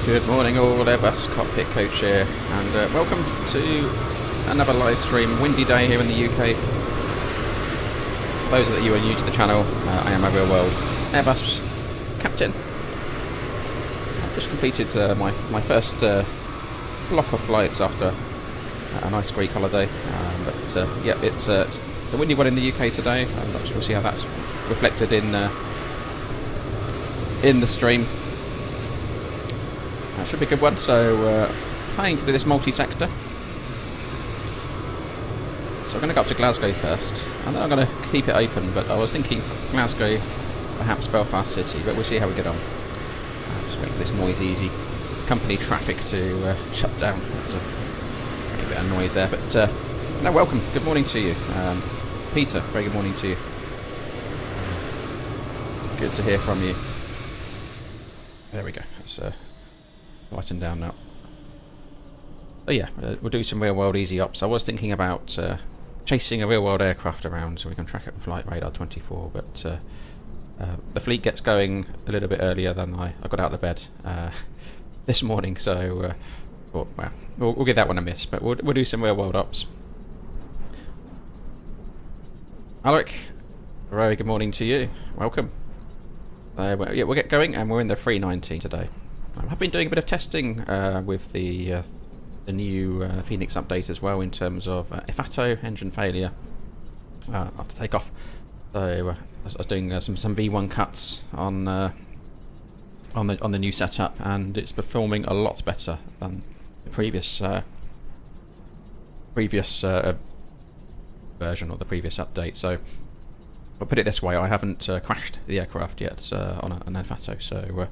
Good morning all, Airbus Cockpit Coach here, and welcome to another live stream. Windy day here in the UK. For those of you who are new to the channel, I am a real world Airbus captain. I've just completed my first block of flights after a nice Greek holiday, but yeah, it's a windy one in the UK today, and we'll see how that's reflected in the stream. That should be a good one. So planning to do this multi-sector. So I'm going to go up to Glasgow first, and then I'm going to keep it open, but I was thinking Glasgow, perhaps Belfast City, but we'll see how we get on. Just wait for this noisy, easy company traffic to shut down. There's a bit of noise there, but no, welcome, good morning to you. Peter, very good morning to you. Good to hear from you. There we go. That's lighten down now. So yeah, we'll do some real world easy ops. I was thinking about chasing a real world aircraft around so we can track it with Flight Radar 24, but the fleet gets going a little bit earlier than I got out of bed this morning, so well, we'll give that one a miss, but we'll do some real world ops. Alaric, very good morning to you. Welcome. Yeah, we'll get going, and we're in the 319 today. I've been doing a bit of testing with the new Fenix update as well in terms of FATO engine failure after takeoff. So I was doing some V1 cuts on the new setup, and it's performing a lot better than the previous version or the previous update. So I'll put it this way: I haven't crashed the aircraft yet on an FATO, so.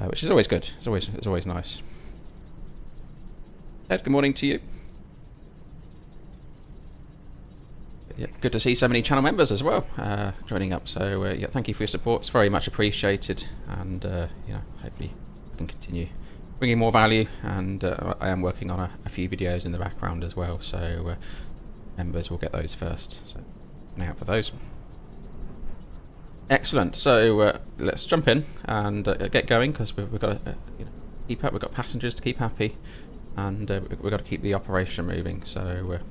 Which is always good. It's always nice. Ed, good morning to you. Yeah, good to see so many channel members as well joining up. So yeah, thank you for your support. It's very much appreciated, and you know, hopefully I can continue bringing more value. And I am working on a few videos in the background as well. So members will get those first. So now for those. Excellent. So let's jump in and get going, because we've got to keep up. We've got passengers to keep happy, and we've got to keep the operation moving. So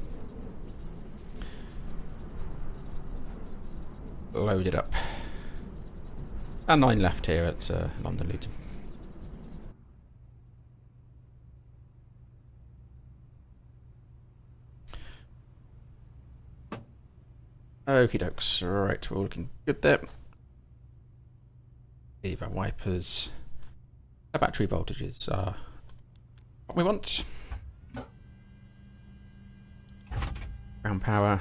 load it up. And 9 left here at London Luton. Okie dokes. Right, we're all looking good there. Leave our wipers. Our battery voltages are what we want. Ground power.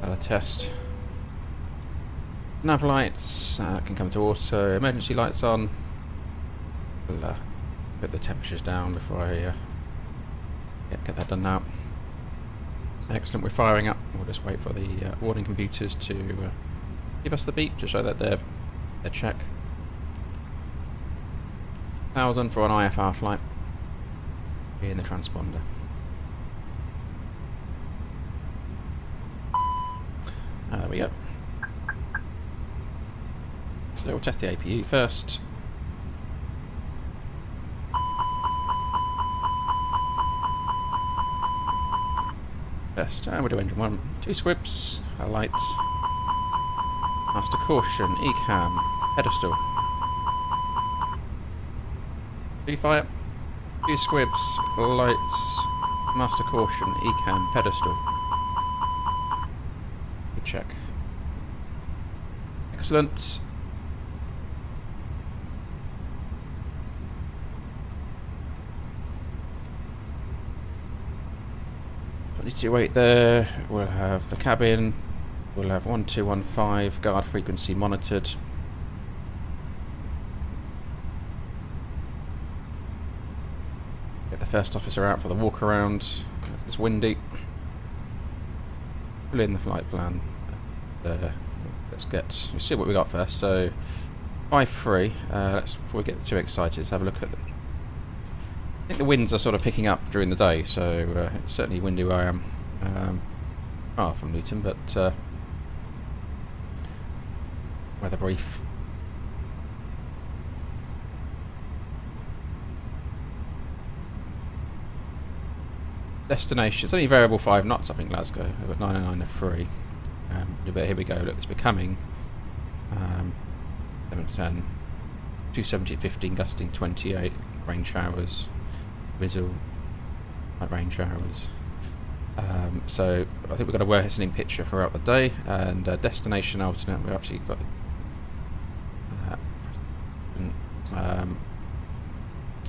Another test. Nav lights can come to auto. Emergency lights on. We'll put the temperatures down before I get that done now. Excellent, we're firing up. We'll just wait for the warning computers to give us the beep to show that they're check. 1000 for an IFR flight in the transponder. There we go. So we'll test the APU first. Test, and we'll do engine 1, 2 squibs, a light, master caution, ECAM, pedestal. 3 fire, 2 squibs, lights, master caution, ECAM, pedestal. Good check. Excellent. Need to wait there. We'll have the cabin. We'll have 1215 guard frequency monitored. Get the first officer out for the walk around. It's windy. Pull in the flight plan. Let's see what we got first. So 5-3. Before we get too excited, let's have a look at I think the winds are sort of picking up during the day, so it's certainly windy where I am. Far from Luton, but weather brief. Destination, it's only variable 5 knots up in Glasgow, but 909 but here we go, look, it's becoming 710, 270 at 15, gusting 28, rain showers, drizzle, light rain showers. So I think we've got a worsening picture throughout the day, and destination alternate, we've actually got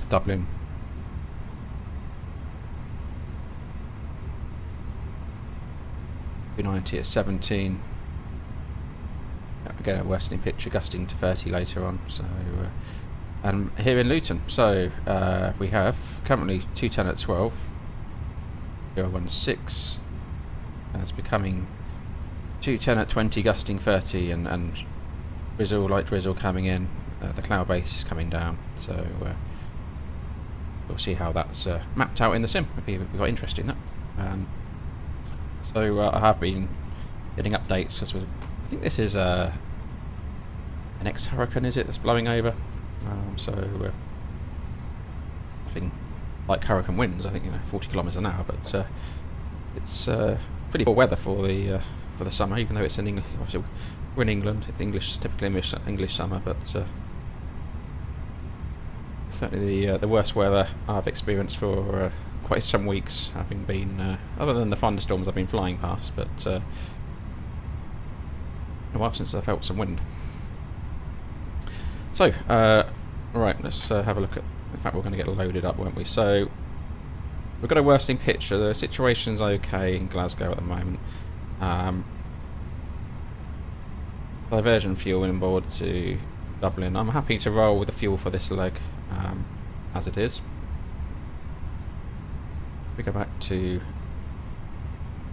Dublin. A320 at 17. Again, a worsening picture, gusting to 30 later on. So, and here in Luton, so we have currently 210 at 12, 016, and it's becoming 210 at 20, gusting 30, and drizzle, light drizzle coming in. The cloud base is coming down. So we'll see how that's mapped out in the sim. It'll be quite interesting, that. So I have been getting updates, because I think this is an ex-hurricane, is it, that's blowing over? Nothing like hurricane winds, I think, 40 kilometres an hour, but it's pretty poor weather for the summer, even though it's in England. Obviously, we're in England, it's typically English summer, but certainly the worst weather I've experienced for quite some weeks, having been, other than the thunderstorms I've been flying past, but a while since I felt some wind. So, right, let's have a look at, in fact we're going to get loaded up, won't we? So, we've got a worsening picture. The situation's okay in Glasgow at the moment. Diversion fuel inboard to Dublin. I'm happy to roll with the fuel for this leg as it is. We go back to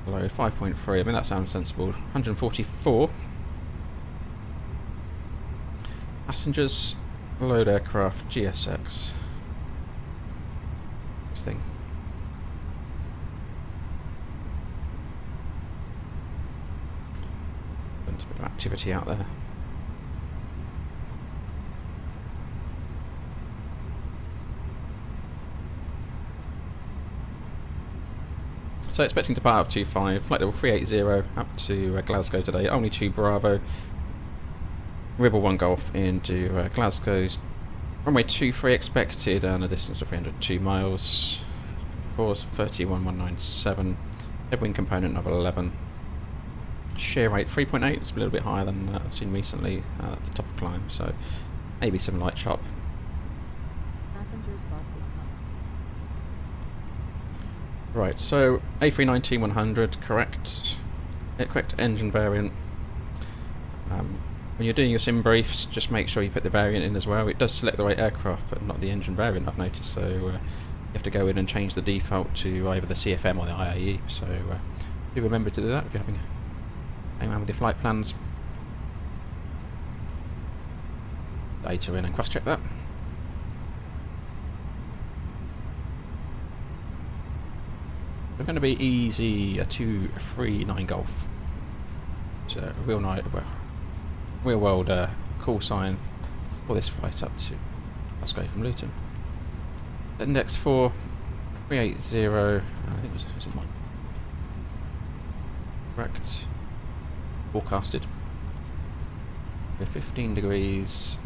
load 5.3. I mean, that sounds sensible. 144 passengers, load aircraft, GSX. This thing. There's a bit of activity out there. So expecting to depart out of 25, flight level 380 up to Glasgow today, only 2 Bravo, Rebel 1 Golf into Glasgow's runway 23 expected, and a distance of 302 miles, course 31197, headwind component of 11, shear rate 3.8, it's a little bit higher than I've seen recently at the top of climb, so maybe some light chop. Passengers bus is coming. Right, so A319 100, correct engine variant. When you're doing your sim briefs, just make sure you put the variant in as well. It does select the right aircraft, but not the engine variant, I've noticed, so you have to go in and change the default to either the CFM or the IAE, so do remember to do that if you're having a around with your flight plans. Data in and cross-check that. We're going to be easy, a 239 Golf. It's a real world call sign for this flight up to Glasgow from Luton. Index 4, 380, I think was it mine? Correct. Forecasted. We're 15 degrees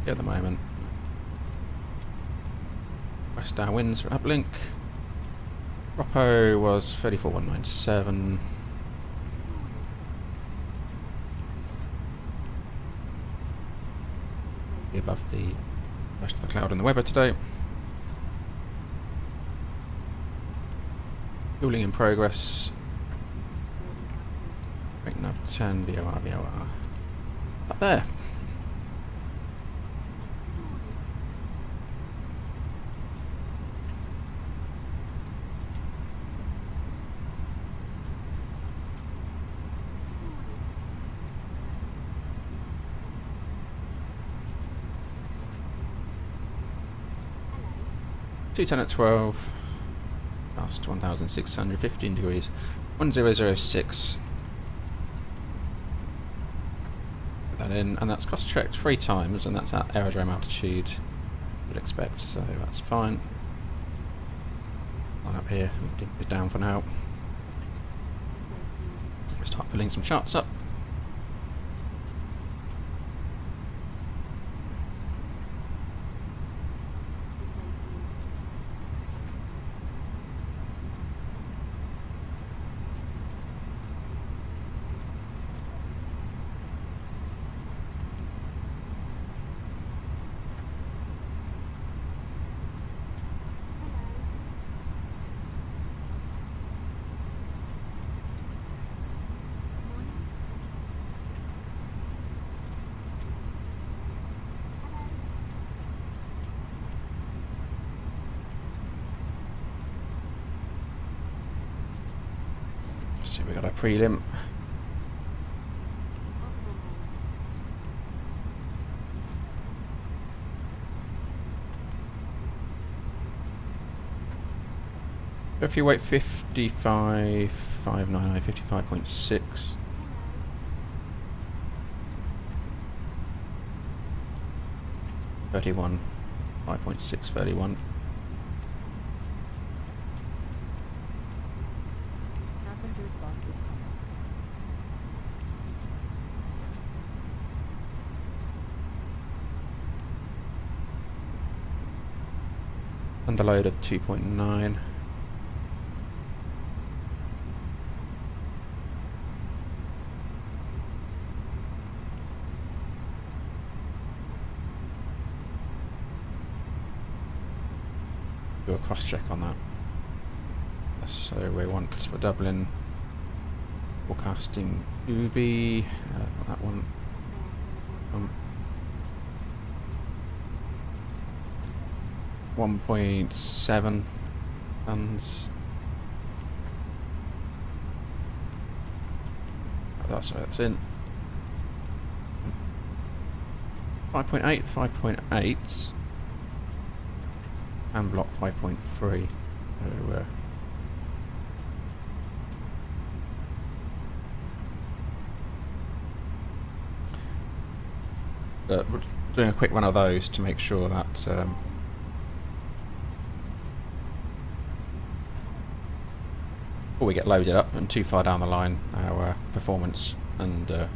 at the moment. West downwinds for uplink. Propo was 34197. Above the rest of the cloud and the weather today. Fueling in progress. Right, nav 10, VOR. Up there. 210 at 12, past 1,615 degrees, 1006. Put that in, and that's cross-checked 3 times, and that's at aerodrome altitude, you'd expect, so that's fine. Line up here, dip it down for now. We'll start filling some charts up. So we got our prelim. If you wait 55, 590, 55.6. .31, 5.6, 31. Passenger's bus is coming. Underload of 2.9. Do a cross check on that. So we want for Dublin forecasting to be that one. 1.7 tons. That's in. 5.8, 5.8, and block 5.3. So, we're doing a quick run of those to make sure that before we get loaded up and too far down the line, our performance and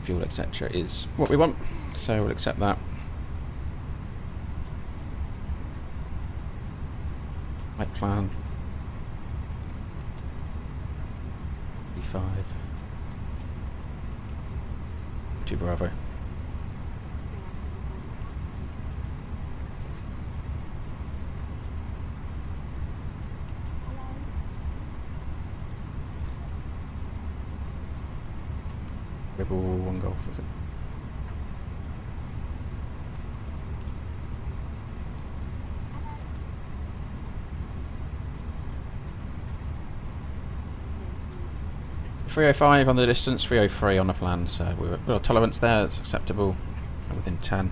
fuel etc. is what we want, so we'll accept that. Flight plan. 5. 2 Bravo. Rebel 1 Golf, is it? .305 on the distance, 303 on the plan, so we've got a tolerance there, it's acceptable, within 10.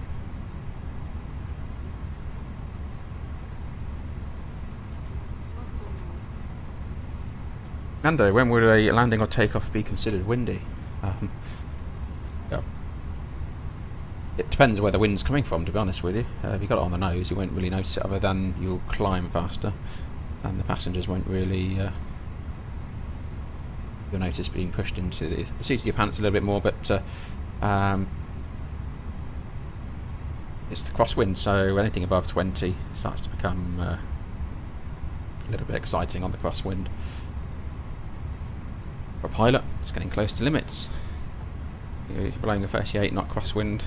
Nando, when would a landing or takeoff be considered windy? Yeah. It depends where the wind's coming from, to be honest with you. If you got it on the nose, you won't really notice it, other than you'll climb faster, and the passengers won't really. You'll notice being pushed into the seat of your pants a little bit more, but it's the crosswind, so anything above 20 starts to become a little bit exciting on the crosswind. For a pilot, it's getting close to limits. You're blowing a 38 knot crosswind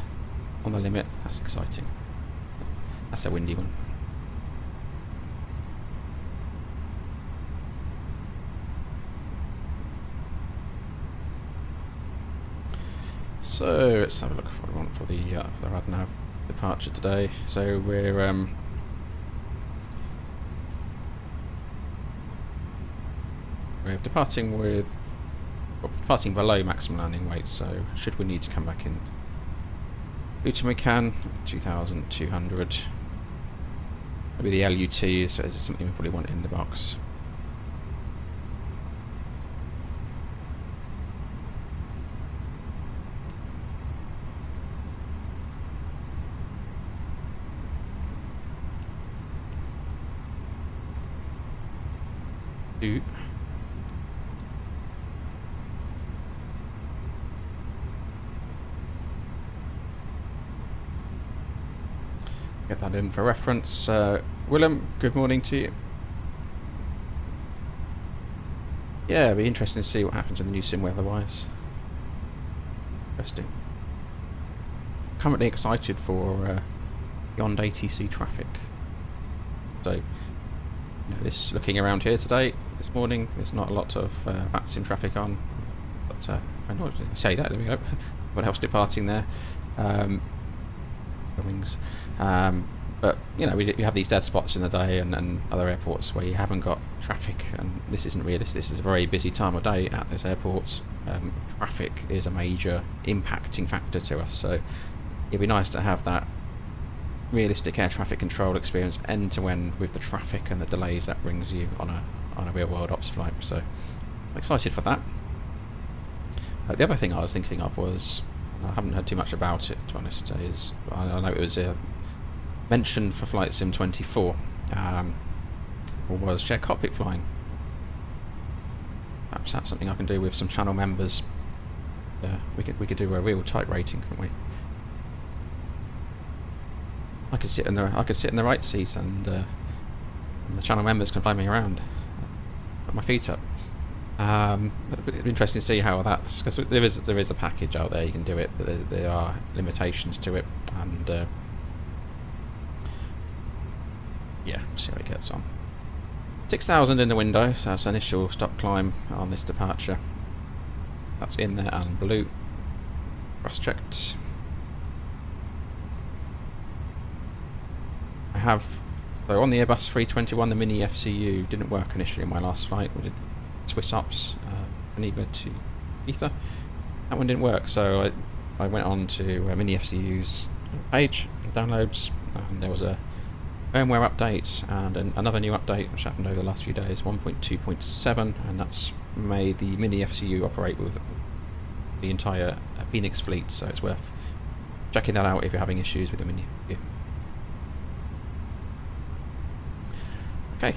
on the limit, that's exciting. That's a windy one. So let's have a look what we want for the RADNAV departure today. So we're departing below maximum landing weight. So should we need to come back in Luton, we can. 2,200. maybe the LUT is something we probably want in the box. Get that in for reference. Willem, good morning to you. Yeah, it'll be interesting to see what happens in the new sim weather-wise. Interesting. Currently excited for beyond ATC traffic. So, this looking around here today, this morning, there's not a lot of VATSIM traffic on. But I know I say that. There we go. What else departing there? Wings. But you have these dead spots in the day and other airports where you haven't got traffic, and this isn't realistic. This is a very busy time of day at this airport. Traffic is a major impacting factor to us, so it'd be nice to have that realistic air traffic control experience end to end with the traffic and the delays that brings you on a real world ops flight. So I'm excited for that. The other thing I was thinking of was, I haven't heard too much about it, to be honest, is I know it was mentioned for Flight Sim 24, was shared cockpit flying. Perhaps that's something I can do with some channel members. We could do a real type rating, couldn't we? I could sit in the right seat, and the channel members can fly me around. Put my feet up. It'd be interesting to see how that's, because there is a package out there you can do it, but there are limitations to it, and yeah, see how it gets on. 6,000 in the window, so that's initial stop climb on this departure. That's in there and blue. Cross checked. I have, so on the Airbus A321, the mini FCU didn't work initially in my last flight. We did Swiss Ops, Geneva to Ether. That one didn't work, so I went on to mini FCU's page, downloads, and there was a firmware update and another new update which happened over the last few days, 1.2.7, and that's made the mini FCU operate with the entire Fenix fleet, so it's worth checking that out if you're having issues with the mini FCU. Okay,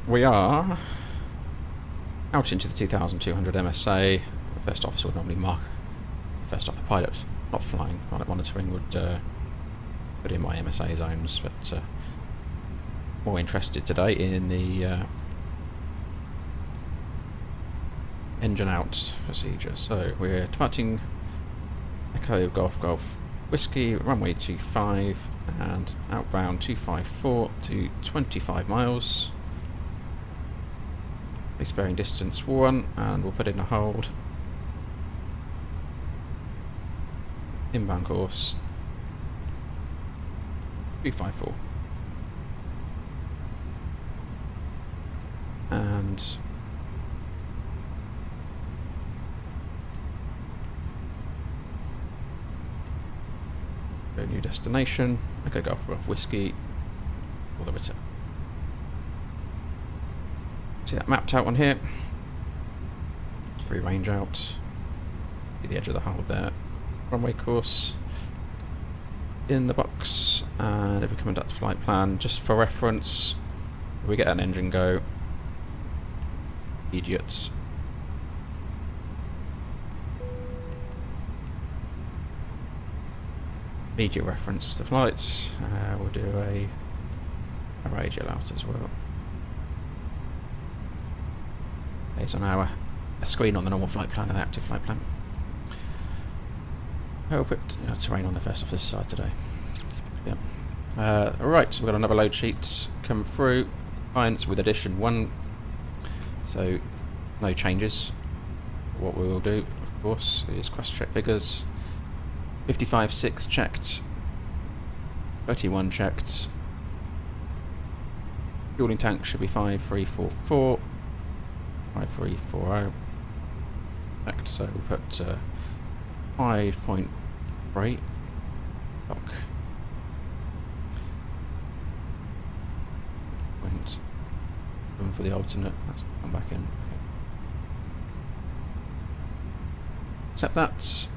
we are out into the 2200 MSA. The first officer would normally mark, first officer pilot, not flying, pilot monitoring would put in my MSA zones, but more interested today in the engine out procedure. So we're departing Echo Golf Golf Whiskey, runway 25 and outbound 254 to 25 miles. Base bearing distance 1, and we'll put in a hold. Inbound course 254. And go new destination. Okay, Golf Golf Whiskey for the return. See that mapped out on here. Free range out. See the edge of the hull there. Runway course in the box, and if we come into that flight plan, just for reference, if we get an engine go, idiots. Immediate reference to flights. We'll do a radial out as well. Based on our screen on the normal flight plan and the active flight plan. I will put terrain on the first officer's side today. Yeah. Alright, so we've got another load sheet come through. Clients with edition 1. So no changes. What we will do, of course, is cross check figures. 55.6 checked. 31 checked. Fueling tank should be 5344. 5340. Checked, so we put 5.3. Lock. Room for the alternate. Let's come back in. Accept that.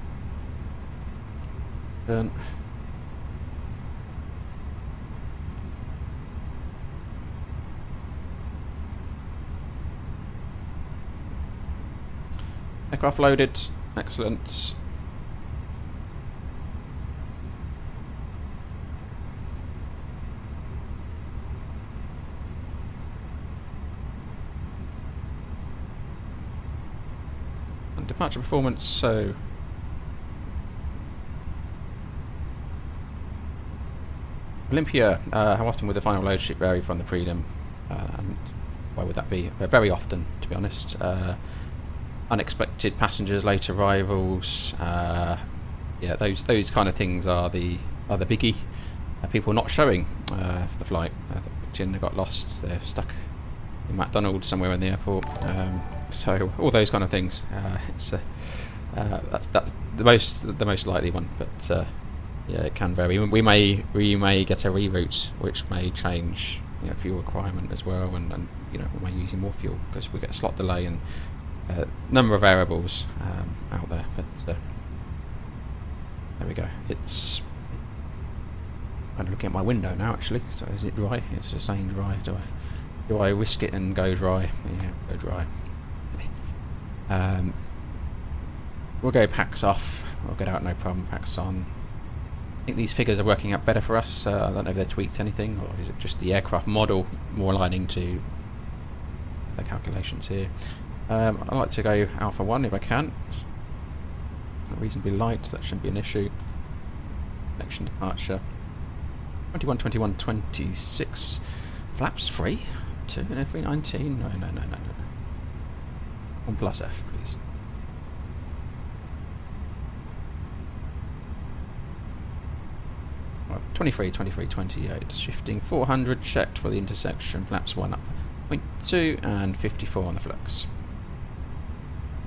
Turn. Aircraft loaded. Excellent. And departure performance, so Olympia, how often would the final load ship vary from the prelim? And why would that be? Very often, to be honest. Unexpected passengers, late arrivals, yeah, those kind of things are the biggie. People not showing for the flight. They got lost. They're stuck in McDonald's somewhere in the airport. So all those kind of things. It's that's the most likely one, but yeah, it can vary. We may get a reroute, which may change fuel requirement as well, and we may be using more fuel because we get a slot delay and number of variables out there. But there we go. It's I'm looking at my window now actually. So is it dry? It's just saying dry. Do I risk it and go dry? Yeah, go dry. We'll go packs off. We'll get out no problem. Packs on. I think these figures are working out better for us. I don't know if they've tweaked anything, or is it just the aircraft model more aligning to the calculations here. I'd like to go Alpha 1 if I can. It's reasonably light, so that shouldn't be an issue. Connection departure. 21, 21, 26. Flaps free? 2 and A319? No. 1 plus F, please. Well, 23, 28. Shifting 400, checked for the intersection. Flaps 1 up. 0.2 and 54 on the flex.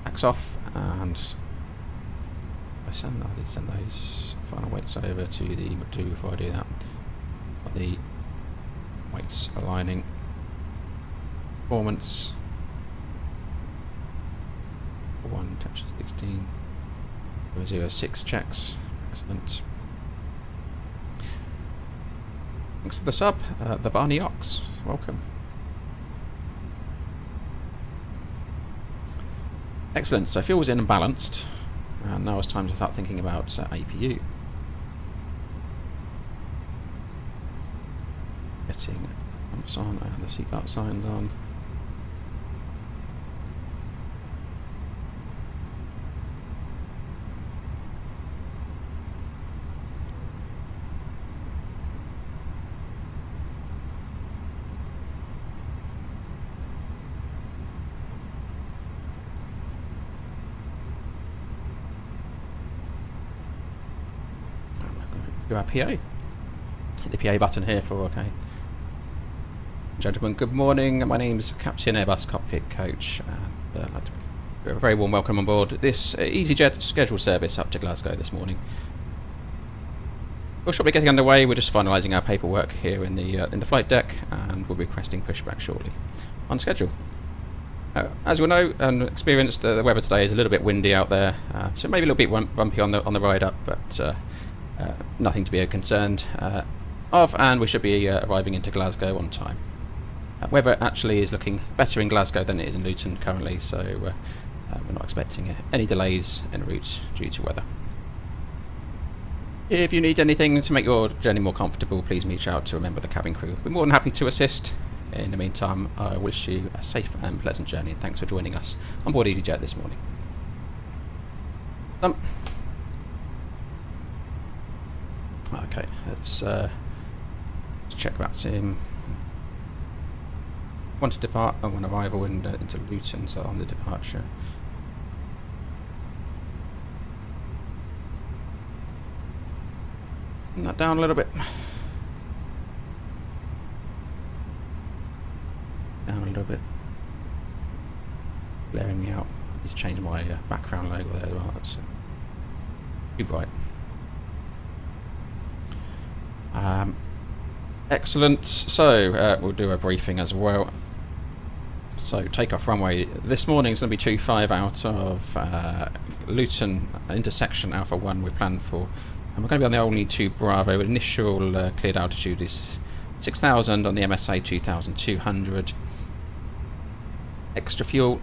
Backs off, and I did send those final weights over to the do before I do that. Got the weights aligning. Performance. 1 touches 16. 006 checks. Excellent. Thanks to the sub, the Barney Ox. Welcome. Excellent, so fuel's in and balanced, and now it's time to start thinking about APU. Getting pumps on and the seatbelt signs on. Do our PA. Hit the PA button here for OK. Gentlemen, good morning. My name's Captain Airbus Cockpit Coach, and I'd like to give a very warm welcome on board this EasyJet scheduled service up to Glasgow this morning. We'll shortly be getting underway. We're just finalising our paperwork here in the flight deck, and we'll be requesting pushback shortly. On schedule. As you all know and experienced, the weather today is a little bit windy out there, so maybe a little bit bumpy on the ride up, but nothing to be concerned of, and we should be arriving into Glasgow on time. Weather actually is looking better in Glasgow than it is in Luton currently, so we're not expecting any delays en route due to weather. If you need anything to make your journey more comfortable, please reach out to a member of the cabin crew. We're more than happy to assist. In the meantime, I wish you a safe and pleasant journey, and thanks for joining us on board EasyJet this morning. Okay, let's check VATSIM. Want to depart on arrival into Luton, so on the departure. Bring that down a little bit. Down a little bit. Blaring me out. I need to change my background logo there as well. That's too bright. Excellent. So we'll do a briefing as well. So takeoff runway this morning is going to be 25 out of Luton intersection Alpha 1 we're planned for. And we're going to be on the only 2 Bravo. Initial cleared altitude is 6,000 on the MSA 2,200. Extra fuel.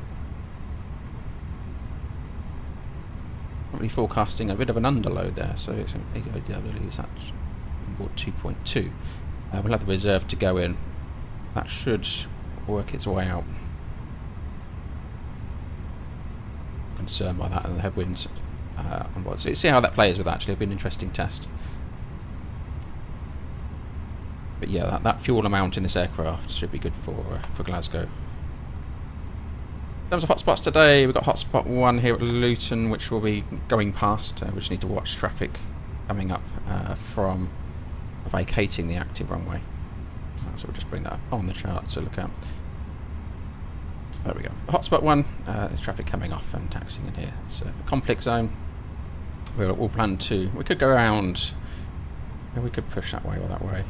Probably forecasting a bit of an underload there, so it's an EGGW is at onboard 2.2. We'll have the reserve to go in. That should work its way out. Concerned by that and the headwinds on board. So see how that plays with that. Actually, it'll be an interesting test. But yeah, that fuel amount in this aircraft should be good for Glasgow. In terms of hotspots today, we've got hotspot 1 here at Luton, which we'll be going past. We just need to watch traffic coming up from vacating the active runway. So we'll just bring that up on the chart to look at. There we go. Hotspot 1, there's traffic coming off and taxiing in here. It's a conflict zone. We'll plan to. We could go around. We could push that way or that way.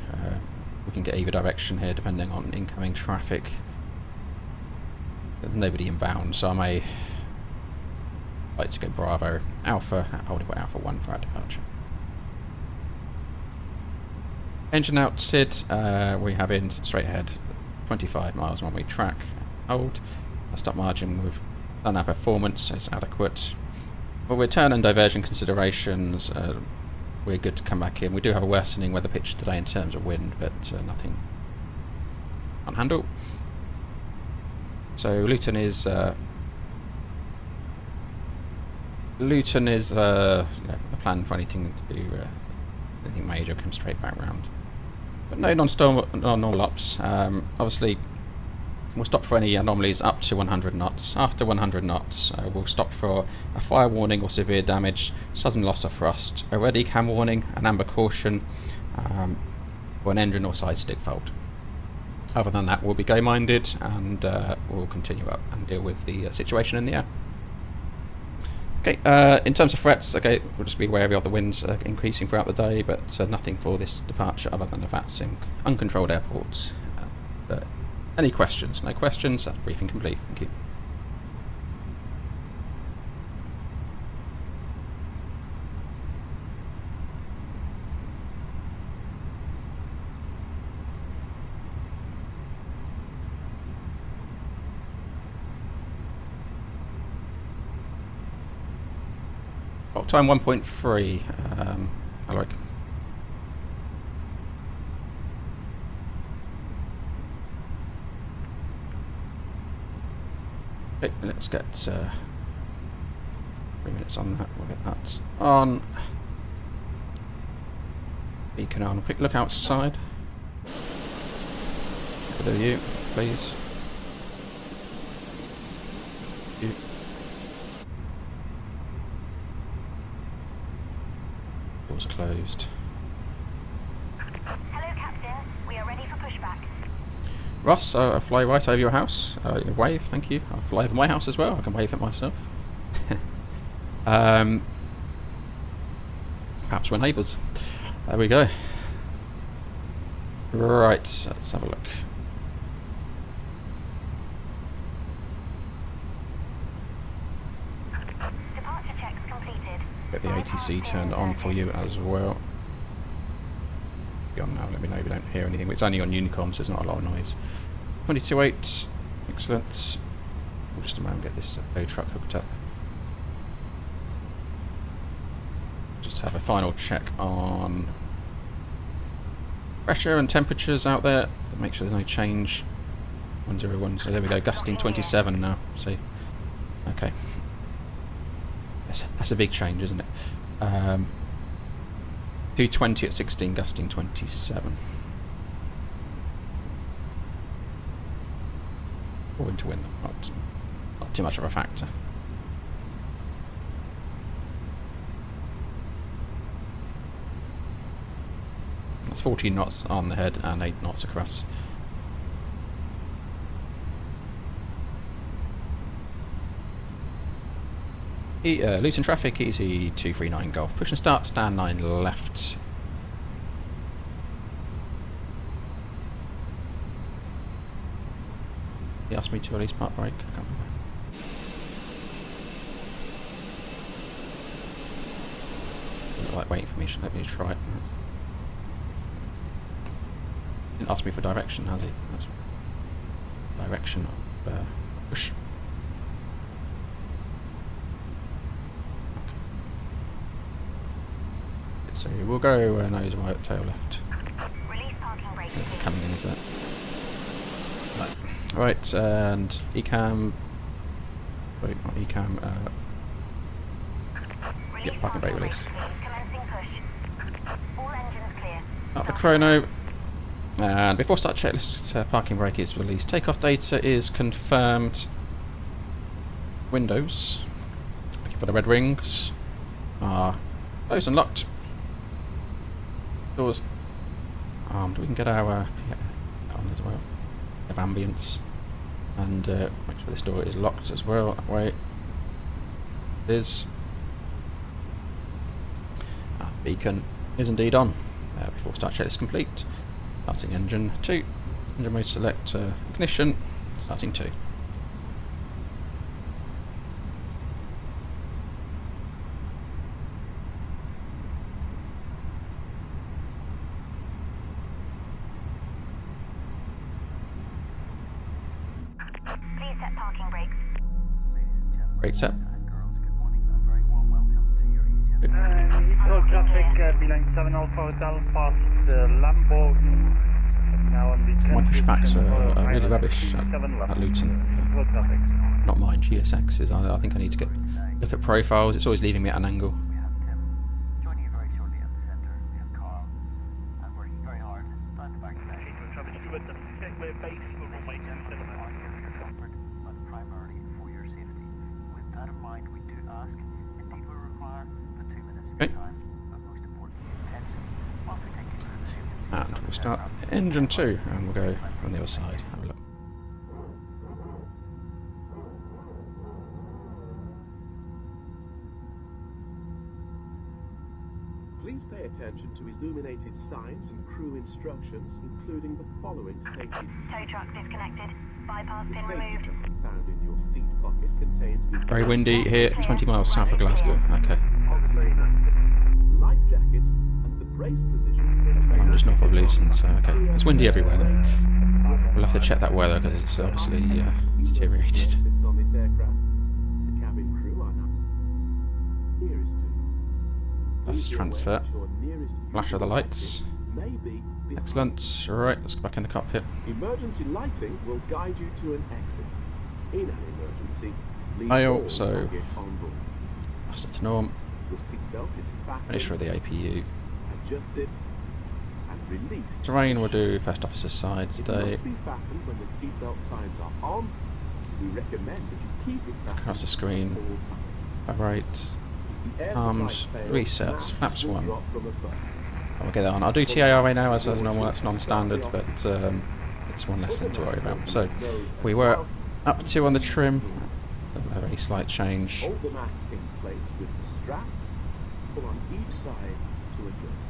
We can get either direction here depending on incoming traffic. There's nobody inbound, so I may like to go Bravo Alpha. I'll put Alpha 1 for our departure. Engine out, SID. We have in straight ahead 25 miles one way track. Hold. Our stop margin, we've done our performance, it's adequate. For return and diversion considerations, we're good to come back in. We do have a worsening weather picture today in terms of wind, but nothing on handle. So Luton is a plan for anything to do anything major, come straight back round. But no non-normal ops. Obviously, we'll stop for any anomalies up to 100 knots. After 100 knots, we'll stop for a fire warning or severe damage, sudden loss of thrust, a ready cam warning, an amber caution, or an engine or side stick fault. Other than that, we'll be go-minded and we'll continue up and deal with the situation in the air. Okay, in terms of threats, okay, we'll just be wary of the winds increasing throughout the day, but nothing for this departure other than a VATSIM. Uncontrolled airports. Any questions? No questions? That's briefing complete. Thank you. Time 1.3. I like. Okay, let's get 3 minutes on that. We'll get that on. Beacon on. Quick look outside. Look at the view, please. Doors are closed. Hello, Captain. We are ready for pushback. Ross, I'll fly right over your house. Wave, thank you. I'll fly over my house as well. I can wave at myself. Perhaps we're neighbours. There we go. Right, let's have a look. Departure checks completed. Get the ATC turned on for you as well. Be on now, let me know if you don't hear anything. It's only on Unicom, so there's not a lot of noise. 22.8, excellent. We'll just a moment get this tow truck hooked up. Just have a final check on pressure and temperatures out there. Make sure there's no change. 101, so there we go, gusting 27 now. See? Okay. That's a big change, isn't it? 220 at 16, gusting 27. Or wind to wind, not too much of a factor. That's 14 knots on the head and 8 knots across. Luton traffic, EC239 Golf. Push and start, stand 9 left. He asked me to release park brake. I can't remember. Doesn't look like waiting for me. Let me try it. Didn't ask me for direction, has he? That's direction of push. So we'll go nose right, tail left. Release parking brake. Coming in, is that? Right, and ECAM. Wait, not ECAM. Yep, parking brake released. Commencing push. All engines clear. Up the chrono. And before start checklist, parking brake is released. Takeoff data is confirmed. Windows. Looking for the red rings. Are closed and locked. Doors armed. We can get our on as well. Have ambience. And make sure this door is locked as well. That way it is. Beacon is indeed on. Before start checklist complete. Starting engine 2. Engine mode select ignition. Starting 2. Please set parking brakes. Brake set. Heathrow traffic, B97 Alpha Hotel past Lambo. Now on the My pushbacks are really island, rubbish at 7 left. Luton. Heathrow traffic. Not mine, GSX's. I think I need to look at profiles. It's always leaving me at an angle. Joining you very shortly at the centre, we have Carl. I'm working very hard. Time to back to back. Heathrow traffic, Stuart, check where base for runway 27 left. For your comfort, but primarily for your safety. With that in mind, we do ask, indeed we require the 2 minutes of Okay. time, but most importantly, attention. Whilst we take you through the safety And we'll start engine 2 and we'll go from the other side. Have a look. Please pay attention to illuminated signs and crew instructions, including the following safety. Tow truck disconnected. Bypass The pin safety removed. jacket found in your seat pocket contains Very windy here, 20 miles south of Glasgow. Okay. life jackets and the brace position. I'm just north of Luton, so okay. It's windy everywhere then. We'll have to check that weather because it's obviously deteriorated. It's on this aircraft. The cabin crew are now nearest to you. Let's Please be aware transfer. that your nearest Flash of the lights. may be behind. Excellent. Alright, let's go back in the cockpit. Emergency lighting will guide you to an exit. In an emergency, leave I all also- luggage on board. Master to norm. Your seatbelt is fastened, Finish for the APU. adjusted, and released. Terrain we'll do first officer's side It today. must be fastened when the seatbelt signs are on. We recommend that you keep it fastened Across the screen. at all times. Right. The air Arms, supply fails, resets, flaps will 1. drop from above. I'll get that on. I'll do TARA now as normal. That's non-standard, but it's one less thing to worry about. So we were up to on the trim. A very slight change. Hold the mask in place with the strap, pull on each side to adjust.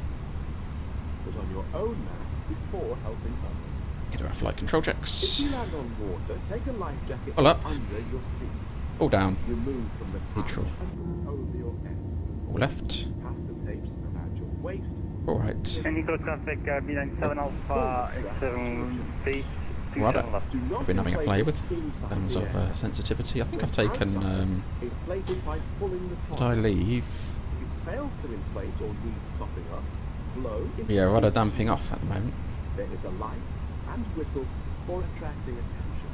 Put on your own mask before helping others. Get our flight control If checks. you land on water, take a life jacket Pull up. under your seat. All down. Remove from the Neutral. pouch and put over your head. All left. Pass the tapes about your waist. All right. Heathrow traffic, B97 Alpha X7B. Rudder. Do not I've been having a play with in inside terms the of air. sensitivity. I think I've taken. Inflate it by pulling the top. Did I leave? If it fails to inflate or needs topping up, blow into Yeah, the rudder piston. damping off at the moment. There is a light and whistle for attracting attention.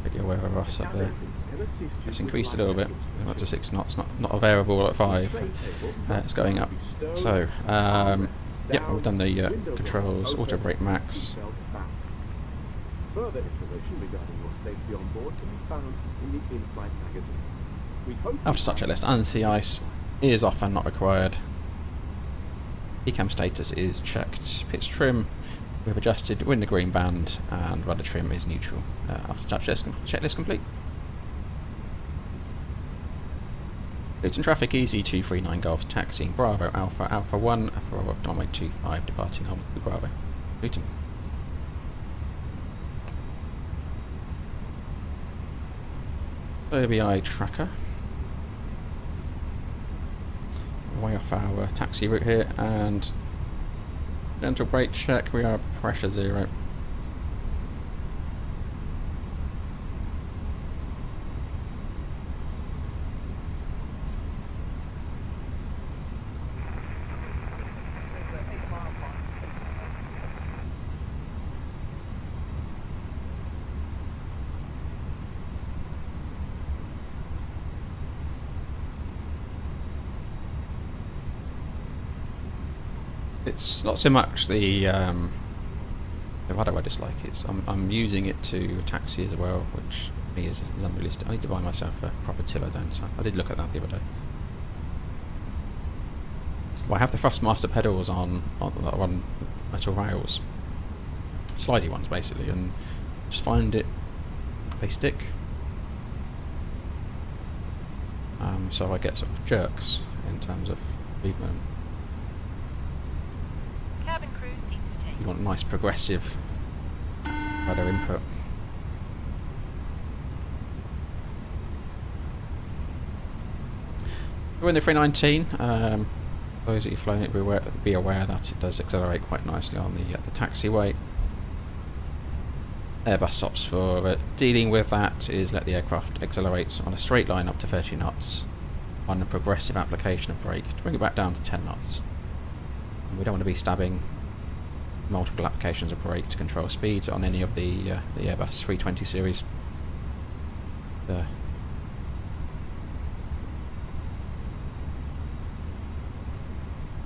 Video where Ross up there. Can assist you It's with increased a life little bit. jacket We're up to straps. 6 knots. Not a variable at 5. Tray table It's going up. must be stowed, So, armrest yeah, down, we've done the windows controls, open, auto brake max. seatbelt fastened. Further information regarding your safety on board can be found in the in-flight magazine. We hope After such a list, anti-ice is off and not required. ECAM status is checked. Pitch trim, we've adjusted window green band, and rudder trim is neutral. After such checklist complete. Luton traffic, EZ239 Golf, taxiing Bravo Alpha, Alpha 1, for runway 25, departing home to Bravo. Luton. OBI tracker. Way off our taxi route here, and gentle brake check, we are pressure 0. It's not so much the why do I dislike it? I'm using it to taxi as well, which for me is unrealistic. I need to buy myself a proper tiller, don't I? I did look at that the other day. Well, I have the Thrustmaster pedals on metal rails, slidey ones basically, and just find they stick. So I get sort of jerks in terms of movement. Cabin crew, seats for take. You want nice progressive rudder input. We're in the 319. Those of you flown it, be aware that it does accelerate quite nicely on the taxiway. Airbus ops for dealing with that is let the aircraft accelerate on a straight line up to 30 knots on a progressive application of brake to bring it back down to 10 knots. And we don't want to be stabbing multiple applications of brake to control speed on any of the Airbus A320 series.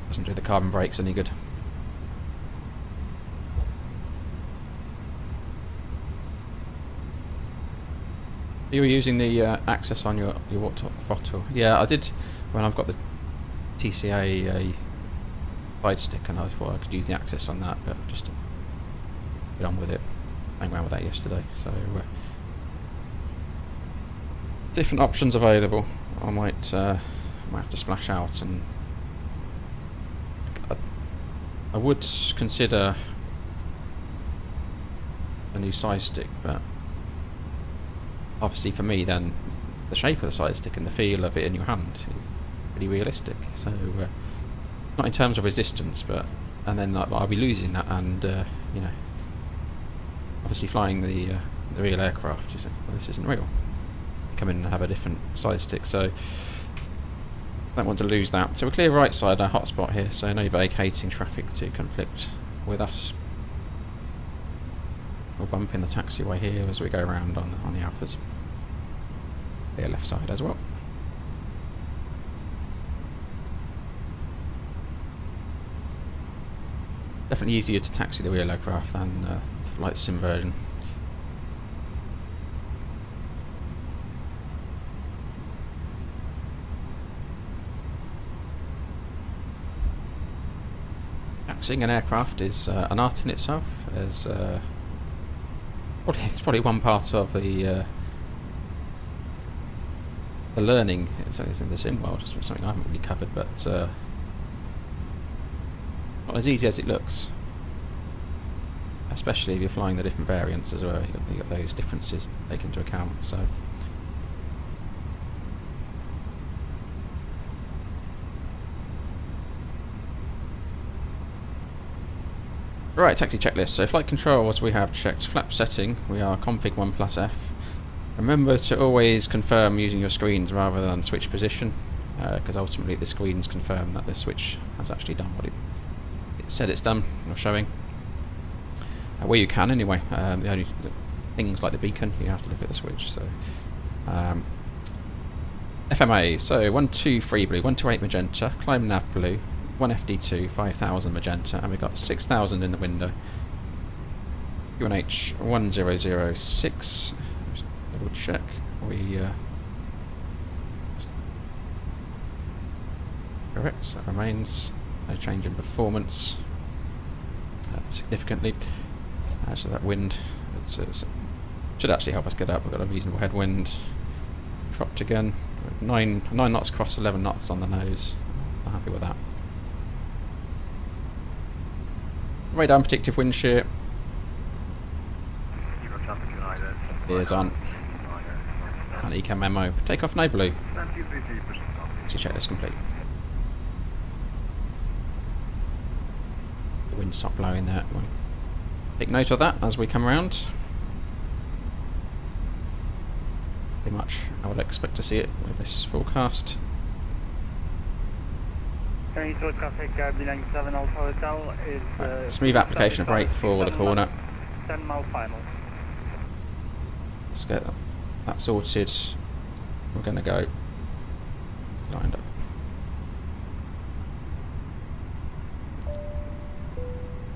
Doesn't do the carbon brakes any good. You were using the access on your throttle. Yeah, I did when I've got the TCA side stick, and I thought I could use the access on that, but just to get on with it. I went around with that yesterday, so different options available. I might have to splash out, and I would consider a new side stick, but obviously for me then the shape of the side stick and the feel of it in your hand is pretty realistic, so not in terms of resistance, but and then I'll be losing that, and you know, obviously flying the real aircraft, you say, well, this isn't real. You come in and have a different side stick, so I don't want to lose that. So we're clear right side, our hotspot here, so no vacating traffic to conflict with us. We'll bump in the taxiway here as we go around on the Alphas. Clear left side as well. Definitely easier to taxi the real aircraft than the flight sim version. Taxiing an aircraft is an art in itself. As it's probably one part of the learning is in the sim world. It's something I haven't really covered, but not as easy as it looks. Especially if you're flying the different variants as well. You've got those differences to take into account. So. Right, taxi checklist. So flight controls, we have checked flap setting, we are config 1 plus F. Remember to always confirm using your screens rather than switch position, because ultimately the screens confirm that the switch has actually done what it said it's done, or showing. Where you can anyway, the only things like the beacon, you have to look at the switch. So FMA, so 123 blue, 128 magenta, climb nav blue, 1 FD2, 5000 magenta, and we've got 6000 in the window. UNH 1006. Just double check. Correct, that remains. No change in performance significantly. So that wind should actually help us get up. We've got a reasonable headwind. Dropped again. 9 knots across, 11 knots on the nose. I'm happy with that. Radar and predictive wind shear is on. An ECA memo. Takeoff no blue. Exit checklist complete. The wind stopped blowing there. We'll take note of that as we come around. Pretty much I would expect to see it with this forecast. Control traffic, B97 Alpha Hotel is... Smooth application of brake for the corner. 10 mile final. Let's get that sorted. We're going to go lined up.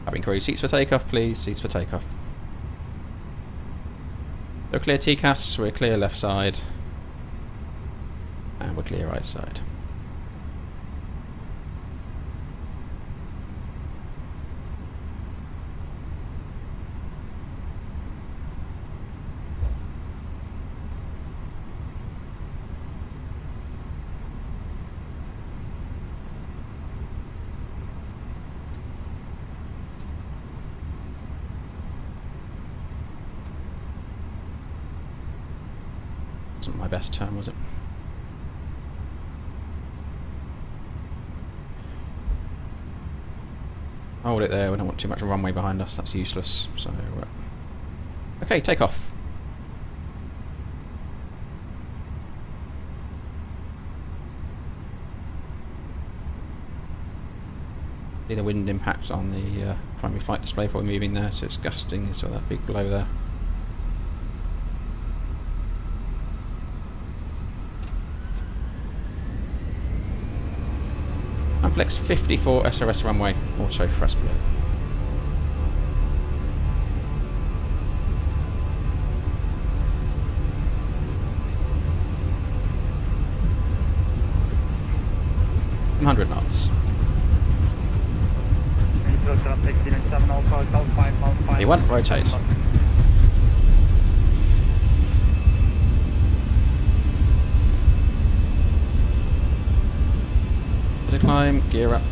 Cabin crew, seats for takeoff please, seats for takeoff. We're clear TCAS, we're clear left side, and we're clear right side. Wasn't my best turn, was it? Hold it there, we don't want too much runway behind us, that's useless. So, okay, take off. See the wind impact on the primary flight display before we're moving there, so it's gusting, so that big blow there. Flex 54 SRS runway, auto thrust blue. knots. Control traffic, B97 Alpha Hotel, 5 mile final. You want rotate. Climb, gear up.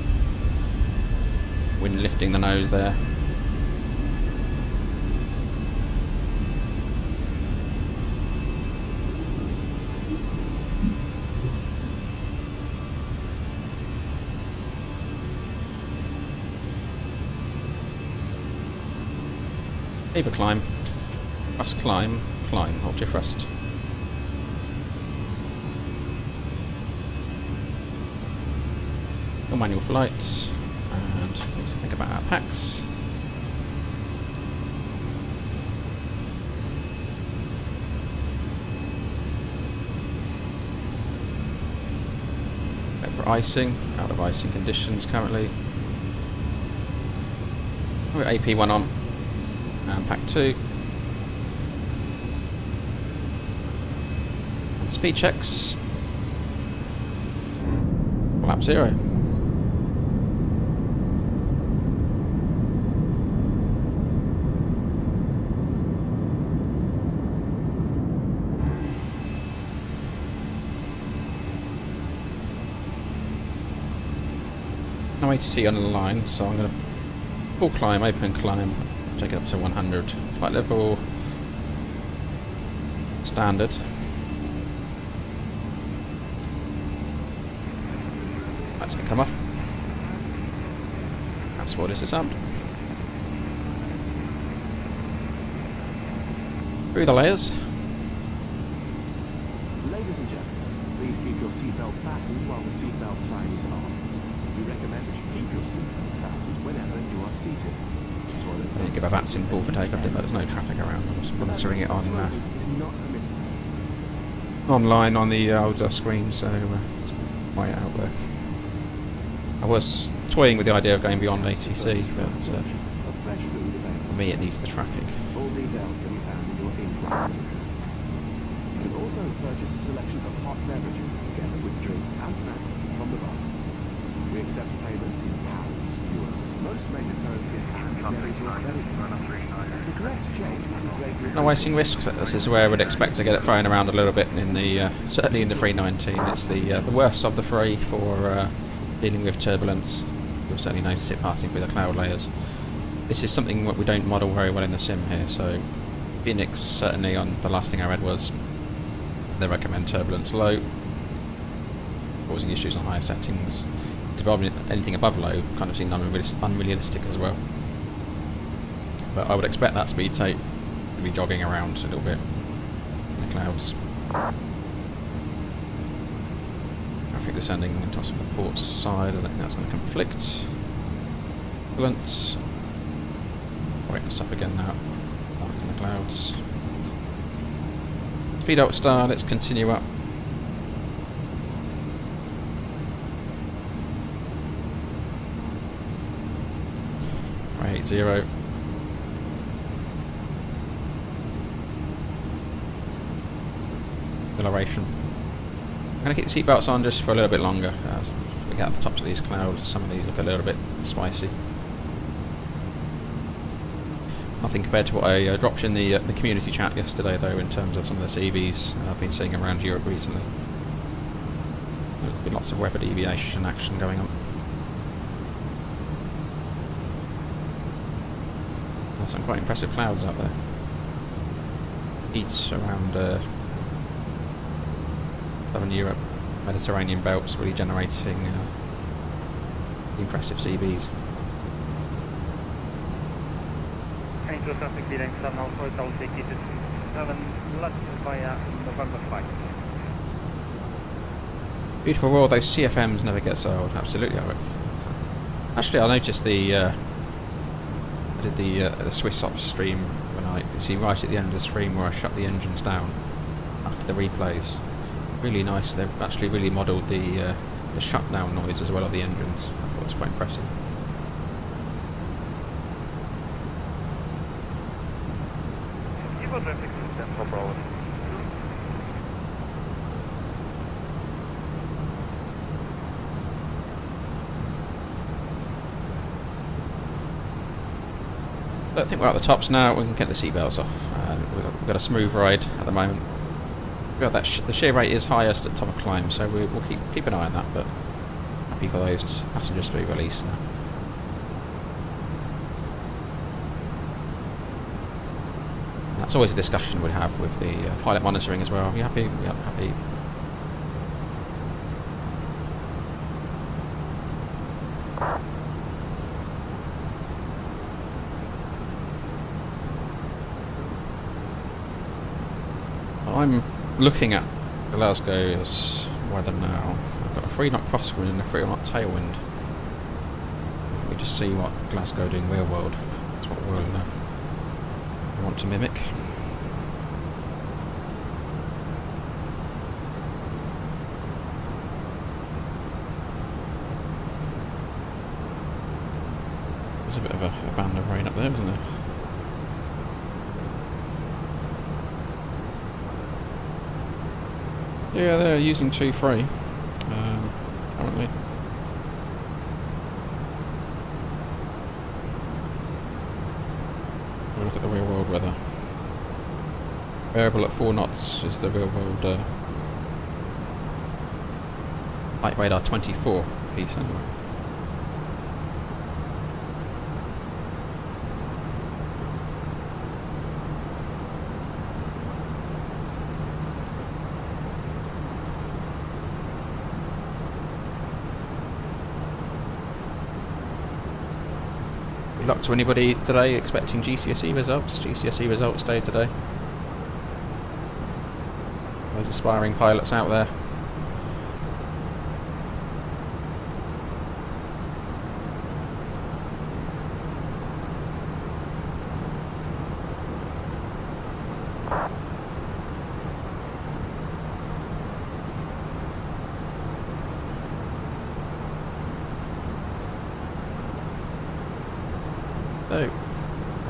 Wind lifting the nose there. Lever climb. Thrust climb, climb, hold your thrust. Manual flights, and need to think about our packs. Go for icing, out of icing conditions currently. We've got AP1 on, and pack 2. And speed checks. Lap 0. No ATC on the line, so I'm going to full climb, open climb, take it up to 100. Flight level standard. That's going to come off. Transport is disarmed. Through the layers. Ladies and gentlemen, please keep your seatbelt fastened while the seatbelt sign is on. We recommend that you keep your seatbelt fastened whenever you are seated. I didn't give a VATSIM call for takeoff, but there's no traffic around. I was monitoring it on online on the older screen, so it's way out there. I was toying with the idea of going beyond ATC, but for me it needs the traffic. All details can be found in your in-flight. You can also purchase a selection of hot beverages together with drinks and snacks from the bar. We accept payments in pounds, euros, most major currencies, and debit or credit cards. The correct change will be greatly... No icing risk. This is where I would expect to get it thrown around a little bit in the certainly in the 319. It's the worst of the three for dealing with turbulence. You'll certainly notice it passing through the cloud layers. This is something that we don't model very well in the sim here. So Phoenix certainly on the last thing I read was they recommend turbulence low, causing issues on higher settings. Probably anything above low kind of seemed unrealistic as well. But I would expect that speed tape to be jogging around a little bit in the clouds. Traffic descending across the port side, I don't think that's going to conflict. Excellent. Wait this up again now. Dark in the clouds. Speed out star, let's continue up. Right, 0. Acceleration. I'm going to keep the seatbelts on just for a little bit longer as we get at the tops of these clouds. Some of these look a little bit spicy. Nothing compared to what I dropped in the community chat yesterday, though, in terms of some of the CVs I've been seeing around Europe recently. There's been lots of weather deviation action going on. There's some quite impressive clouds out there. Heat around Southern Europe, Mediterranean belts, really generating impressive CVs. Angel traffic leading 7 Alpha Hotel, take it to 7 left via November 5. Beautiful world, those CFMs never get sold, absolutely. Actually, I noticed I did the Swiss Ops stream when you see right at the end of the stream where I shut the engines down after the replays. Really nice, they've actually really modelled the shutdown noise as well of the engines. I thought it was quite impressive. Traffic system for Bravo. I think we're at the tops now, we can get the seatbelts off. We've got a smooth ride at the moment. The shear rate is highest at top of climb, so we'll keep an eye on that, but happy for those passengers to be released now. That's always a discussion we'd have with the pilot monitoring as well. Are you happy? Yeah, happy. I'm looking at Glasgow's weather now. I've got a 3 knot crosswind and a 3 knot tailwind. Let me just see what Glasgow doing real world. That's what we'll want to mimic. There's a bit of a band of rain up there, isn't there? Yeah, they're using 2-3 currently. We'll look at the real world weather. Variable at 4 knots is the real world light radar 24 piece anyway. Good luck to anybody today expecting GCSE results. GCSE results day today. Those aspiring pilots out there. Oh,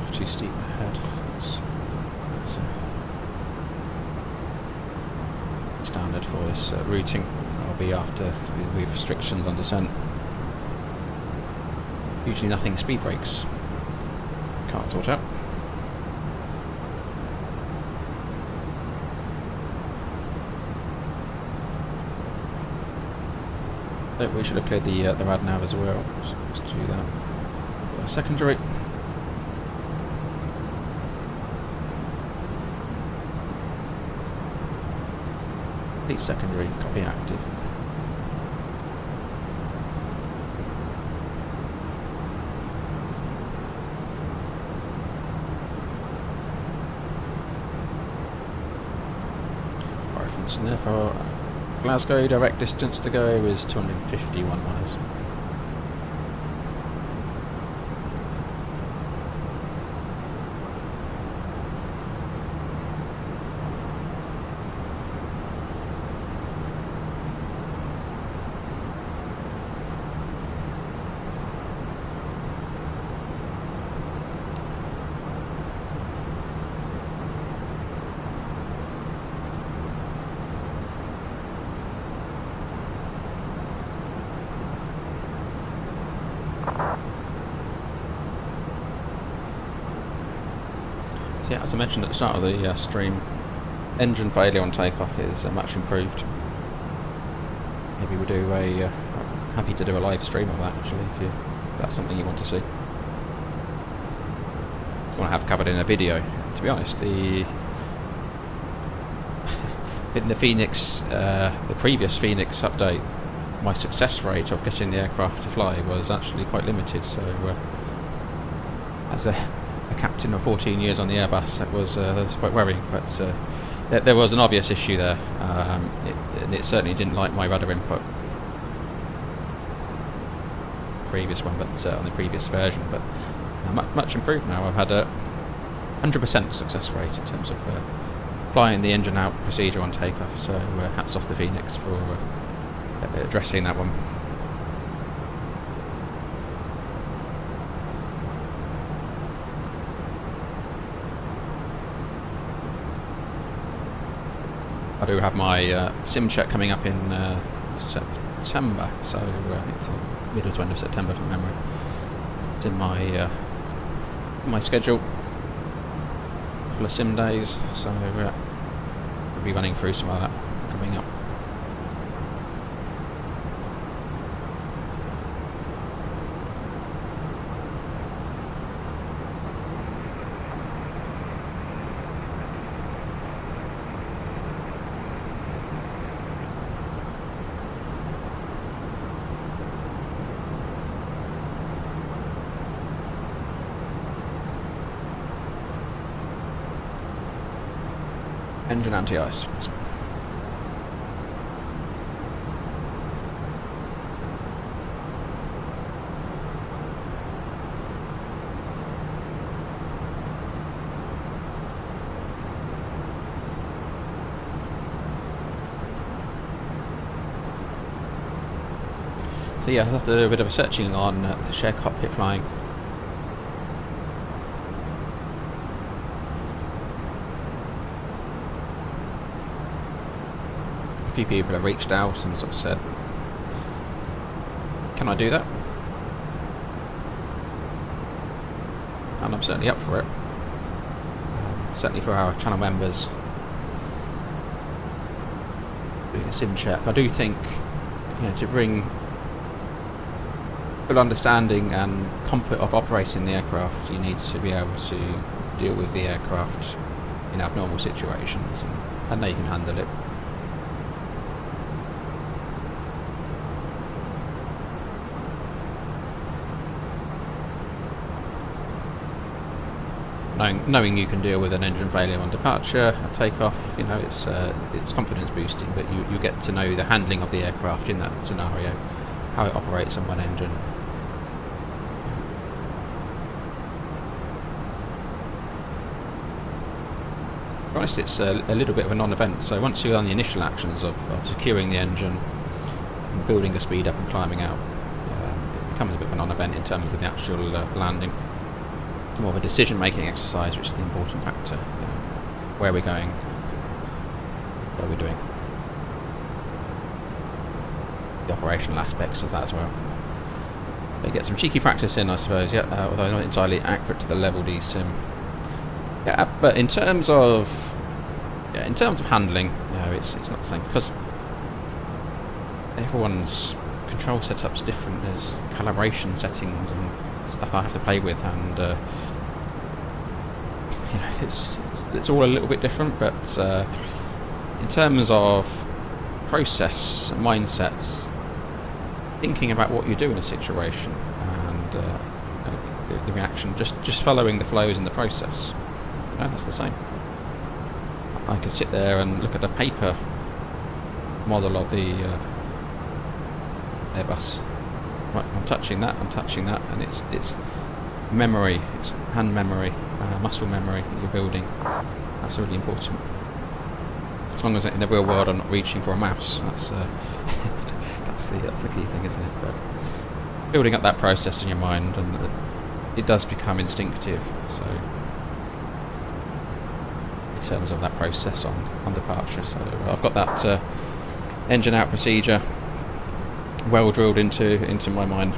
off too steep ahead. Standard for this routing. I'll be after the restrictions on descent. Usually nothing speed brakes. Can't sort out. Oh, we should have cleared the rad nav as well. So let's do that. Secondary. Fleet secondary, copy active. Reference, and therefore Glasgow direct distance to go is 251 miles. So yeah, as I mentioned at the start of the stream, engine failure on takeoff is much improved. Maybe we'll do a happy to do a live stream of that actually, if that's something you want to see. I want to have covered in a video. To be honest, in the Phoenix, the previous Phoenix update, my success rate of getting the aircraft to fly was actually quite limited. So, as a captain of 14 years on the Airbus, that was quite worrying. But there was an obvious issue there, and it certainly didn't like my rudder input. Previous one, but on the previous version, but much improved now. I've had a 100% success rate in terms of flying the engine out procedure on takeoff. So hats off to Phoenix for addressing that one. I do have my sim check coming up in September, so I think it's middle to end of September from memory. It's in my schedule. A couple of sim days, so we'll be running through some of that coming up. Engine anti-ice. So yeah, I'll have to do a bit of a searching on the share cockpit flying. A few people have reached out and sort of said, can I do that? And I'm certainly up for it. Certainly for our channel members doing a sim check. I do think, to bring full understanding and comfort of operating the aircraft, you need to be able to deal with the aircraft in abnormal situations, and I know you can handle it. Knowing you can deal with an engine failure on departure, at takeoff, it's confidence boosting, but you get to know the handling of the aircraft in that scenario, how it operates on one engine. To be honest, it's a little bit of a non-event, so once you've done the initial actions of securing the engine, and building a speed up and climbing out, it becomes a bit of a non-event in terms of the actual landing. More of a decision-making exercise, which is the important factor. Where we're going, what are we doing, the operational aspects of that as well. But get some cheeky practice in, I suppose. Yeah, although not entirely accurate to the level D sim. Yeah, but in terms of handling, it's not the same, because everyone's control setup's different. There's calibration settings and stuff I have to play with, and it's all a little bit different. But in terms of process, mindsets, thinking about what you do in a situation, and the reaction, just following the flows in the process. That's the same. I could sit there and look at a paper model of the Airbus. Right, I'm touching that, and it's memory, it's hand memory, muscle memory that you're building. That's really important. As long as in the real world I'm not reaching for a mouse, that's that's the key thing, isn't it? But building up that process in your mind, and it does become instinctive. So in terms of that process on departure, so I've got that engine out procedure well drilled into my mind.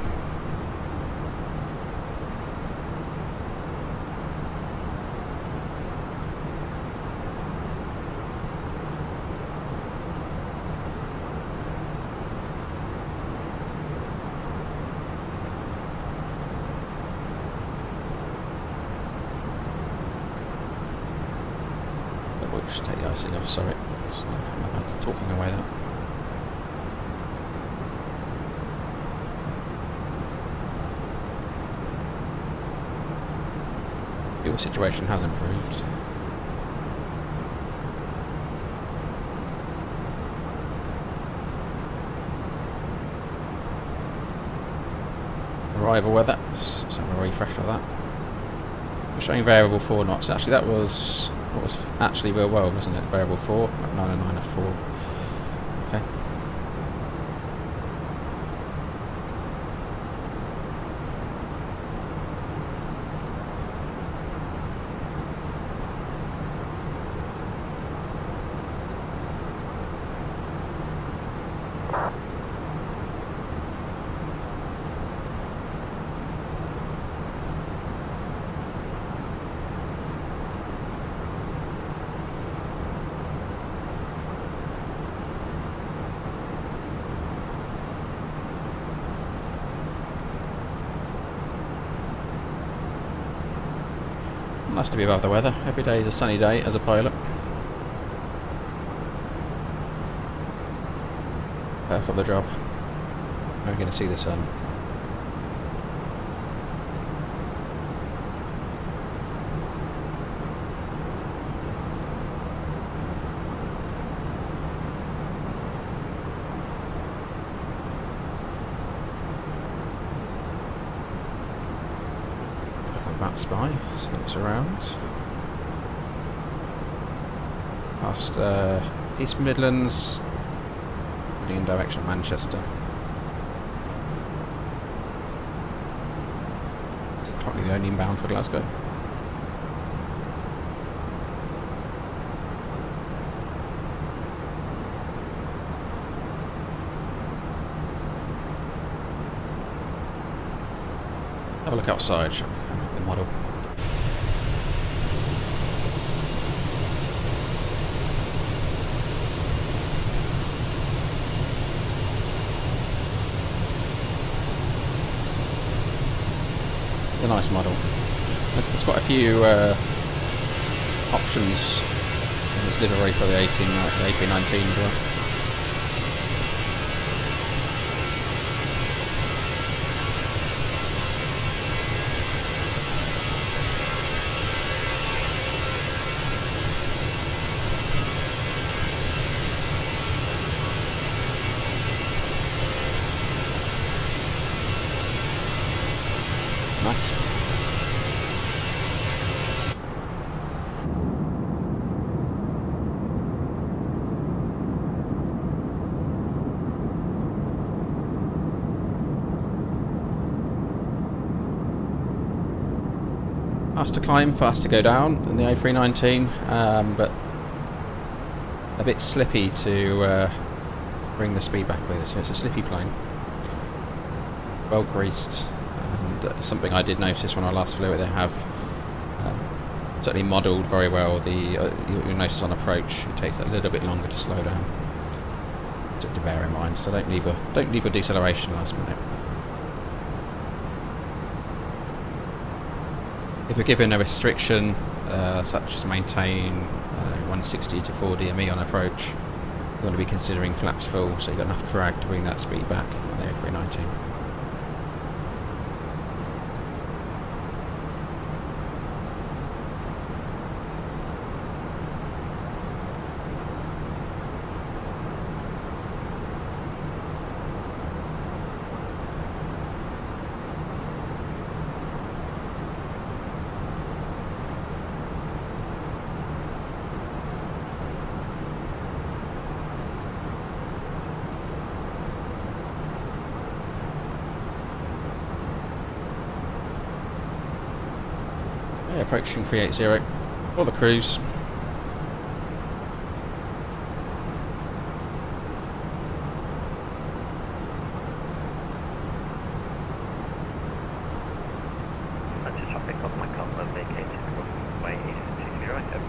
We should take the icing off, sorry. I'm talking away that. Fuel situation has improved. Arrival weather, let's have a refresh of that. We're showing variable 4 knots. Actually, that was what was actually real well, wasn't it? Variable 4 at 909 of 4. Okay. Nice to be above the weather. Every day is a sunny day as a pilot. Perk of the job. We're going to see the sun. That spy slips around past East Midlands, heading in direction of Manchester. Currently only inbound for Glasgow. Have a look outside, shall we? The model. It's a nice model. There's quite a few options in this livery for the A319 as well. Nice. Fast to climb, fast to go down in the A319, but a bit slippy to bring the speed back with. So it's a slippy plane, well greased. Something I did notice when I last flew it, they have certainly modelled very well the you'll notice on approach it takes a little bit longer to slow down, to bear in mind, so don't leave a deceleration last minute. If you're given a restriction such as maintain 160 to 4 DME on approach, You want to be considering flaps full, so you've got enough drag to bring that speed back on the A319. Yeah, approaching 380 for the cruise. Traffic on my car vacated runway 20.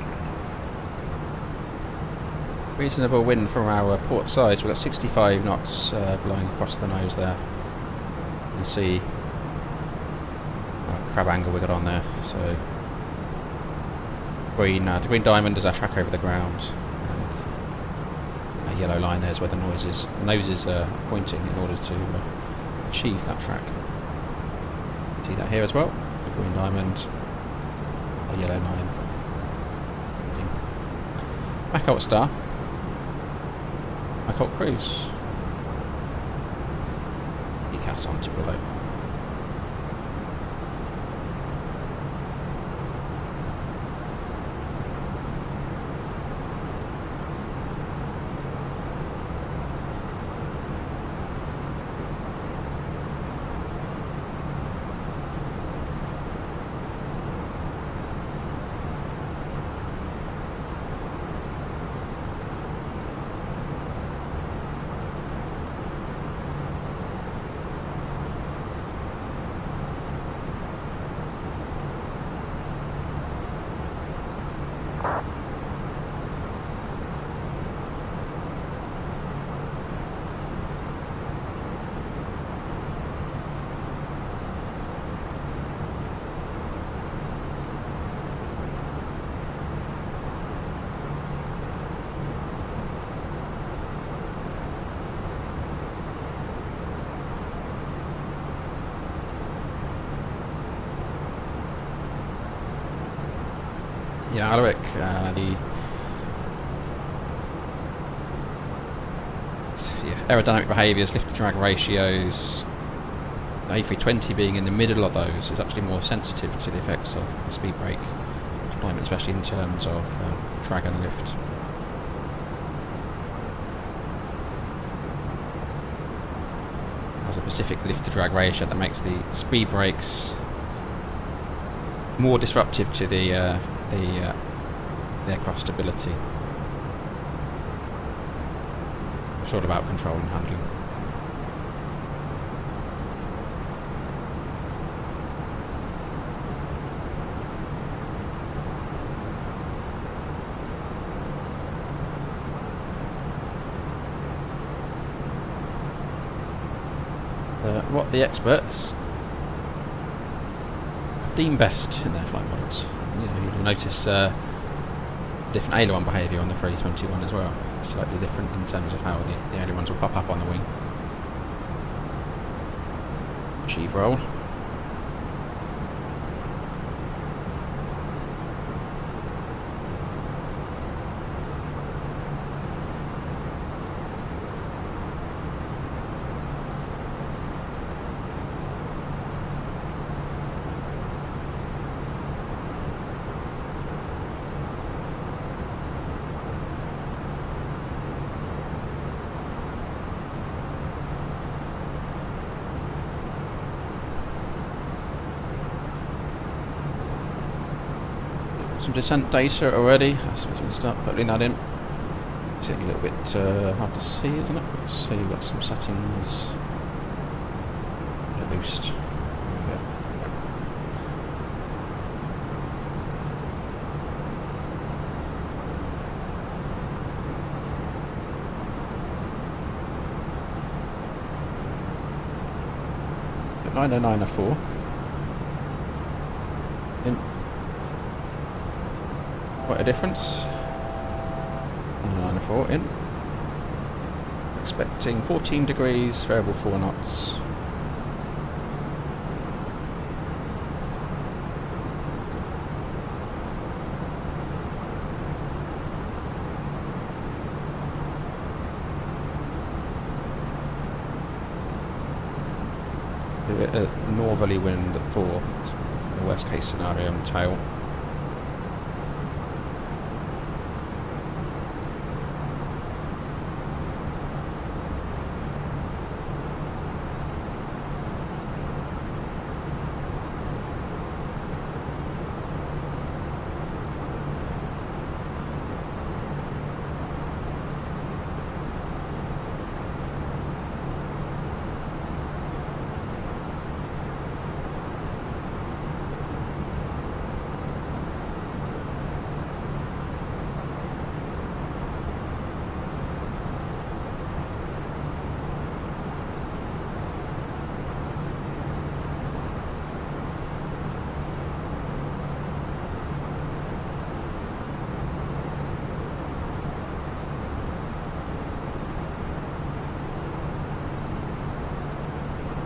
Reasonable wind from our port sides. We've got 65 knots blowing across the nose there. You can see crab angle we got on there. So the green diamond is our track over the ground, and a yellow line there is where the noses are pointing in order to achieve that track. See that here as well. The green diamond, a yellow line. Back out star. Back out cruise. EGAC on to below. Yeah, Alaric, the aerodynamic behaviours, lift to drag ratios, the A320 being in the middle of those is actually more sensitive to the effects of the speed brake deployment, especially in terms of drag and lift. Has a specific lift to drag ratio that makes the speed brakes more disruptive to the aircraft stability. It's all about control and handling. What the experts deem best in their flight models. You'll notice different aileron behaviour on the 321 as well. Slightly different in terms of how the ailerons will pop up on the wing. Achieve roll. Some descent data already, so we can start putting that in. It's getting a little bit hard to see, isn't it? Let's see, we've got some settings. A boost. There we go. At 90904. In. Quite a difference. 904 in. expecting 14 degrees, variable 4 knots. A northerly wind at 4, it's the worst case scenario on tail.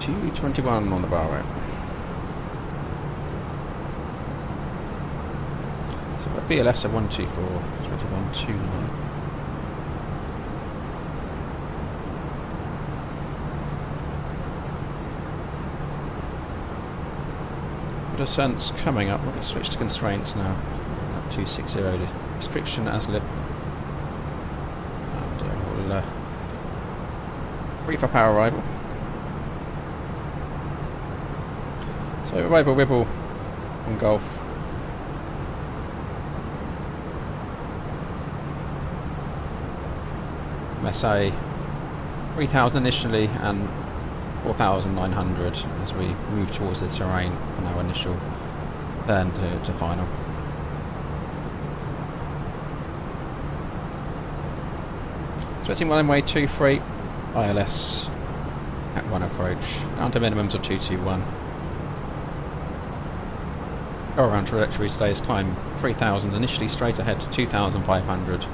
A321 on the bar rate. So a BLS of 124, 2129. Descent's coming up. We're going to switch to constraints now. 260 restriction as lip. And we'll brief up our arrival. So arrival Wibble on Golf. MSA 3000 initially and 4900 as we move towards the terrain on our initial turn to final. Expecting 1 23 ILS at 1 approach, down to minimums of 221. Go around trajectory today is climb 3000 initially straight ahead to 2500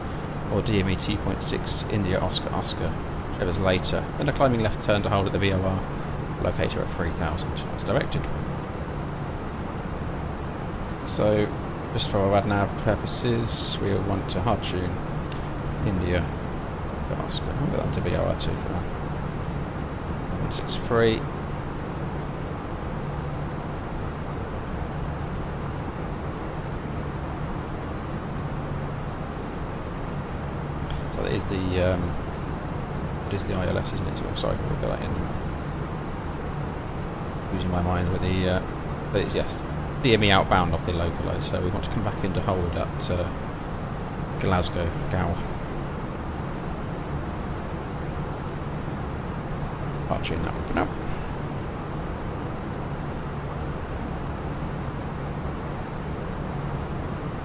or DME T.6 India Oscar Oscar, whichever's later. Then a climbing left turn to hold at the VOR locator at 3000 as directed. So just for our AdNav purposes we'll want to hard tune India Oscar. We'll go on to VOR2 for now. 163. So that is the ILS, isn't it? So sorry, we'll go that in. Losing my mind with the but it's, yes, DME outbound off the localo, so we want to come back into hold at Glasgow, Gow. I'll tune that one for now.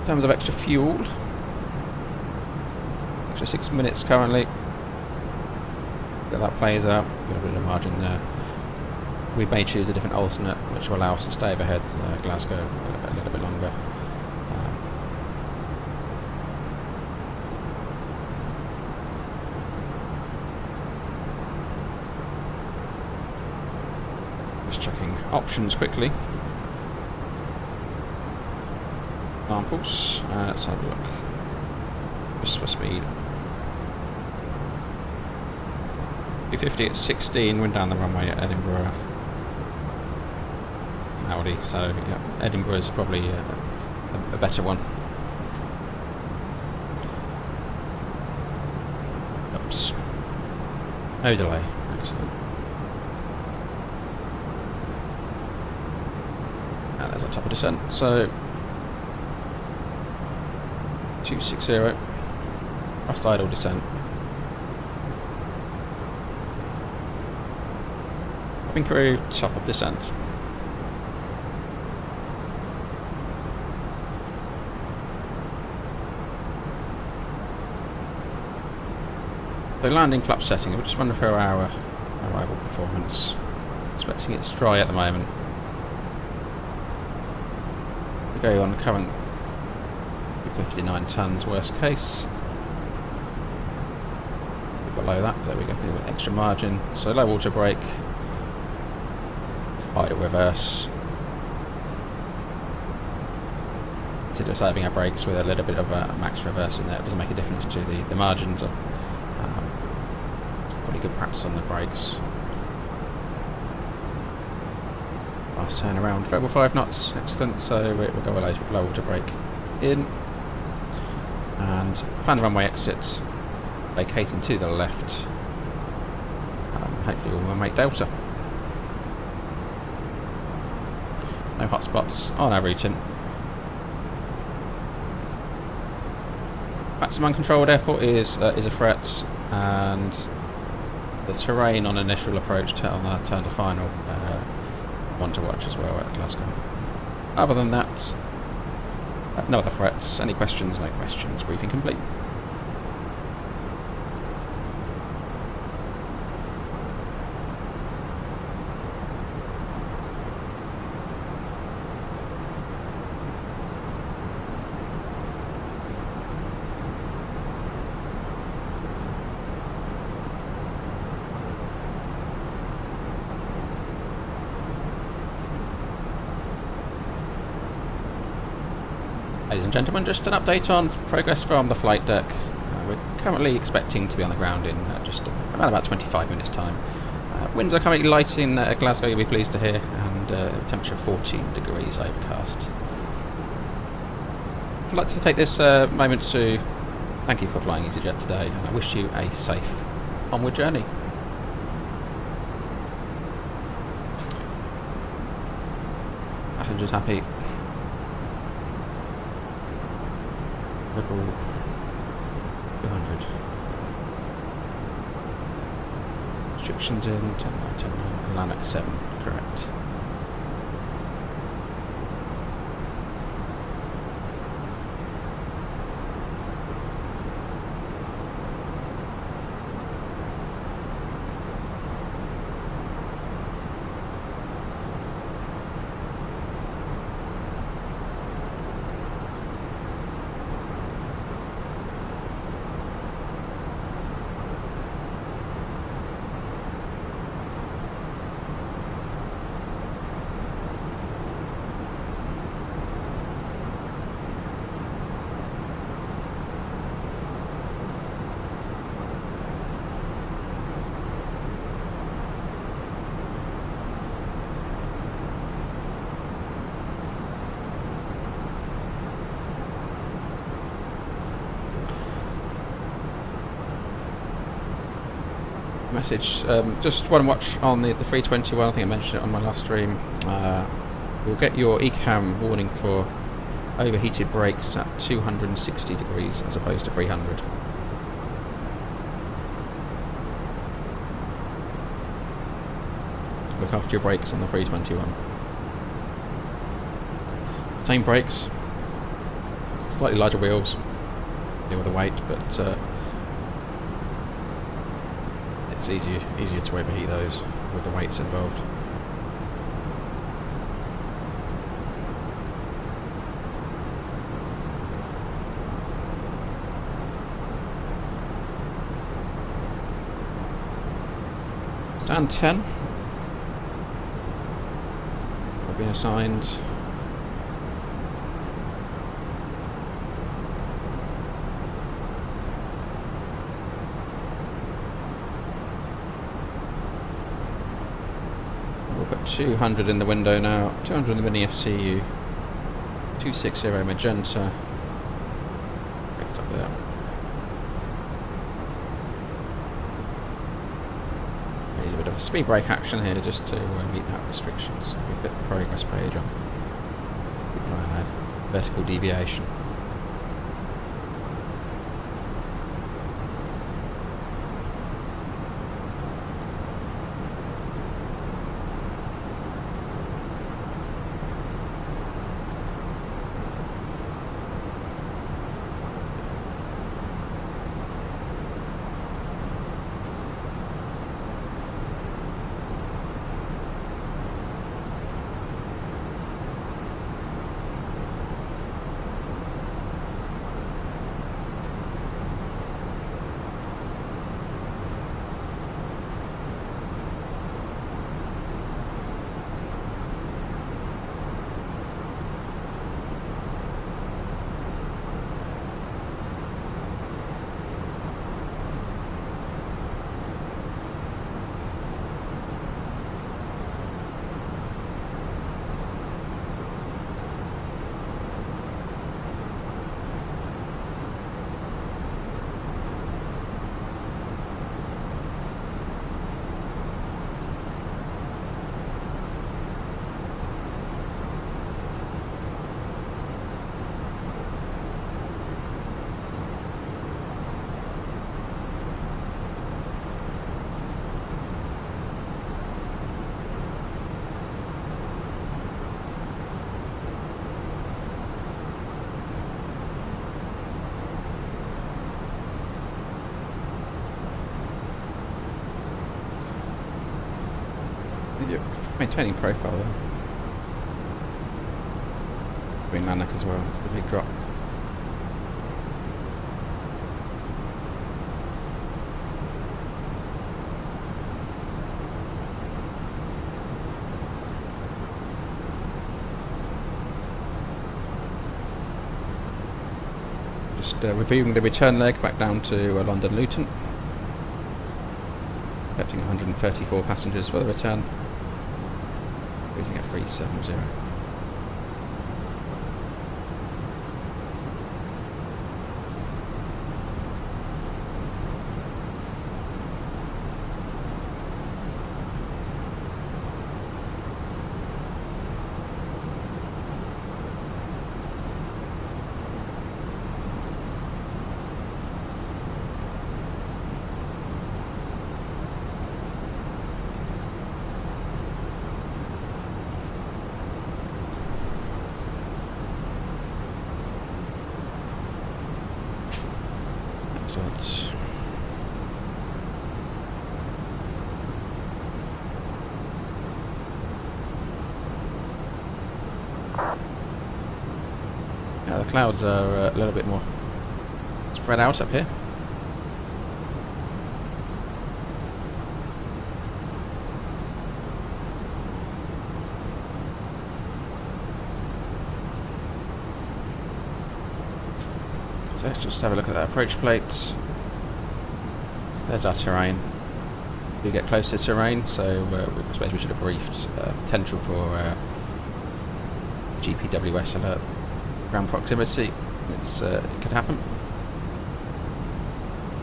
In terms of extra fuel, extra 6 minutes currently. Get that plays out, got a bit of margin there. We may choose a different alternate which will allow us to stay overhead Glasgow a little bit longer. Just checking options quickly. Examples, let's have a look. Just for speed. 250 at 16, went down the runway at Edinburgh. Audi, so yeah, Edinburgh is probably a better one. Oops. No delay. Excellent. And there's our top of descent. So 260. Fast idle descent. Cabin crew, top of descent. So landing flap setting, we'll just run through our arrival performance. Expecting it's dry at the moment. We go on current 59 tons worst case. below that. There we go. Extra margin. So low water brake. Idle reverse. Consider saving our brakes with a little bit of a max reverse in there. It doesn't make a difference to the margins. Pretty good practice on the brakes. Last turn around, variable 5 knots, excellent. So we'll go with low water brake in, and planned runway exits, vacating to the left. Hopefully we'll make delta. No hot spots on our routing. VATSIM uncontrolled airport is a threat, and the terrain on initial approach on our turn to final one to watch as well at Glasgow. Other than that, no other threats. Any questions? No questions. Briefing complete. Ladies and gentlemen, just an update on progress from the flight deck. We're currently expecting to be on the ground in just around about 25 minutes time. Winds are currently light in Glasgow, you'll be pleased to hear, and temperature 14 degrees overcast. I'd like to take this moment to thank you for flying EasyJet today, and I wish you a safe onward journey. Passengers happy. Ripple 200. Restrictions in 10, 10, land at 7, correct. Message, just want to watch on the 321, I think I mentioned it on my last stream. You'll get your ECAM warning for overheated brakes at 260 degrees as opposed to 300. Look after your brakes on the 321. Same brakes, slightly larger wheels, deal with the weight, but it's easier to overheat those with the weights involved. Stand 10. I've been assigned. We'll put 200 in the window now. 200 in the mini FCU. 260 magenta. Right up there. A bit of a speed brake action here just to meet that restriction. So we put the progress page on. Keep an eye on that vertical deviation. Maintaining profile there. Green Lanark as well, it's the big drop. Just reviewing the return leg back down to London Luton. Expecting 134 passengers for the return. Cruising at 370. Excellent. Yeah, the clouds are a little bit more spread out up here. So let's just have a look at that approach plates. There's our terrain. We get close to terrain, so I suppose we should have briefed potential for GPWS alert. Ground proximity, it could happen.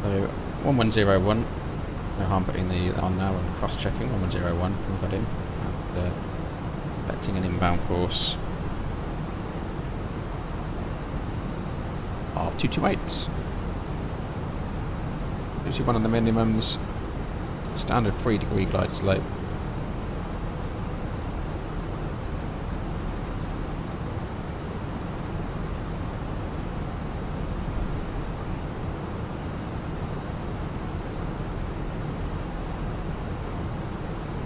So 1101, no harm putting the on now and cross-checking 1101. We've got him. And, expecting an inbound course of 228. 221 on the minimums. Standard 3-degree glide slope.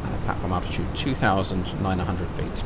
And a platform altitude 2,900 feet.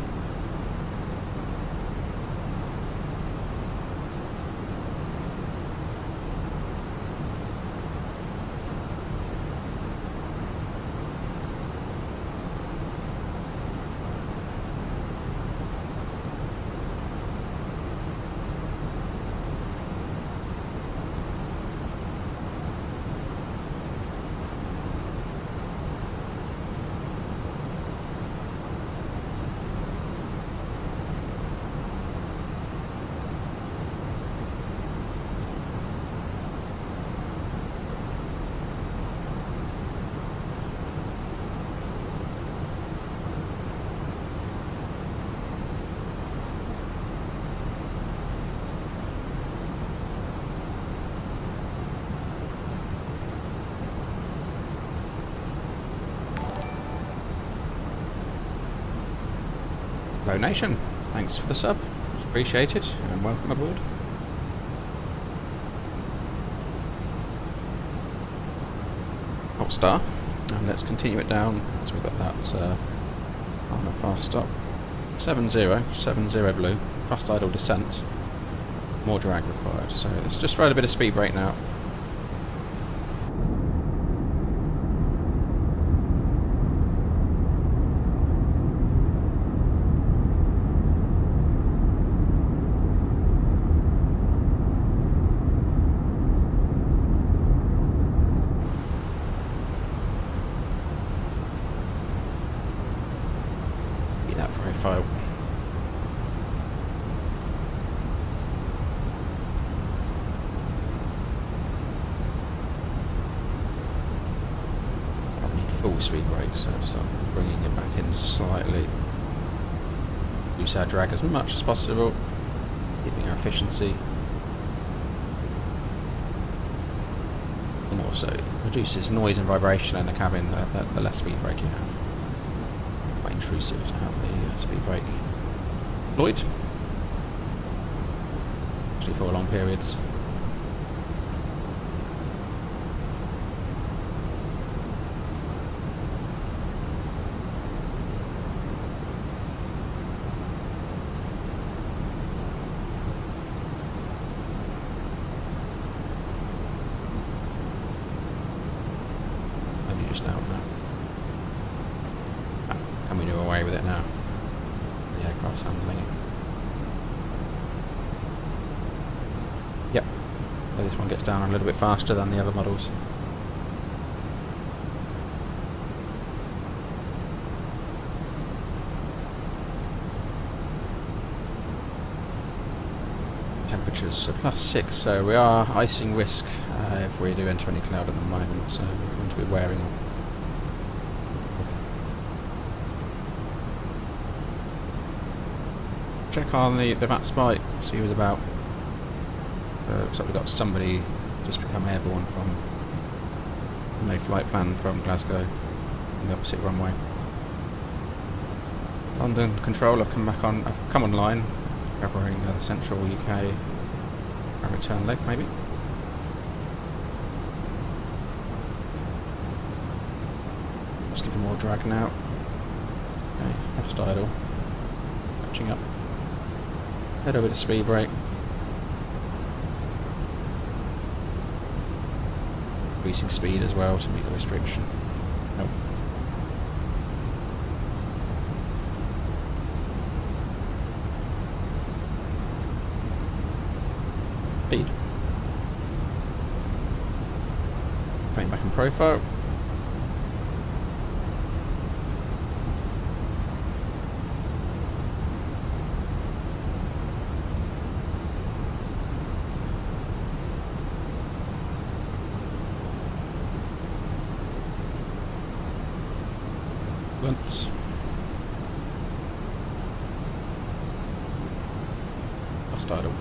Hello Nation, thanks for the sub, it's appreciated, and welcome aboard. Hot star, and let's continue it down as we've got that on a fast stop. 70 blue, fast idle descent, more drag required, so let's just throw a bit of speed brake now. Profile. I need full speed brakes, so I'm bringing it back in slightly. Reduce our drag as much as possible, keeping our efficiency, and also reduces noise and vibration in the cabin the less speed brake you have. Quite intrusive to have the speed brake deployed, especially for long periods. just out now. Ah, can we do away with it now? The aircraft's handling it. Yep. So this one gets down a little bit faster than the other models. Temperatures are +6, so we are icing risk if we do enter any cloud at the moment, so we're going to be wearing off. Check on the VAT spike, see who's about. Looks like we've got somebody just become airborne from no flight plan from Glasgow on the opposite runway. London control, I've come online, covering the central UK. A return leg, maybe. Let's give him more drag now. Okay, left idle. Catching up. Head over to speed brake. Increasing speed as well to meet the restriction. Nope. Speed. Coming back in profile. Once. Lost idle.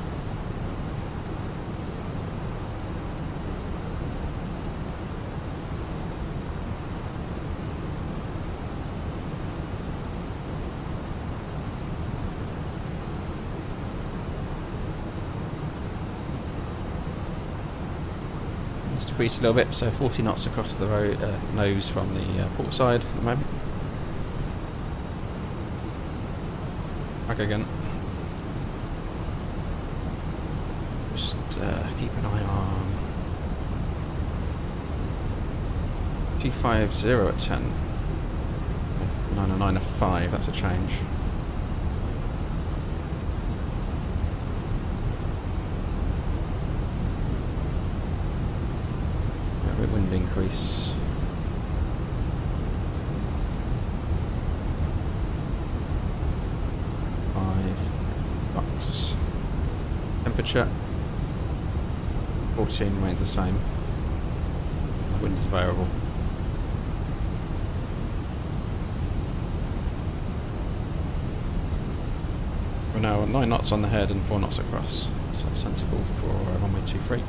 Decrease a little bit, so 40 knots across the road, nose from the port side at the moment. Back again. Just keep an eye on G50 at 10. 909 at 5, that's a change. Wind increase. $5. Temperature 14 remains the same. The wind is variable. We're now at 9 knots on the head and 4 knots across, so it's sensible for runway 23.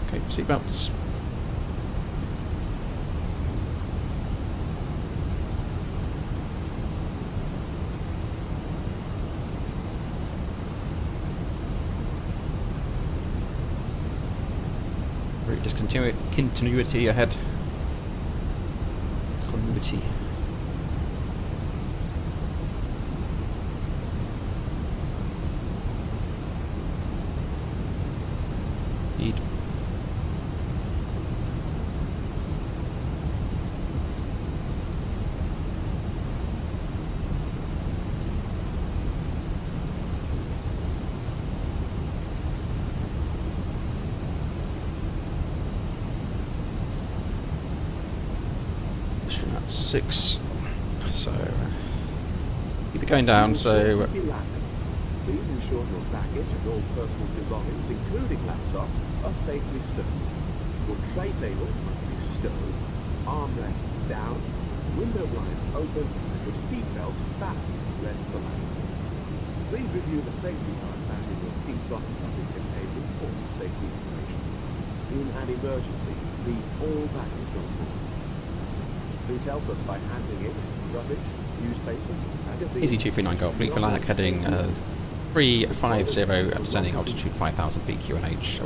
Okay, seatbelts. Route continuity ahead. Continuity. Speed. That's 6. So keep it going down. So please ensure your baggage and all personal belongings, including laptops, are safely stowed. Your tray table must be stowed, armrests down, window blinds open, and your seatbelt fastened ready for landing. Please review the safety card found in your seat button as it contains important safety information. In an emergency, leave all baggage on board. Please help us by handing in rubbish, newspapers, magazines... Easy 239 Golf, Lee for Lanak heading 350 at descending altitude 5,000 feet QNH.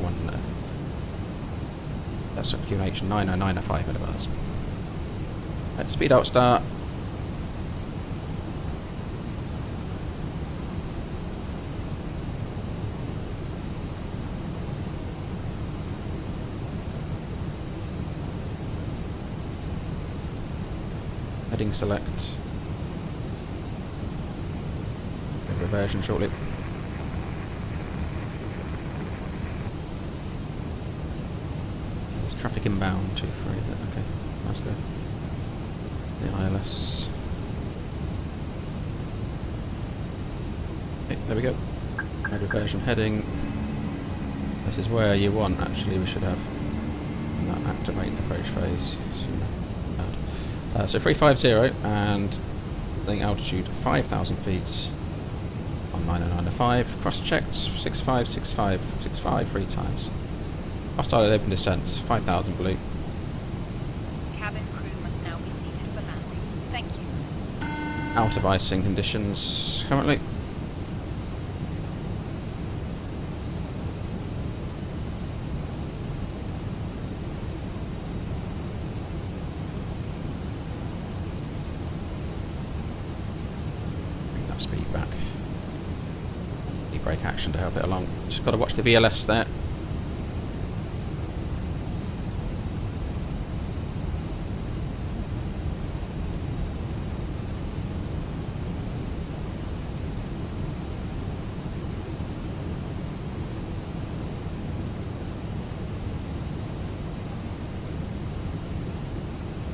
That's QNH 909 at 5 millibars. Let's speed out start. Heading select. Reversion shortly. There's traffic inbound 2-3. Okay, let's go. The ILS. Okay, there we go. Mode reversion heading. This is where you want, actually, we should have that activate approach phase. So 350 and landing altitude 5,000 feet on 90905. Cross checked 65, 65, 65 3 times. Hostile open descent 5,000 blue. Cabin crew must now be seated for landing. Thank you. Out of icing conditions currently. Speed back. Brake action to help it along. Just got to watch the VLS there.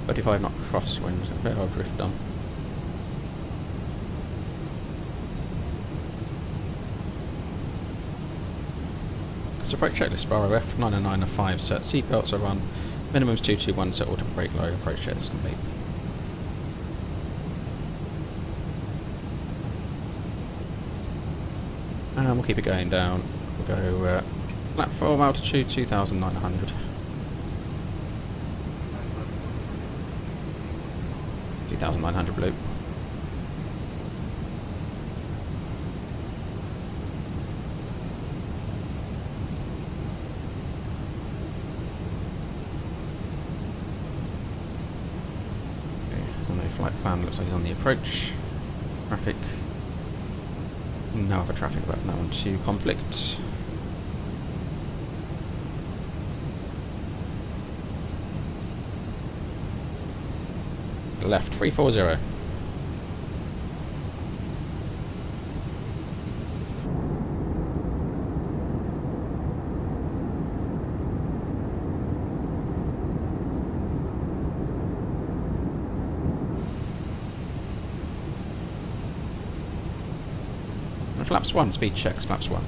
.35 knot crosswind, a bit of drift on. So approach checklist bar RF 90905 set, seatbelts are on, minimums 221 set, auto brake low, approach checklist complete. And we'll keep it going down. We'll go platform altitude 2,900. 2,900 blue. Flight plan looks like he's on the approach. Traffic. No other traffic about that one. To conflict. Left 340. Flaps 1, speed checks, flaps 1.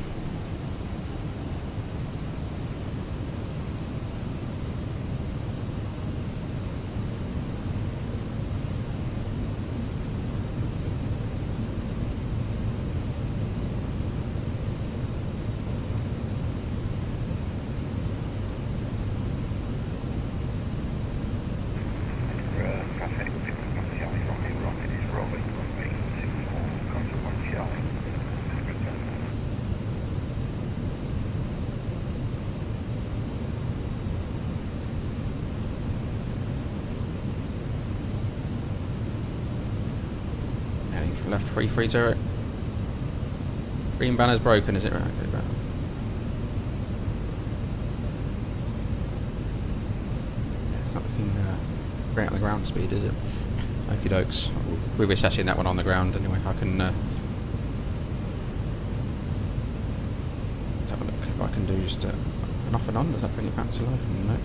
Left 330. Green banner's broken, is it? Right, okay, right. Yeah, it's not looking great on the ground speed, is it? Okie dokes. We'll be assessing that one on the ground anyway. I can let's have a look if I can do just an off and on. Does that bring it back to life? No.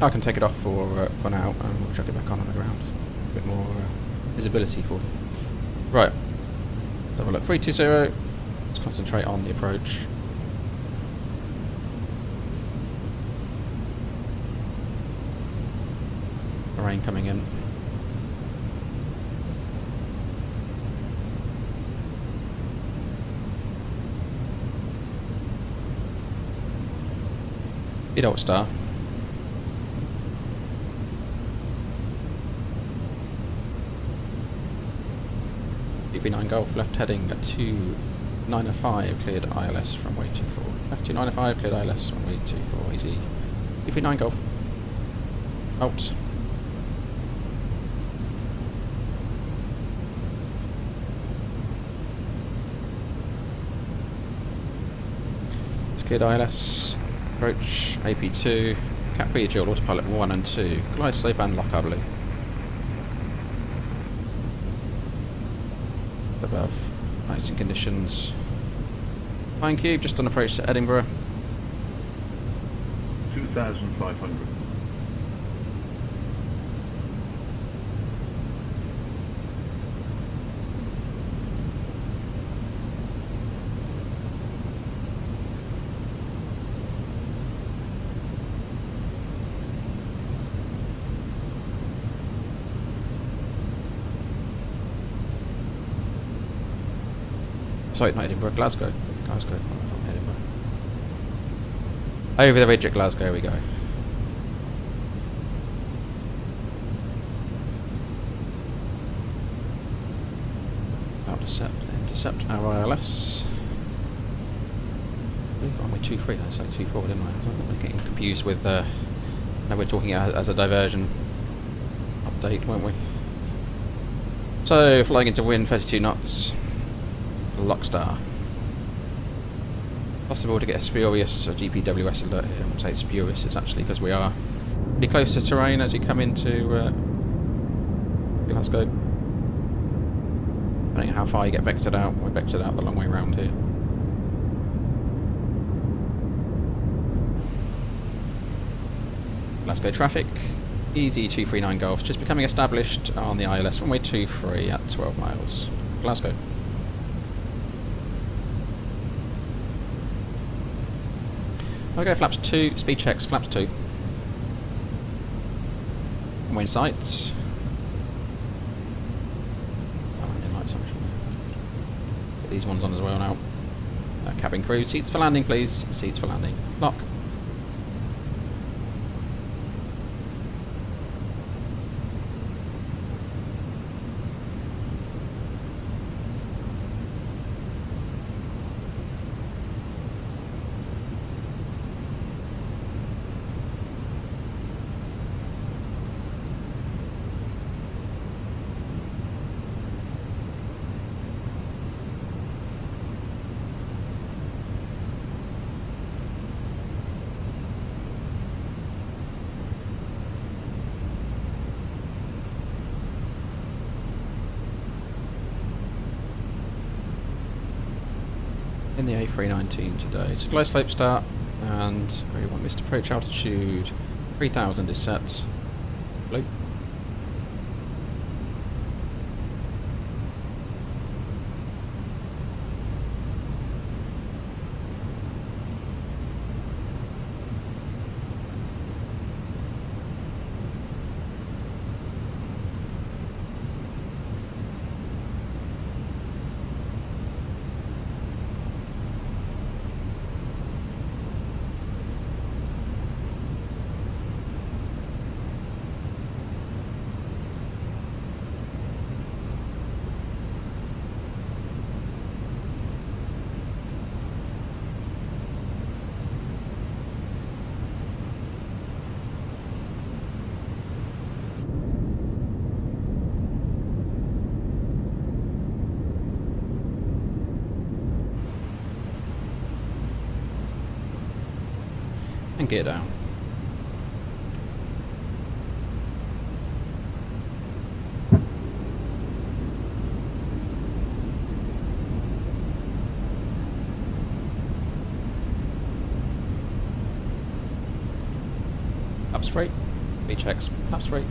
I can take it off for now, and we'll chuck it back on the ground. A bit more visibility for you. Right, let's have a look. 320. Let's concentrate on the approach. The rain coming in. Speed alt star. V9 Golf, left heading at 2905, cleared ILS from runway 24. Left 2905, cleared ILS from runway 24, easy. V9 Golf. Halt. It's cleared ILS. Approach AP2. Cap 3 dual autopilot 1 and 2. Glide slope and lock, I believe. Above. Icing conditions. Flying cube just on approach to Edinburgh. 2,500. Sorry, not Edinburgh, Glasgow. Glasgow, not Edinburgh. Over the ridge at Glasgow we go. Now intercept our ILS. Oh, we're 2-3, that's like 2-4, didn't I? I'm getting confused with, now we're talking as a diversion update, weren't we? So, flying into wind, 32 knots. Lockstar. Possible to get a spurious GPWS alert here. I won't say it's spurious, it's actually because we are pretty close to terrain as you come into Glasgow. Depending on how far you get vectored out, we're vectored out the long way round here. Glasgow traffic, easy 239 Golf, just becoming established on the ILS runway 23 at 12 miles. Glasgow. Okay, flaps 2, speed checks, flaps 2. Runway in sight. Landing lights actually. Get these ones on as well now. Cabin crew, seats for landing please, seats for landing. Lock. In the A319 today. It's a glide slope start and we want this to approach altitude 3000 is set. Blue. And gear down. Flaps free. B checks. Flaps free.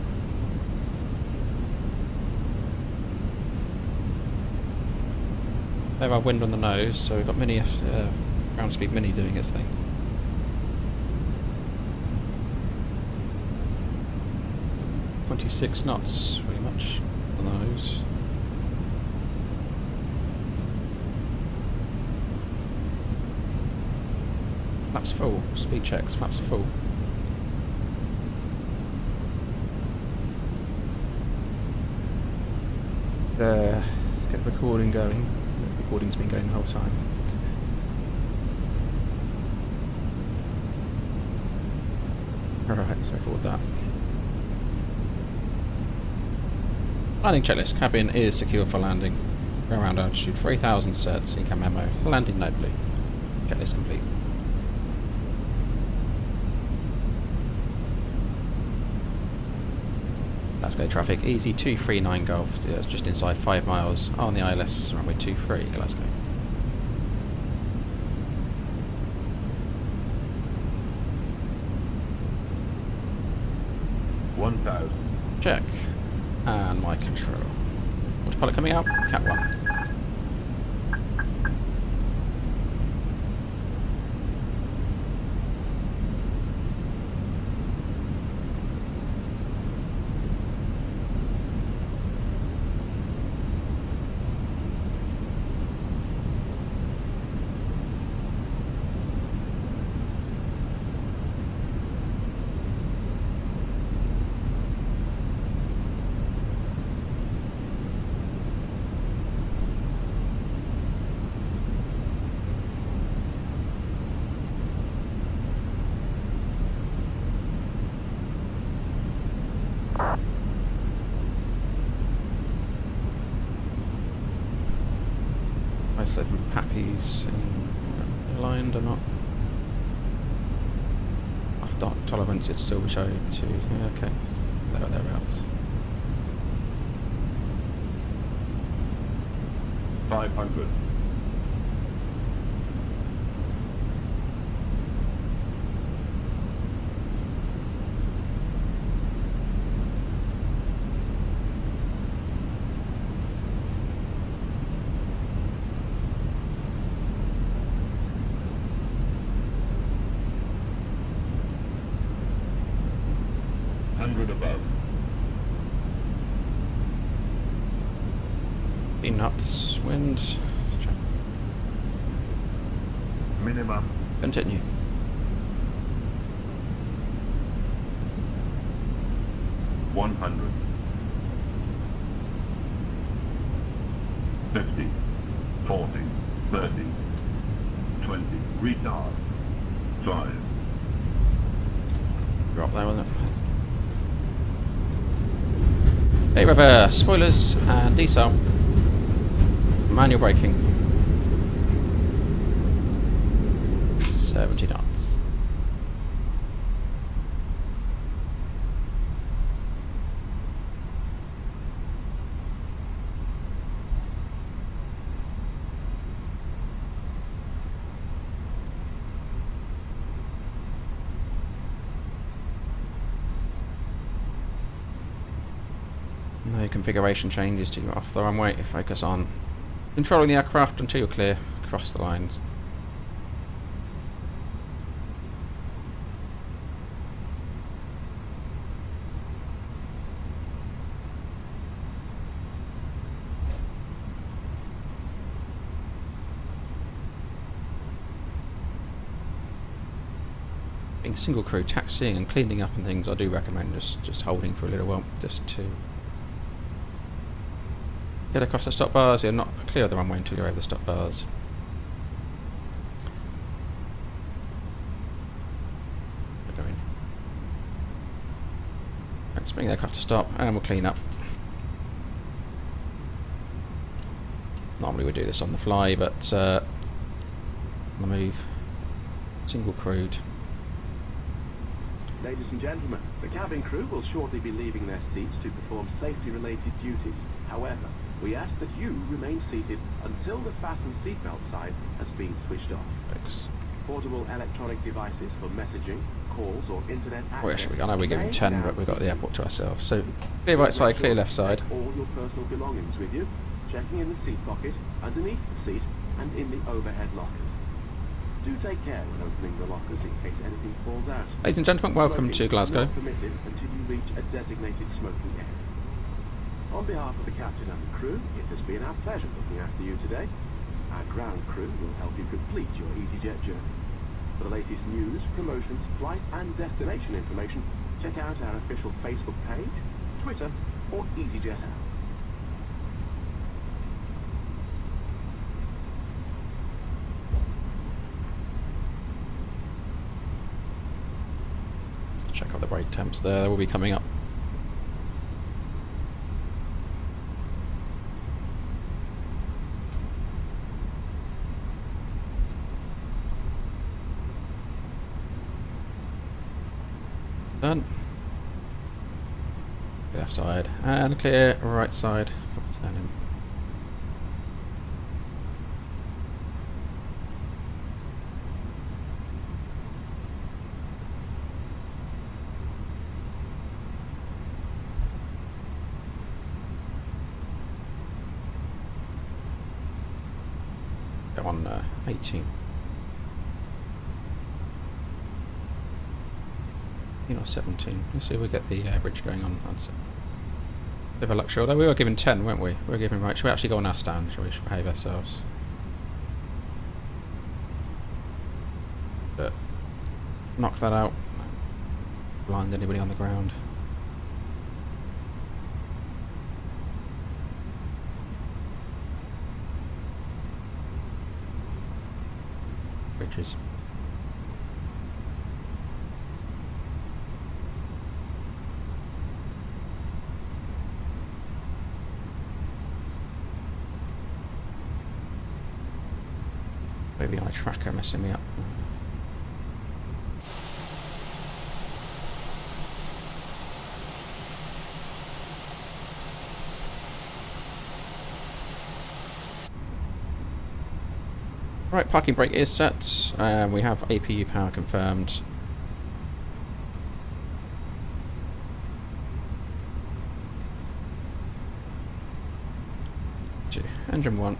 They have our wind on the nose, so we've got Mini ground speed Mini doing its thing. .26 knots, pretty much on the nose. Flaps full, speed checks, flaps full. There, let's get the recording going. The recording's been going the whole time. Alright, let's record that. Landing checklist. Cabin is secure for landing. Go around altitude 3000 set. ECAM memo. Landing nobly. Checklist complete. Glasgow traffic. Easy 239 Golf. Yeah, it's just inside 5 miles on the ILS runway 23 Glasgow. Check. And my control. Autopilot coming out. Cat 1. I said Pappy's aligned or not. Off dark tolerance, it's still showing to. Yeah, okay, thereabouts. 500. Above. 15 knots, wind. Minimum. Continue. $100. 50, 40, 30, 20. Retard. 5. Drop there, wasn't it? Hey, reverse, spoilers, and decel. Manual braking. 70 knots. No configuration changes to off the runway. Focus on controlling the aircraft until you're clear across the lines. Being single crew taxiing and cleaning up and things, I do recommend just holding for a little while, just to get across the stop bars. You're not clear of the runway until you're over the stop bars. Going. Let's bring the aircraft to stop and we'll clean up. Normally we do this on the fly, but on the move, single crewed. Ladies and gentlemen, the cabin crew will shortly be leaving their seats to perform safety-related duties. However, we ask that you remain seated until the fasten seatbelt sign has been switched off. Thanks. Portable electronic devices for messaging, calls or internet access. Oh, actually, I know we're giving 10, but we've got the airport to ourselves. So, clear right side, clear left side. All your personal belongings with you, checking in the seat pocket, underneath the seat, and in the overhead lockers. Do take care when opening the lockers in case anything falls out. Ladies and gentlemen, welcome to Glasgow. Not permitted until you reach a designated smoking area. On behalf of the captain and the crew, it has been our pleasure looking after you today. Our ground crew will help you complete your EasyJet journey. For the latest news, promotions, flight and destination information, check out our official Facebook page, Twitter or EasyJet app. Check out the brake temps there, they will be coming up. Done. Left side and clear right side for the turning. Go on 18. Or 17. Let's see if we get the average going on. Bit of a luxury, although we were given 10, weren't we? We were given right. Should we actually go on our stand? Shall we behave ourselves? But knock that out. Blind anybody on the ground. Bridges. Maybe my tracker messing me up. Right, parking brake is set. We have APU power confirmed. Engine 1.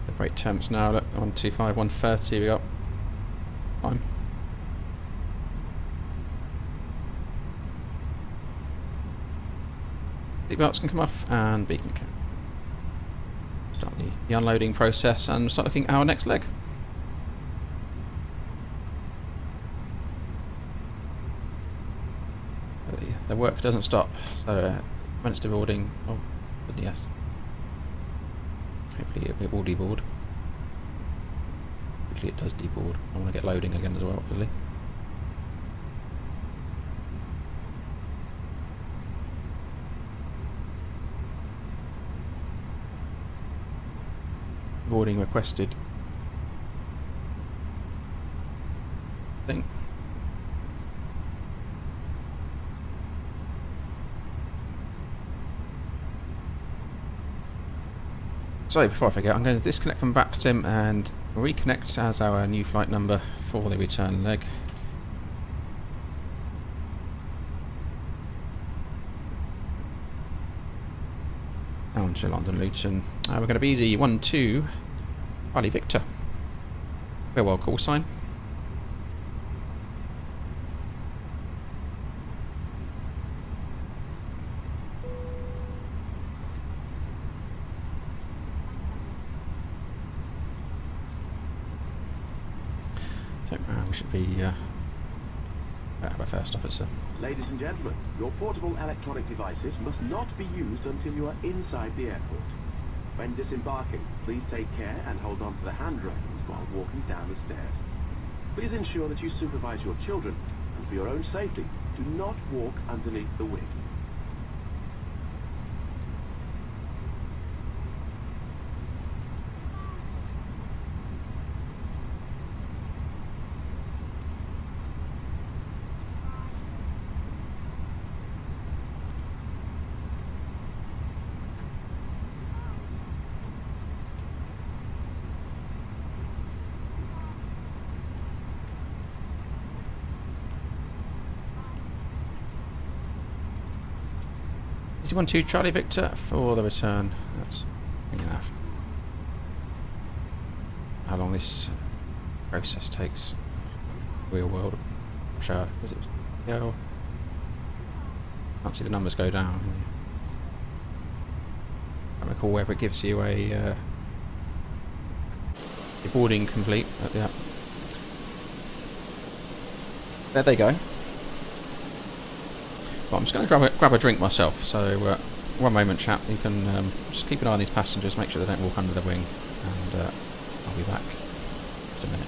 The brake temps now, look, 125, 130 we got. Fine. Seatbelts can come off and beacon can. Start the unloading process and start looking at our next leg. The work doesn't stop, so when it's deboarding, oh, but yes. Hopefully it will deboard. Hopefully it does deboard. I want to get loading again as well, obviously. Boarding requested. Thing. So before I forget, I'm going to disconnect from VATSIM and reconnect as our new flight number for the return leg. Down to London Luton. We're going to be easy 1-2 Charlie Victor. Farewell call sign. We should be our first officer. Ladies and gentlemen, your portable electronic devices must not be used until you are inside the airport. When disembarking, please take care and hold on to the handrails while walking down the stairs. Please ensure that you supervise your children, and for your own safety, do not walk underneath the wing. Easy 1-2 Charlie Victor for the return. That's enough. How long this process takes. Real world. Sure. Does it go? Can't see the numbers go down. I recall whether it gives you a boarding complete. Yeah. There they go. Well, I'm just going to grab a drink myself, so one moment chap, you can just keep an eye on these passengers, make sure they don't walk under the wing, and I'll be back in just a minute.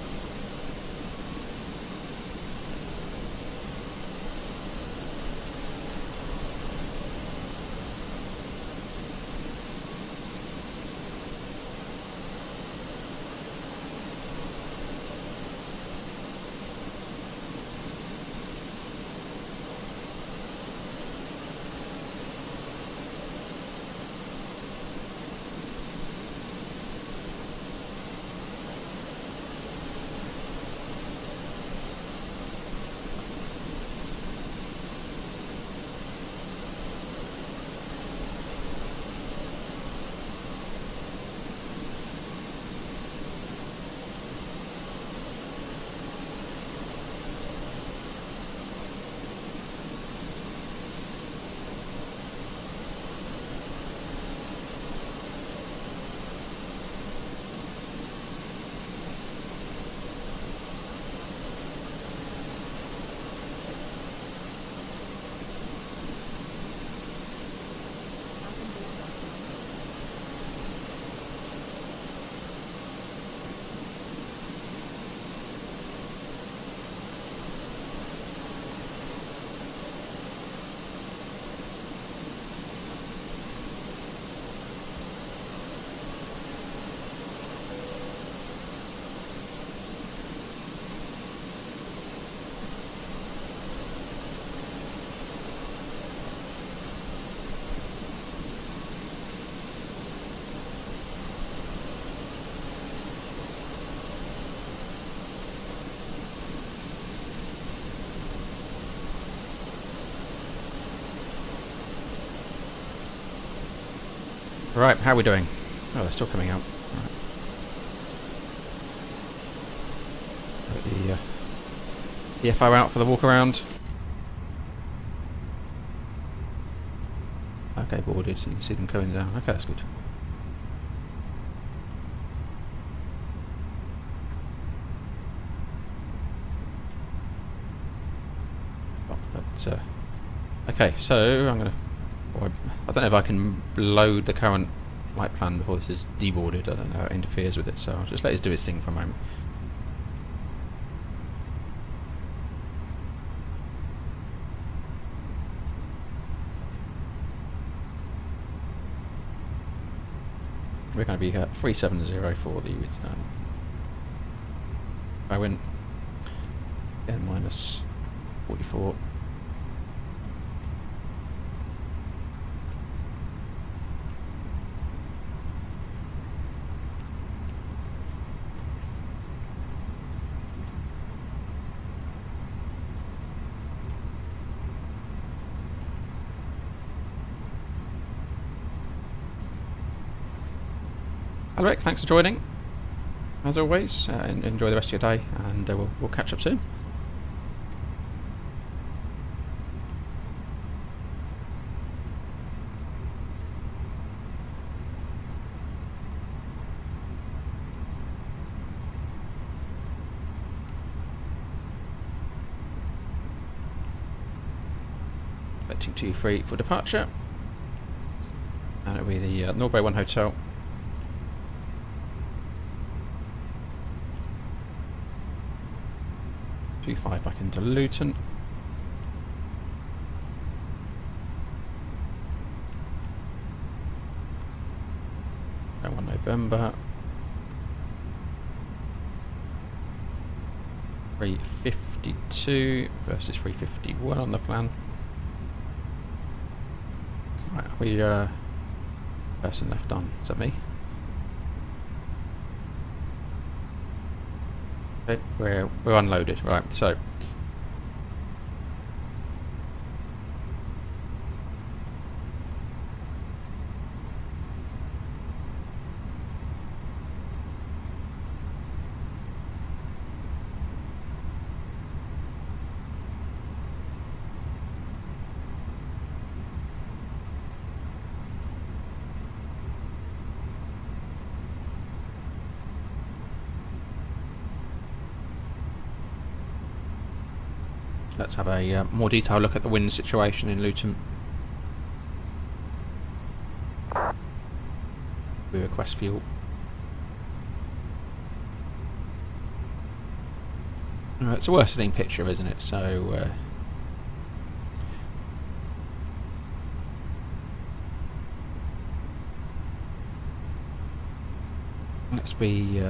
Right, how are we doing? Oh, they're still coming out. Right. Got the FO out for the walk around. Okay, boarded. You can see them coming down. Okay, that's good. Oh, but, okay, so I'm gonna. Oh, I don't know if I can load the current flight plan before this is deboarded. I don't know how it interferes with it, so I'll just let it do its thing for a moment. We're going to be at 370 for the return. I went N minus 44. Alric, thanks for joining. As always, enjoy the rest of your day, and we'll catch up soon. Expecting 23 for departure, and it'll be the Norway 1 Hotel. 25 back into Luton. Go 1 November. 352 versus 351 on the plan. Right, we person left on. Is that me? Okay, we're unloaded, right, so let's have a more detailed look at the wind situation in Luton. We request fuel. It's a worsening picture, isn't it? So let's be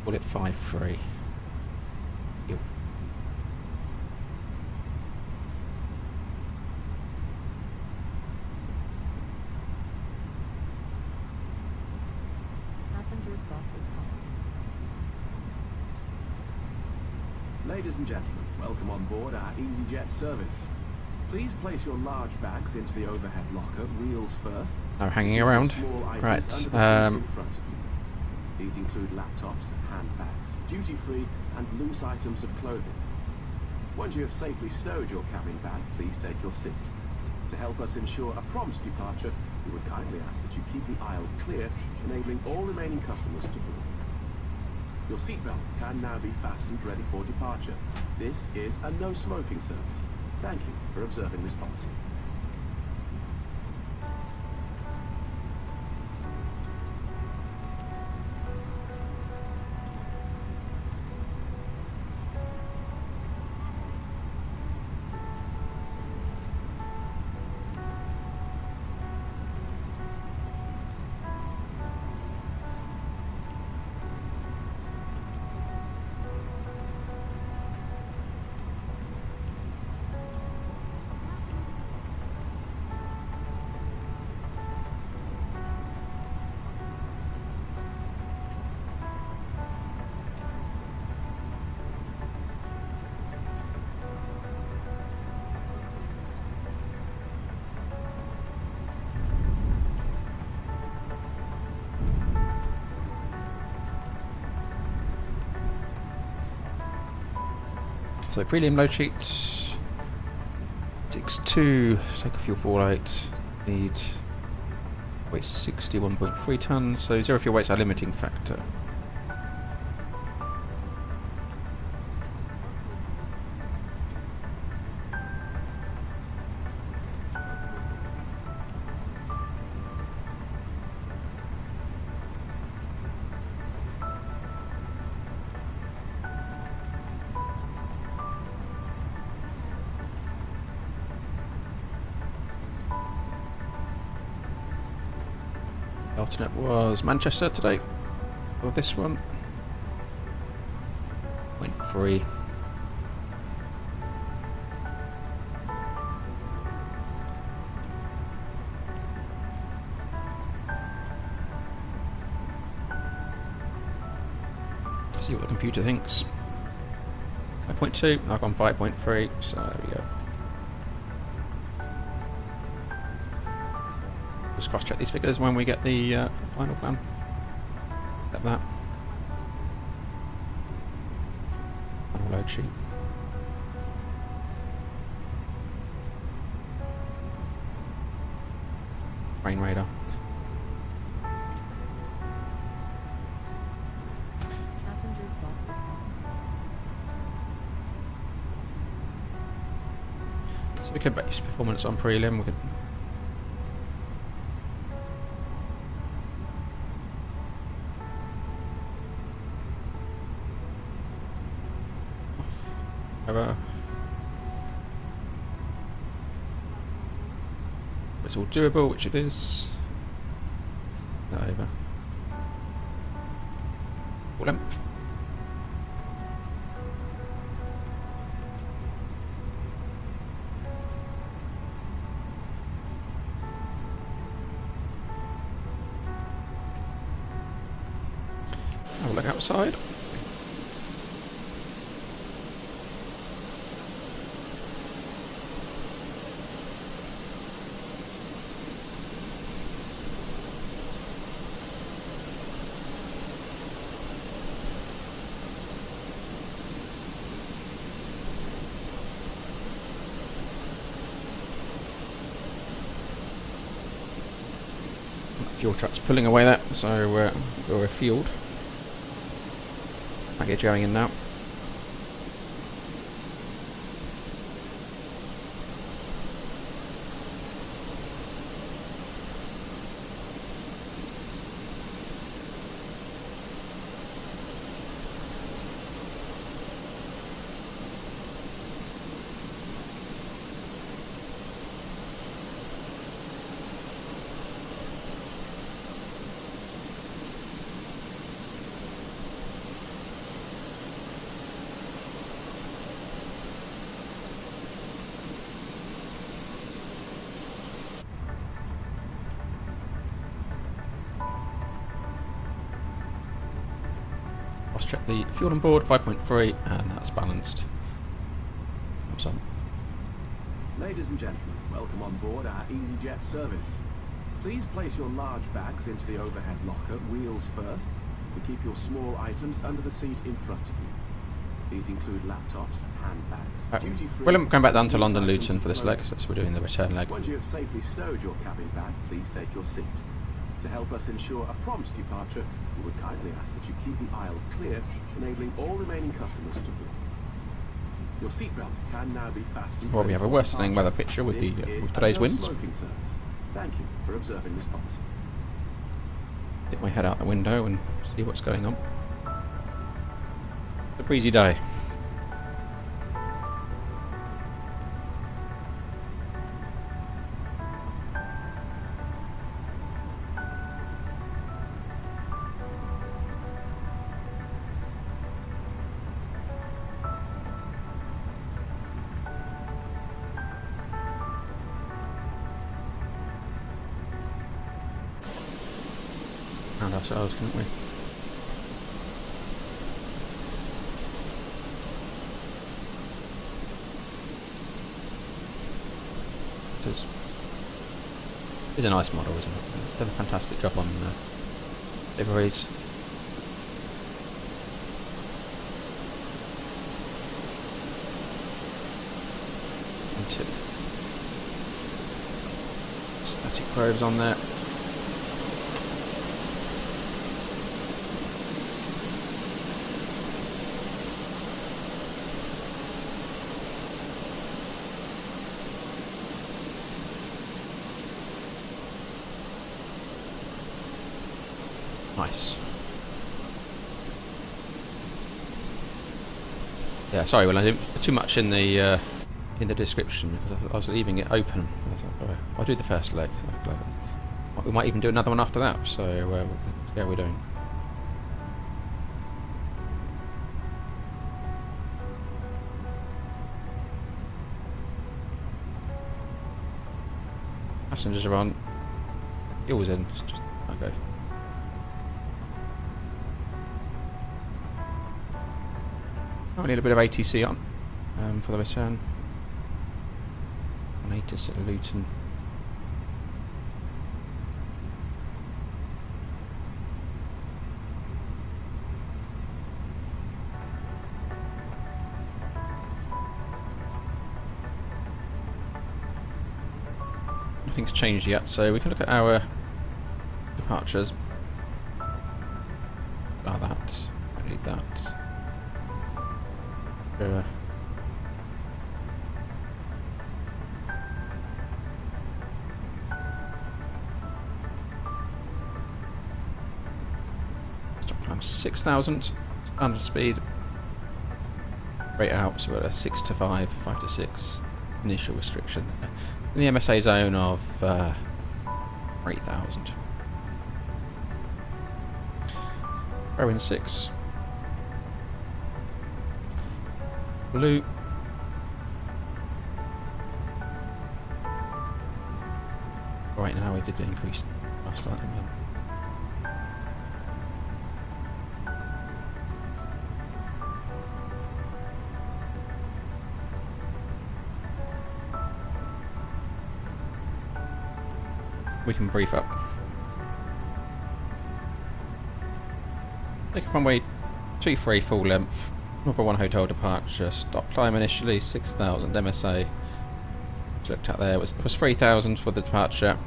call it 5-3. Yep. Passengers bus is coming. Ladies and gentlemen, welcome on board our EasyJet service. Please place your large bags into the overhead locker, wheels first. No hanging around. Small items Right. under the seat in front of you. These include laptops, handbags, duty-free and loose items of clothing. Once you have safely stowed your cabin bag, please take your seat. To help us ensure a prompt departure, we would kindly ask that you keep the aisle clear, enabling all remaining customers to board. Your seatbelt can now be fastened ready for departure. This is a no-smoking service. Thank you for observing this policy. So prelim load sheet 6.2, take a fuel 48, need weight 61.3 tonnes, so 0 fuel weight's our limiting factor. Alternate was Manchester today for this one. 0.3. See what the computer thinks. 5.2, I've gone 5.3, so there we go. Just cross-check these figures when we get the final plan. Get that. Final load sheet. Rain radar. Passengers bus is coming. So we could base performance on prelim. We could. It's all doable, which it is. Over. Full length. Have a look outside. Fuel truck's pulling away that, so we're refueled. Package going in now. Let's check the fuel on board, 5.3, and that's balanced. Awesome. Ladies and gentlemen, welcome on board our EasyJet service. Please place your large bags into the overhead locker, wheels first, and keep your small items under the seat in front of you. These include laptops, handbags, duty-free... Well, I'm going back down to London Luton for this leg, so we're doing the return leg. Once you have safely stowed your cabin bag, please take your seat. To help us ensure a prompt departure, we would kindly ask that you keep the aisle clear, enabling all remaining customers to board. Your seatbelt can now be fastened. Well, we have a worsening weather picture with with today's winds. Smoking service. Thank you for observing this policy. Stick my head out the window and see what's going on. It's a breezy day. Found ourselves, couldn't we? It's a nice model, isn't it? Done a fantastic job on liveries. probes on there. Nice. Yeah, sorry, well I didn't put too much in the description because I was leaving it open. I was like, oh, I'll do the first leg. So we might even do another one after that. So yeah, we're doing. Passengers are on. Fuel's in. It's just okay. I need a bit of ATC on for the return. 180 at Luton. Nothing's changed yet, so we can look at our departures. Ah, that. I need that. Stop time 6,000 standard speed. Rate out, so we're at a 6 to 5, 5 to 6 initial restriction there. In the MSA zone of 3,000. Throw in 6. Blue. Right now we did increase last time. We can brief up. Take runway 23 full length. Number 1 hotel departure, stop climb initially 6,000 MSA. Looked at there, it was 3,000 for the departure.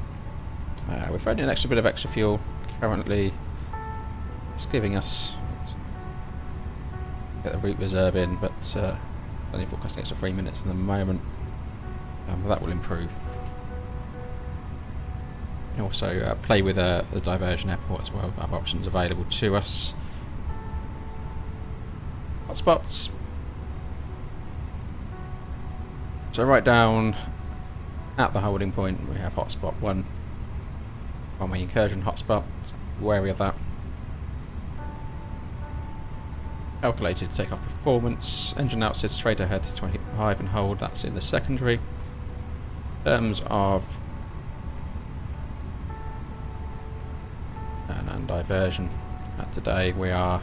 We're throwing an extra bit of extra fuel currently. It's giving us get the route reserve in, but only forecasting extra 3 minutes at the moment. But that will improve. And also play with the diversion airport as well. Other options available to us. Hotspots. So right down at the holding point we have hotspot 1. Runway incursion hotspot. So wary of that. Calculated takeoff performance. Engine out sits straight ahead to 25 and hold. That's in the secondary. In terms of and diversion today we are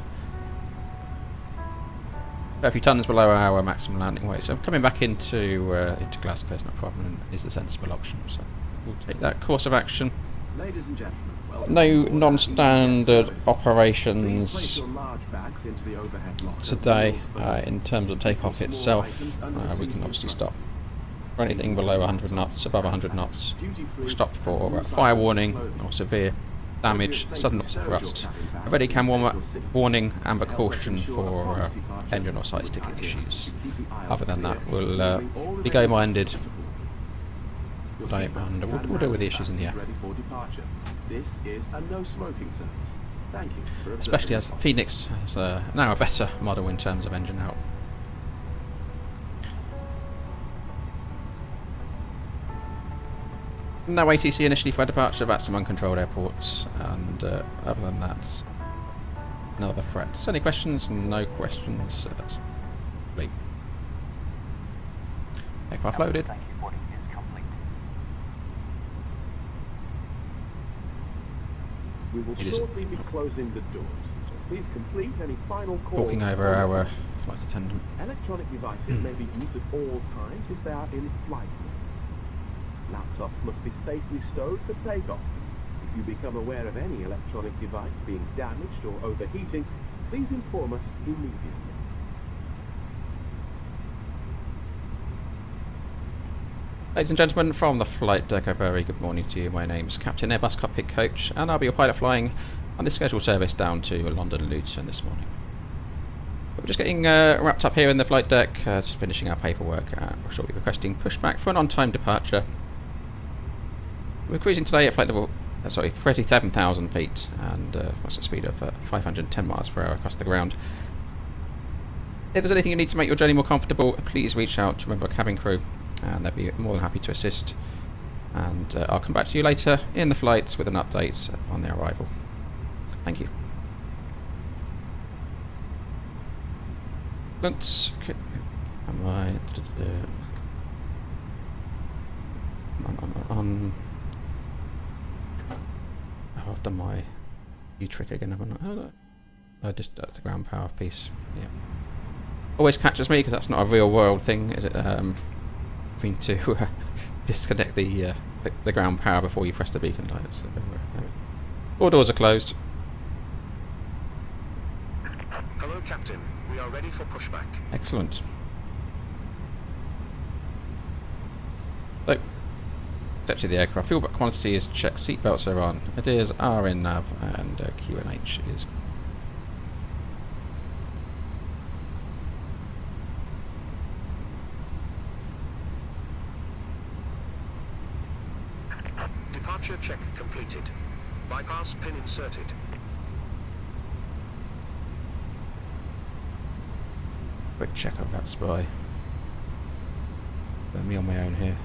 a few tons below our maximum landing weight, so coming back into Glasgow is no problem and is the sensible option, so we'll take that course of action. Ladies and gentlemen, no non-standard operations today in terms of takeoff itself. We can obviously stop for anything below 100 knots, above 100 knots. We'll stop for fire warning or severe damage, sudden loss of thrust, a ready cam warning, amber caution for engine or side sticker issues. Other than that, we'll be go-minded and we'll deal with the issues in the air. This is a no smoking service. Thank you for especially as Fenix is now a better model in terms of engine out. No ATC initially for departure, VATSIM uncontrolled airports, and other than that, no other threats. Any questions? No questions. That's complete. Takeoff loaded. Thank you. Boarding is complete. We will shortly be closing the doors, so please complete any final calls. Talking over our flight attendant. Electronic devices may be used at all times if they are in flight mode. Laptops must be safely stowed for takeoff. If you become aware of any electronic device being damaged or overheating, please inform us immediately. Ladies and gentlemen, from the flight deck, a very good morning to you. My name's Captain Airbus Cockpit Coach, and I'll be your pilot flying on this scheduled service down to London Luton this morning. We're just getting wrapped up here in the flight deck, just finishing our paperwork, and we're shortly requesting pushback for an on-time departure. We're cruising today at flight level, 37,000 feet, and what's the speed of 510 miles per hour across the ground. If there's anything you need to make your journey more comfortable, please reach out to a member of cabin crew, and they'll be more than happy to assist. And I'll come back to you later in the flight with an update on their arrival. Thank you. Let's. Am I? On. Oh, I've done my new trick again, haven't I? Oh, no. Just the ground power piece. Yeah. Always catches me because that's not a real world thing, is it? To disconnect the ground power before you press the beacon light. So, all doors are closed. Hello, Captain. We are ready for pushback. Excellent. So, steps to the aircraft. Fuel quantity is checked. Seatbelts are on. Ideas are in nav, and QNH is. Departure check completed. Bypass pin inserted. Quick check of that spy. Let me on my own here.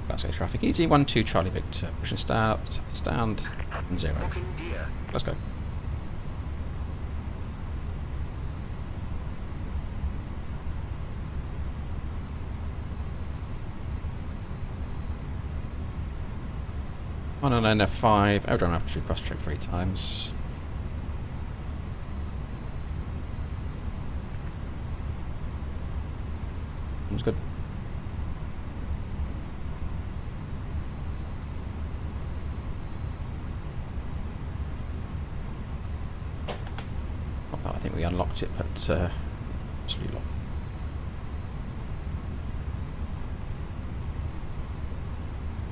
Glasgow traffic easy. 1-2 Charlie Victor. Pushing start, stand, and 0. Locking gear. Let's go. On an NF5, aerodrome altitude cross check 3 times. That's good. Not that I think we unlocked it, but possibly locked.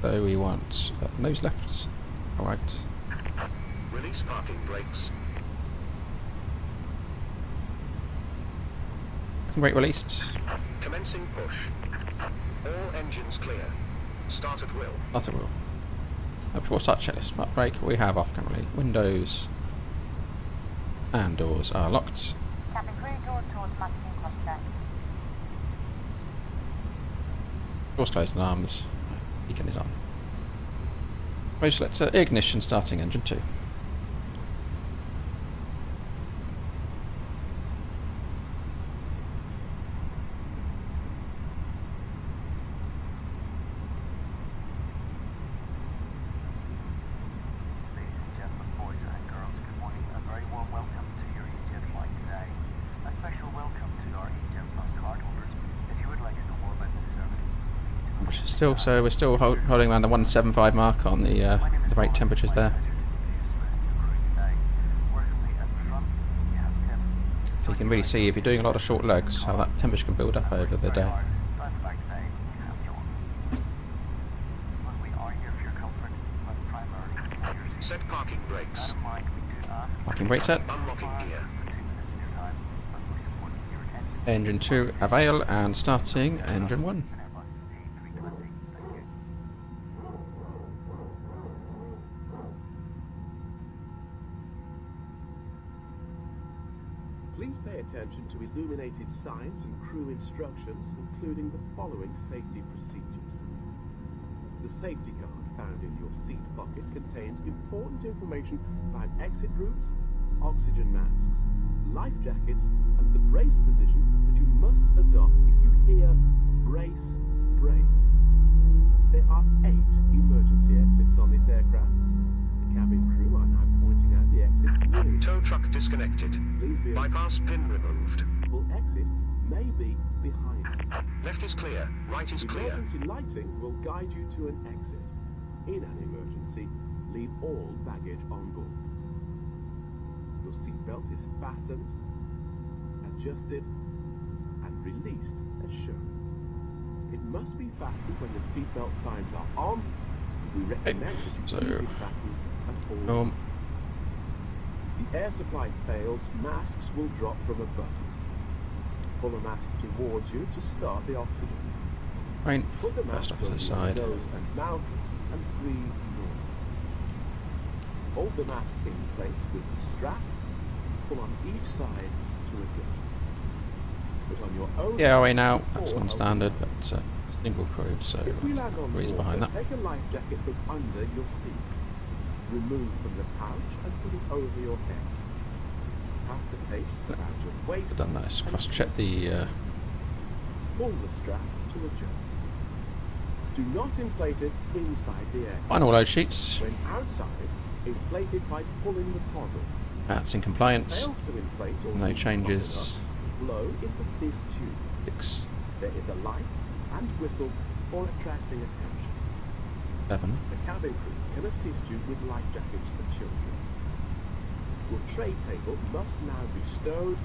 So we want nose left, right. Release parking brakes. Brake released. Commencing push. All engines clear. Start at will. That's a will. Before start checklist, smart brake, we have off currently. Windows and doors are locked. Cabin crew, doors to automatic and cross-check. Doors closed and arms. Beacon is on. Right, so let's ignition, starting engine 2. Ladies and gentlemen, boys and girls, good morning. A very warm welcome to your EGPF flight today. A special welcome to our EGPF Plus cardholders. If you would like to know more about this service, Which is still, so we're still holding around the 175 mark on the brake temperatures there. So you can really see if you're doing a lot of short legs how that temperature can build up over the day. Set parking brakes. Parking brake set. Unlocking gear. Engine 2 avail and starting engine 1. Please pay attention to illuminated signs and crew instructions, including the following safety procedures. The safety card found in your seat pocket contains important information about exit routes, oxygen masks, life jackets, and the brace position that you must adopt if you hear brace, brace. There are 8 emergency exits on this aircraft. The cabin crew are now pointing out the exits near. Tow truck disconnected. Bypass pin removed. Exit may be behind you. Left is clear. Right is clear. Emergency lighting will guide you to an exit. In an emergency, leave all baggage on board. Your seatbelt is fastened, adjusted, and released as shown. It must be fastened when the seatbelt signs are on. We recommend that you keep it fastened at all times. The air supply fails, masks will drop from above. Pull a mask towards you to start the oxygen. Right, Put the mask first off to over the your side. nose and mouth and breathe normally. Hold the mask in place with the strap. Pull on each side to adjust. Put on your own. Yeah, away now. That's or non-standard, over. but single crew, so If we that's land the on reason water, behind that. take a life jacket from under your seat. Remove from the pouch and put it over your head. Tap the tapes around your waist. I've done that. Just cross-check the. Pull the strap to adjust. Do not inflate it inside the air. Final load sheets. When outside, inflate it by pulling the toggle. That's in compliance. Fails to inflate or No move changes. fast enough, blow into this tube. 6, There is a light and whistle for attracting attention. 7. The cabin crew can assist you with life jackets for children. Your tray table must now be stowed,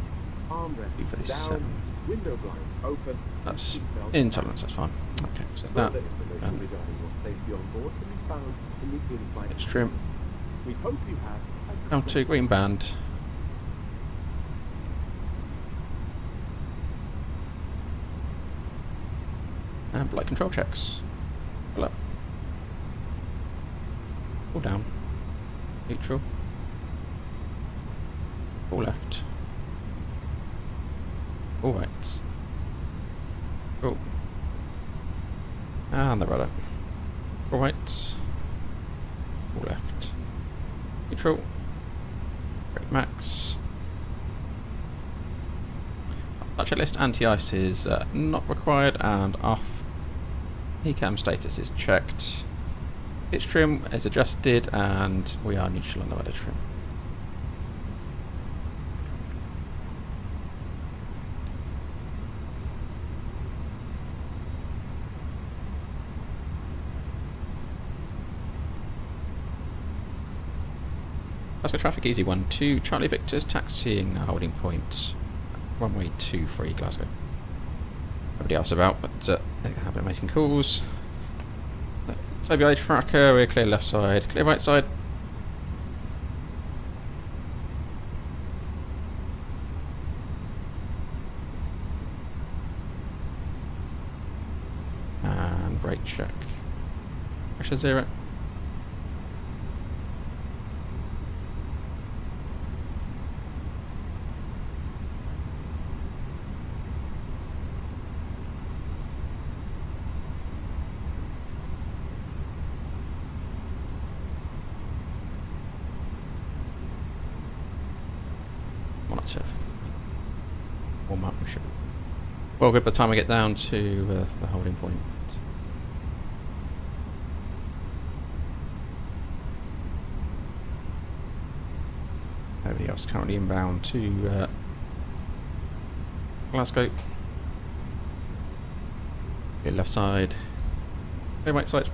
armrests 37. down, window blinds open, That's and seatbelts in fastened. tolerance, that's fine. Okay, so that. Further information And regarding your safety on board can be found in the in-flight it's trim. We hope you have a Down to green band. And flight control checks. Pull up. Pull down. Neutral. Pull left. Pull right. Pull. And the rudder. Pull right. Pull left. Neutral. Brake max. Flight checklist anti-ice is not required and off. ECAM status is checked. Pitch trim is adjusted and we are neutral on the rudder trim. Glasgow traffic, easy 1-2, Charlie Victor's taxiing holding point, runway 23 Glasgow. Nobody else about, but they have been making calls. Toby tracker, we're clear left side, clear right side. And brake check. Pressure 0. Warm up, we should. Well, good by the time we get down to the holding point. Nobody else currently inbound to Glasgow. Your left side, your right side.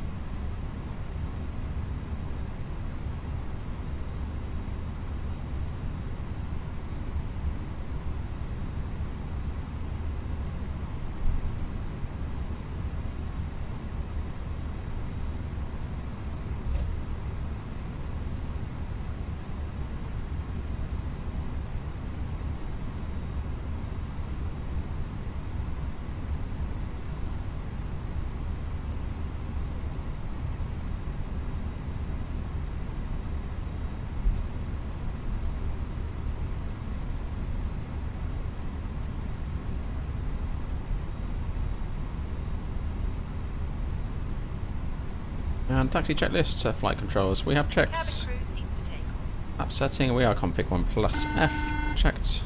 And taxi checklists, flight controls. We have Cabin checked. crew, seats for takeoff. App setting, we are config 1 plus F. Checked.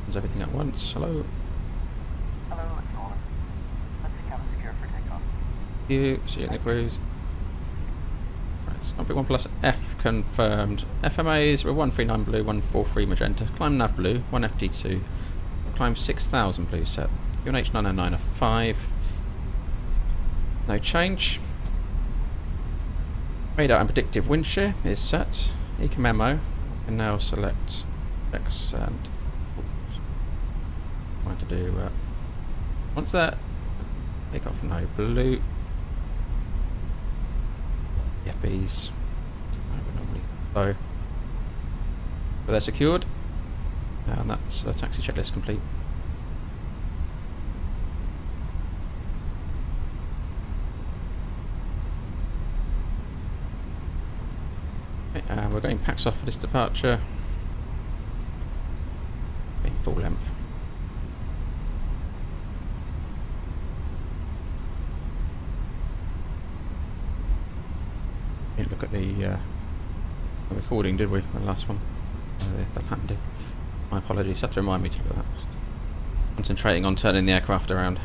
Is everything at once? Hello. Hello, it's Nolan. Let's cabin secure for takeoff. You see you in the cruise. Right, so config 1 plus F confirmed. FMAs were 139 blue, 143 magenta. Climb nav blue, 1 FD2. Climb 6000 blue set. QNH 909 are 5. No change. Radar and predictive wind shear is set. Eco memo. I can now select X and want to do once that take off no blue. Yeppies. So they're secured, and that's a taxi checklist complete. Okay, we're going packs off for this departure. Okay, full length. Didn't look at the recording, did we? The last one, the landing. My apologies. Have to remind me to look at that. Concentrating on turning the aircraft around.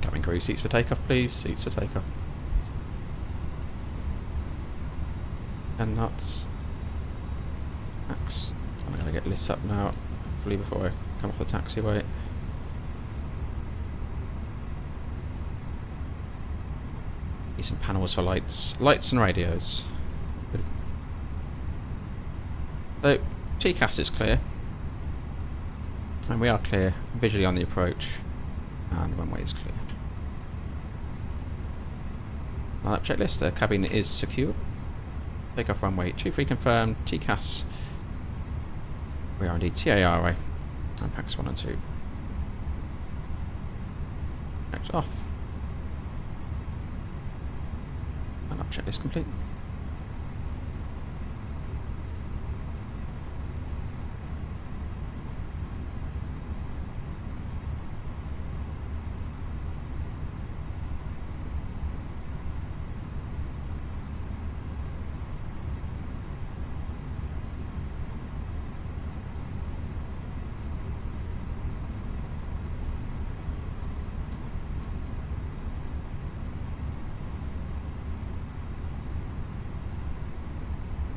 Cabin crew, seats for takeoff please, seats for takeoff. And nuts. Max. I'm going to get lit up now, hopefully before I come off the taxiway. Need some panels for lights. Lights and radios. Good. So, TCAS is clear. And we are clear visually on the approach. And runway is clear. Line-up checklist, the cabin is secure. Takeoff runway 23 confirmed, TCAS. We are indeed TARA. And packs 1 and 2. Next off. Line-up checklist complete.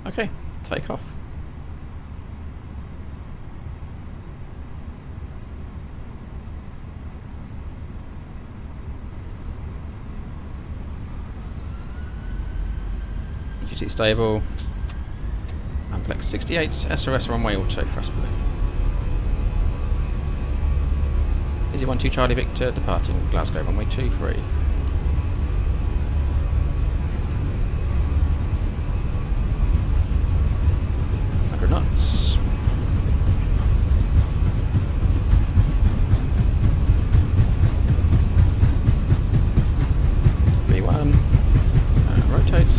Okay, take off. EGT stable. Amplex 68, SRS runway auto thrust balloon. Easy 12 Charlie Victor departing Glasgow runway 23. Nuts. V1 rotates.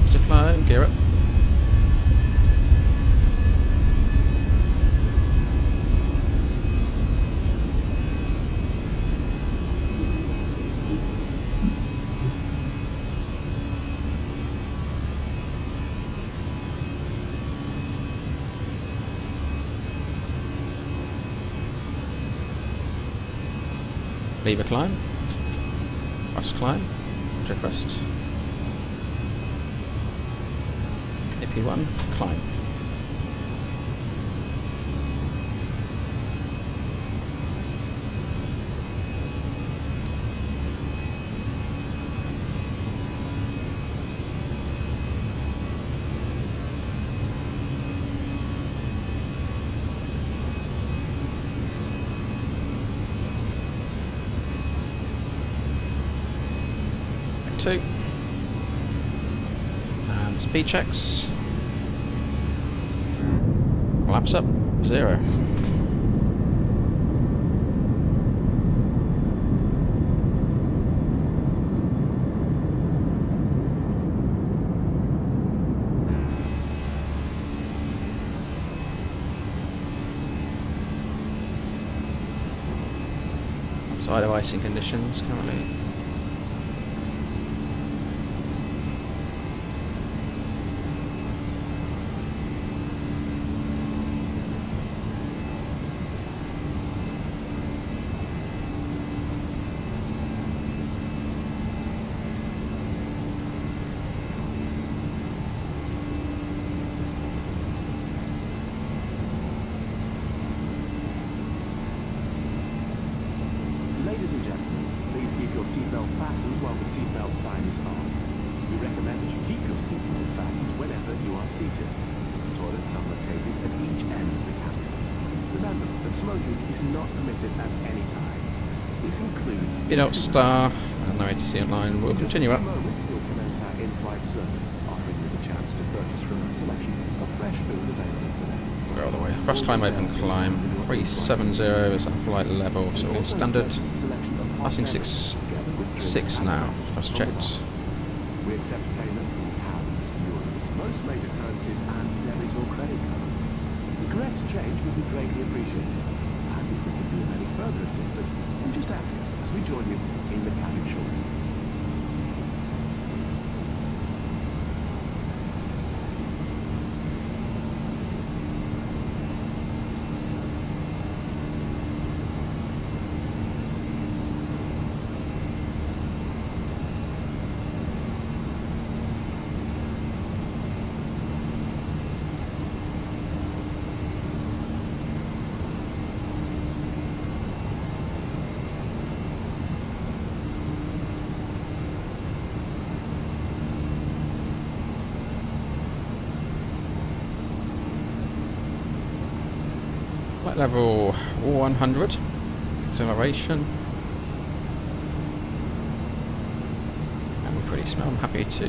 Still flying, gear up. Lever climb, thrust climb, auto thrust, AP1, climb. Two. And speed checks. Laps up, 0. Outside of icing conditions currently. smoking is not permitted at any time. This includes... Binout Star, no ATC online. We'll continue up. In a few moments, we'll commence our in-flight service, offering you the chance to purchase from a selection of fresh food available today. We're all the way. First time open climb. 370 is our flight level, so we're standard. Passing 6 now. Just checked. We accept payments in pounds, euros, most major currencies, and debit or credit cards. The correct exchange would be greatly appreciated. And if we can be of any further assistance, then just ask us as we join you in the cabin shortly. Flight level 100. Acceleration. And we're pretty small. I'm happy to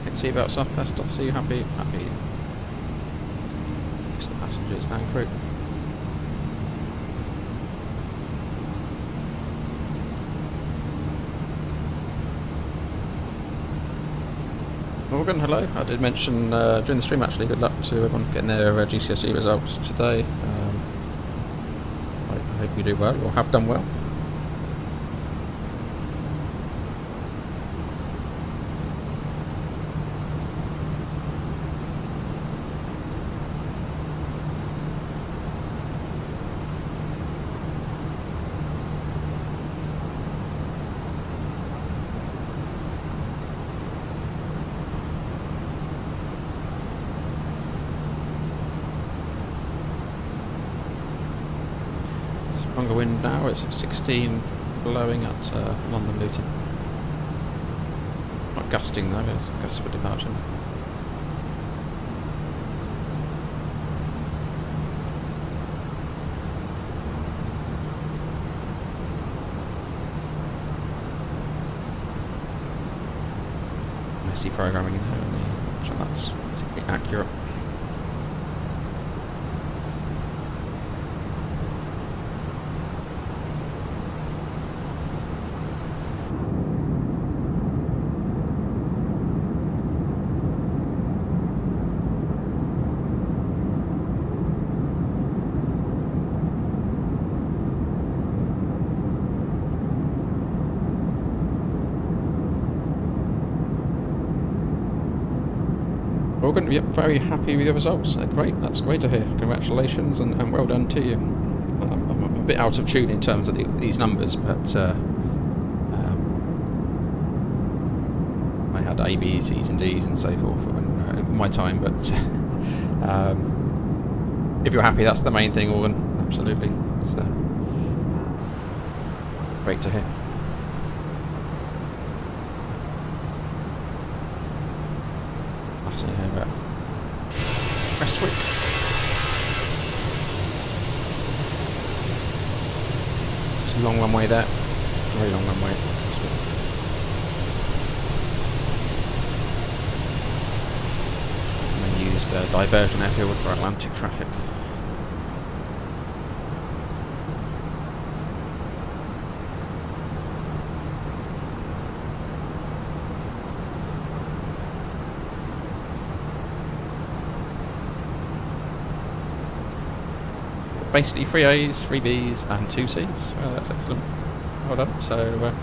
get seatbelts off. First off, so you happy? Happy. Just the passengers and crew. Morgan, hello. I did mention during the stream actually, good luck to everyone getting their GCSE results today. I hope you do well, or have done well. Stronger wind now, it's 16 blowing at London Luton. Not gusting though, it's gusts for departure. Messy programming in there, so that's particularly accurate. Morgan, yep, very happy with your results. Great, that's great to hear. Congratulations and well done to you. I'm a bit out of tune in terms of these numbers, but I had A, B, C's and D's and so forth in my time, but if you're happy, that's the main thing, Morgan. Absolutely. It's great to hear. Prestwick. It's a long runway there. Very long runway. And they used diversion airfield for Atlantic traffic. Basically 3 A's, 3 B's and 2 C's. Well, that's excellent. Well done. So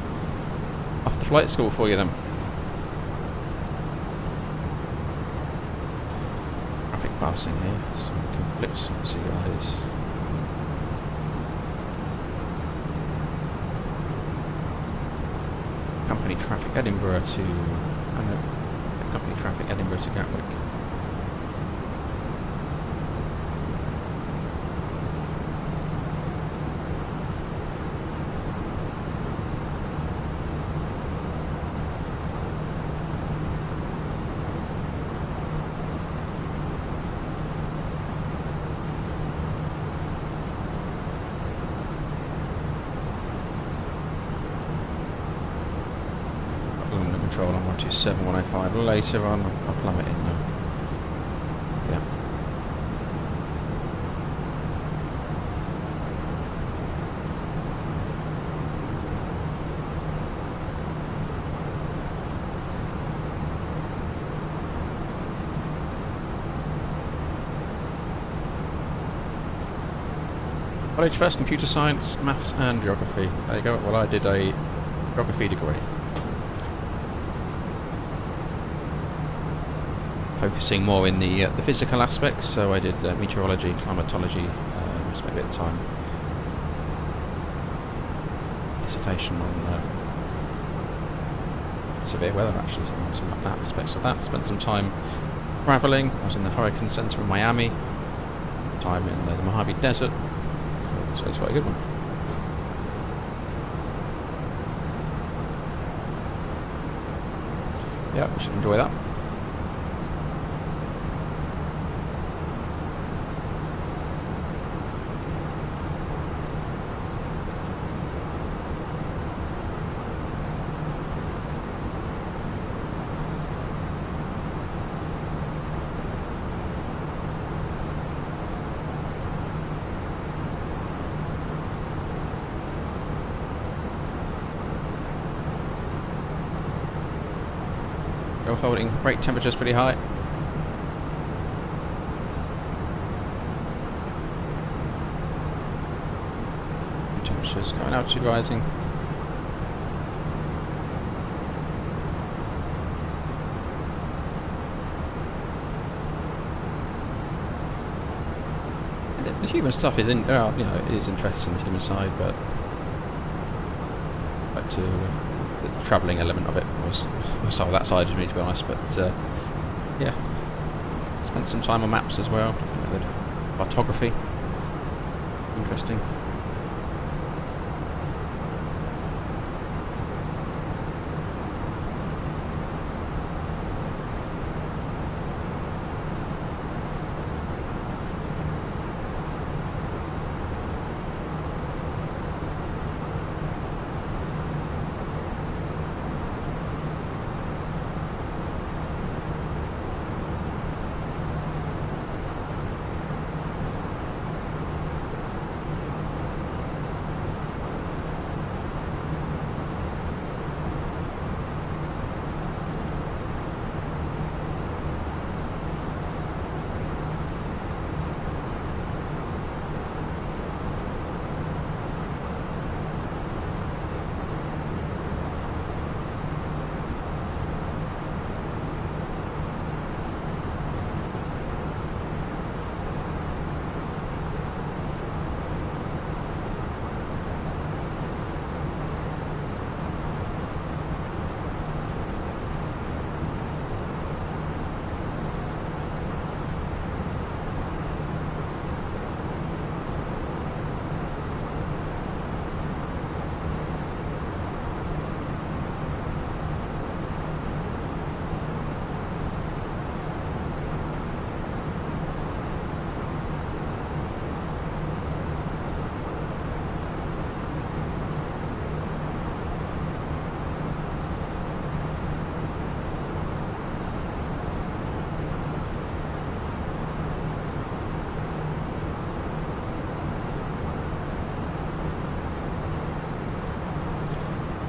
off to flight school for you then. Traffic passing here, some conflicts on CIs. Company traffic Edinburgh to company traffic Edinburgh to Gatwick. control on 127, 105. Later on, I'll plummet in now. Yeah. College first, computer science, maths and geography. There you go. Well, I did a geography degree. Focusing more in the physical aspects, so I did meteorology, climatology, just maybe at the time. Dissertation on severe weather, actually, some aspects of that. Spent some time travelling. I was in the Hurricane Centre in Miami, time in the Mojave Desert. So it's quite a good one. Yeah, we should enjoy that. Still holding brake temperatures pretty high. Temperatures going altitude rising. The human stuff is it is interesting, the human side, but back to the travelling element of it was some of that side of me, to be honest. But yeah, spent some time on maps as well, looking at the cartography. Interesting.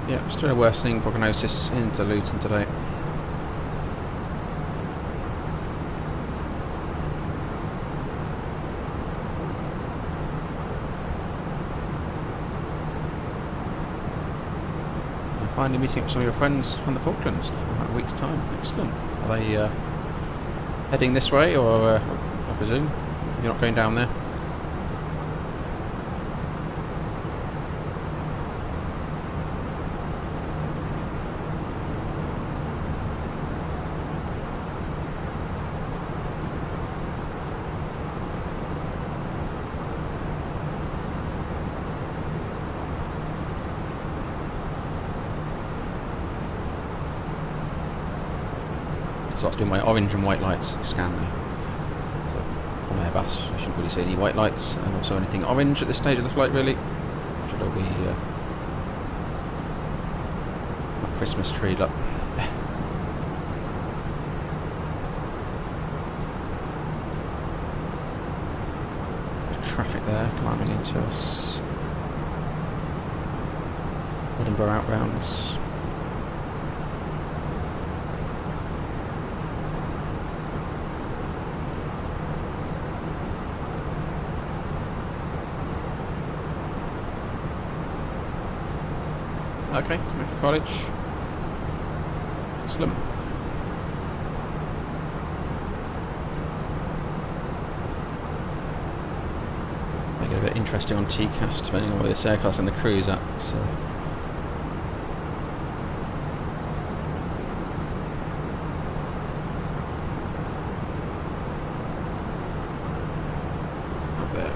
Yeah, still a worsening prognosis into Luton today. And finally meeting up with some of your friends from the Falklands in about a week's time. Excellent. Are they heading this way, or I presume you're not going down there? So I was doing my orange and white lights scan now. So on Airbus, I shouldn't really see any white lights, and also anything orange at this stage of the flight, really. Should all be my Christmas tree look. there, climbing into us. Edinburgh outbounds. Okay, coming for college. Excellent. Make it a bit interesting on TCAS, depending on where this aircraft's and the crew's at. So. Up there.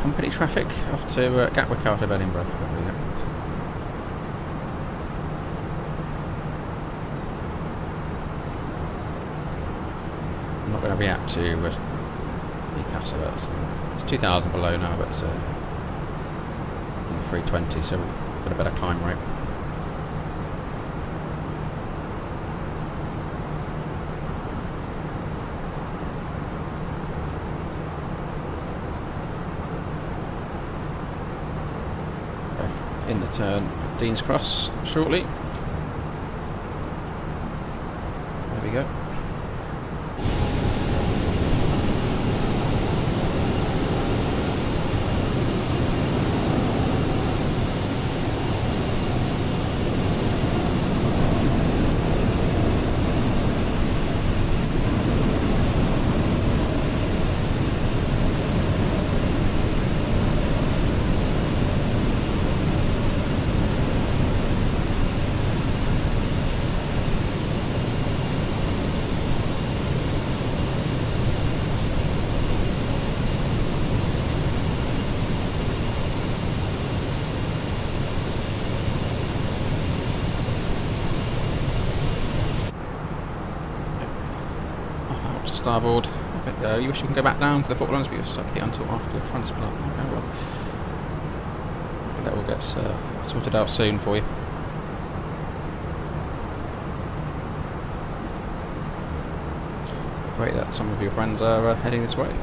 Company traffic off to Gatwick out of Edinburgh. There we go. I'm not going to react to EGAC alerts. It's 2,000 below now, but it's 320, so we've got a better climb rate. In the turn, Dean's Cross shortly. There we go. Starboard. You wish you can go back down to the foot lines, but you're stuck here until after the transplant. Okay, well, that will get sorted out soon for you. Great that some of your friends are heading this way.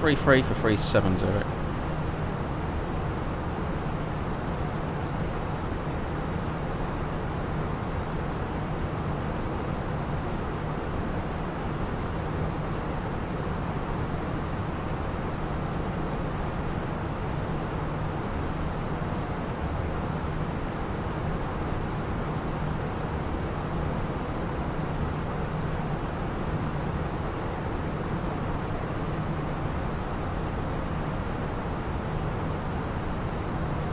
Free for 370.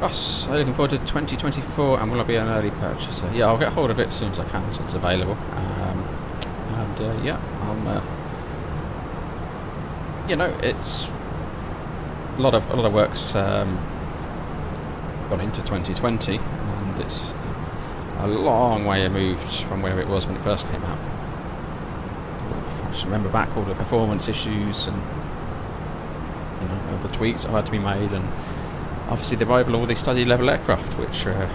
Us, looking forward to 2024, and will I be an early purchaser? Yeah, I'll get hold of it as soon as I can, since it's available. Yeah, you know, it's a lot of work's gone into 2020, and it's a long way removed from where it was when it first came out. I just remember back all the performance issues and the tweaks that had to be made, and obviously the arrival of all these study level aircraft, which are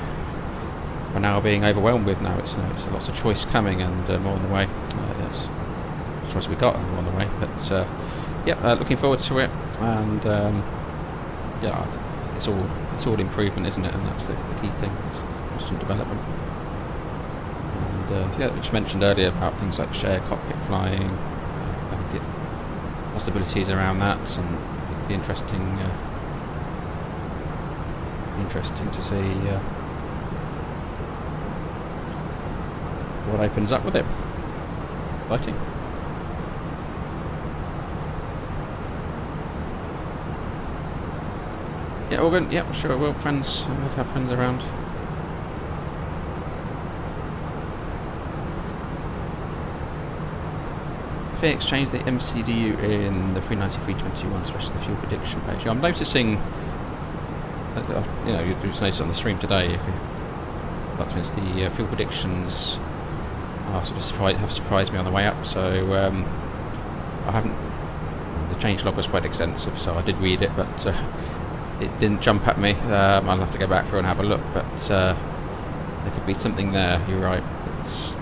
now being overwhelmed with. Now it's lots of choice coming, and more on the way. It's the choice we got, and more on the way. But yeah, looking forward to it, and yeah, it's all improvement, isn't it? And that's the key thing. It's constant development. And yeah, which I mentioned earlier about things like shared cockpit flying, the possibilities around that, and the interesting to see what opens up with it. Exciting. Yeah, all good. Yeah, sure I will. Friends, I'm going to have friends around. Fenix changed the MCDU in the 390 A321, especially the fuel prediction page. I'm noticing, you know, you just noticed on the stream today, if you, the fuel predictions are sort of have surprised me on the way up. So I haven't. The changelog was quite extensive, so I did read it, but it didn't jump at me. I'll have to go back through and have a look, but there could be something there. You're right. It's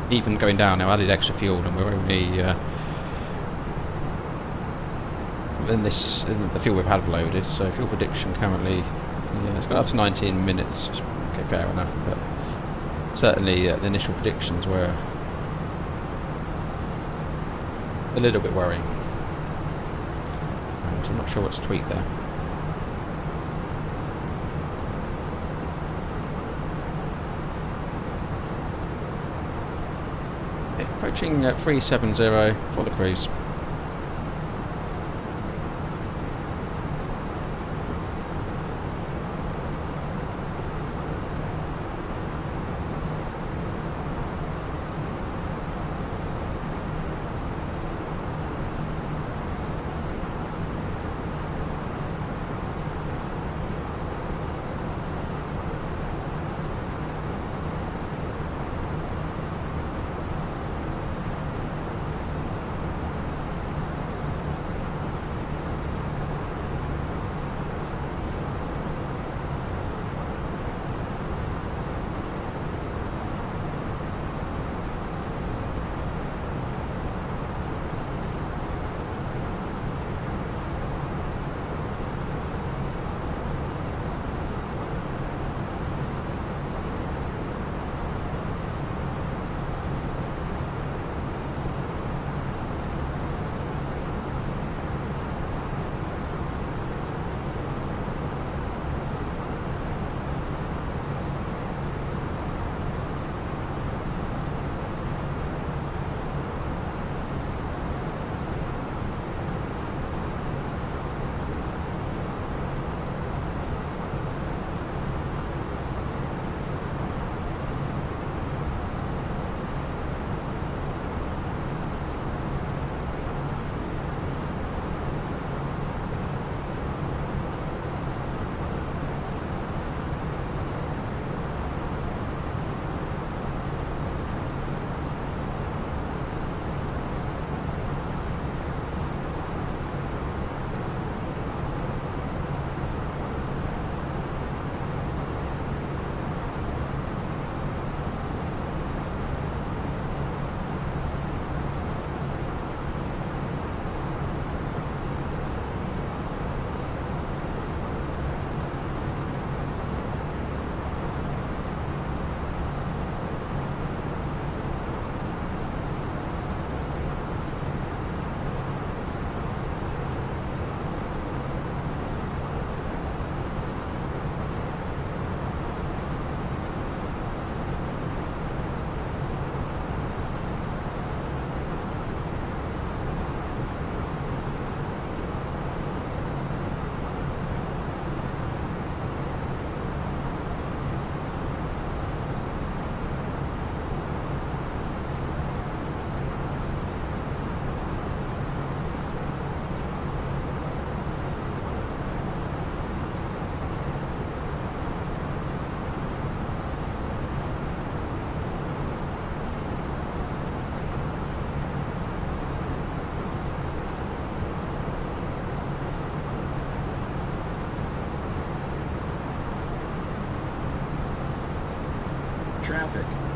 even going down now. Added extra fuel, and we're only in the fuel we've had loaded. So fuel prediction currently, yeah, it's got up to 19 minutes. Okay, fair enough, but certainly the initial predictions were a little bit worrying. So I'm not sure what's tweaked there. Okay, approaching 370 for the cruise.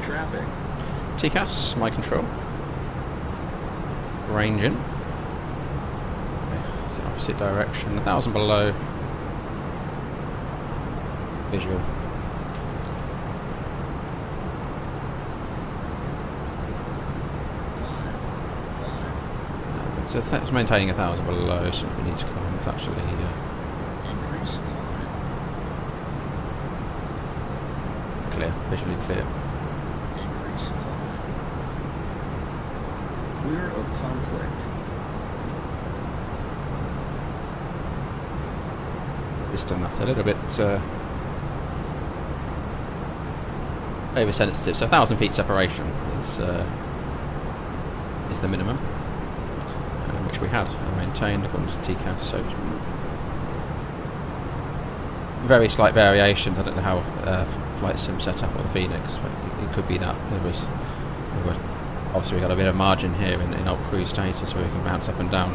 Traffic. TCAS, my control. Range in. It's the opposite direction, 1,000 below. Visual. So that's maintaining 1,000 below, so we need to climb. It's actually clear, visually clear. Clear of conflict. this done that a little bit oversensitive. So 1,000 feet separation is the minimum, which we had maintained according to TCAS. So very slight variations. I don't know how flight sim set up on the Phoenix, but it could be that obviously we got a bit of margin here in alt cruise status where we can bounce up and down.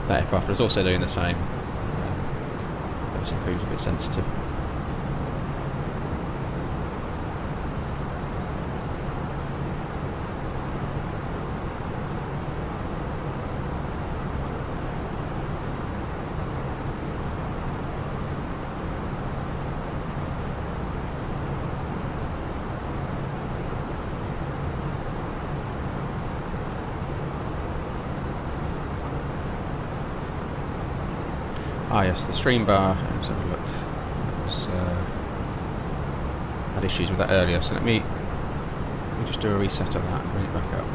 That aircraft is also doing the same. Obviously proves a bit sensitive. Ah yes, the stream bar, let's have a look. Had issues with that earlier, so let me just do a reset of that and bring it back up.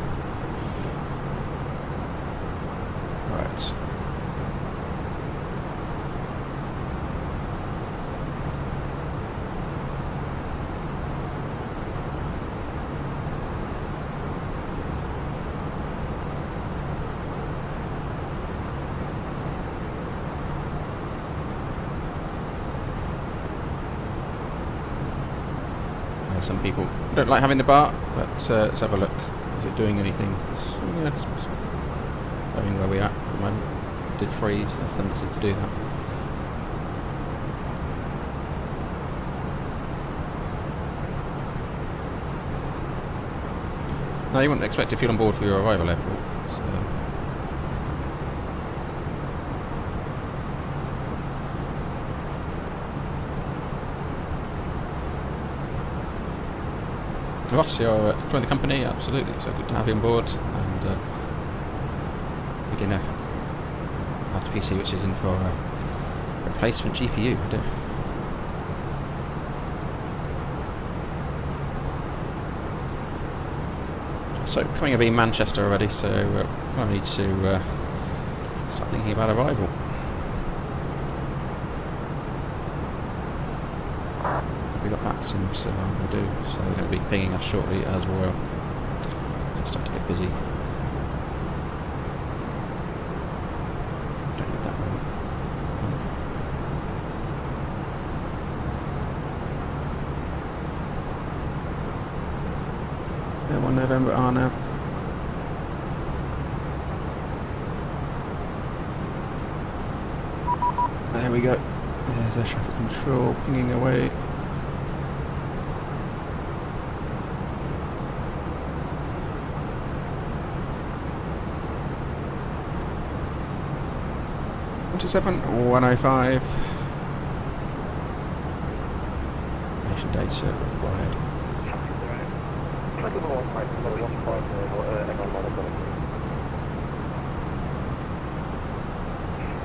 Right. Some people don't like having the bar, but let's have a look. Is it doing anything? Yeah, it's knowing where we are at the moment. It did freeze, there's a tendency to do that. Now you wouldn't expect to fuel on board for your arrival airport. So. Ross, you're joined the company, absolutely, so good to have you on board. And beginner PC, which is in for a replacement GPU. So coming over in Manchester already, so I need to start thinking about arrival. We've got VATSIM still on to do, so they're going to be pinging us shortly as well. So start to get busy. Don't need that one. Yeah, 1 November R now. There we go. There's air traffic control pinging away. Seven 105. Nation data required.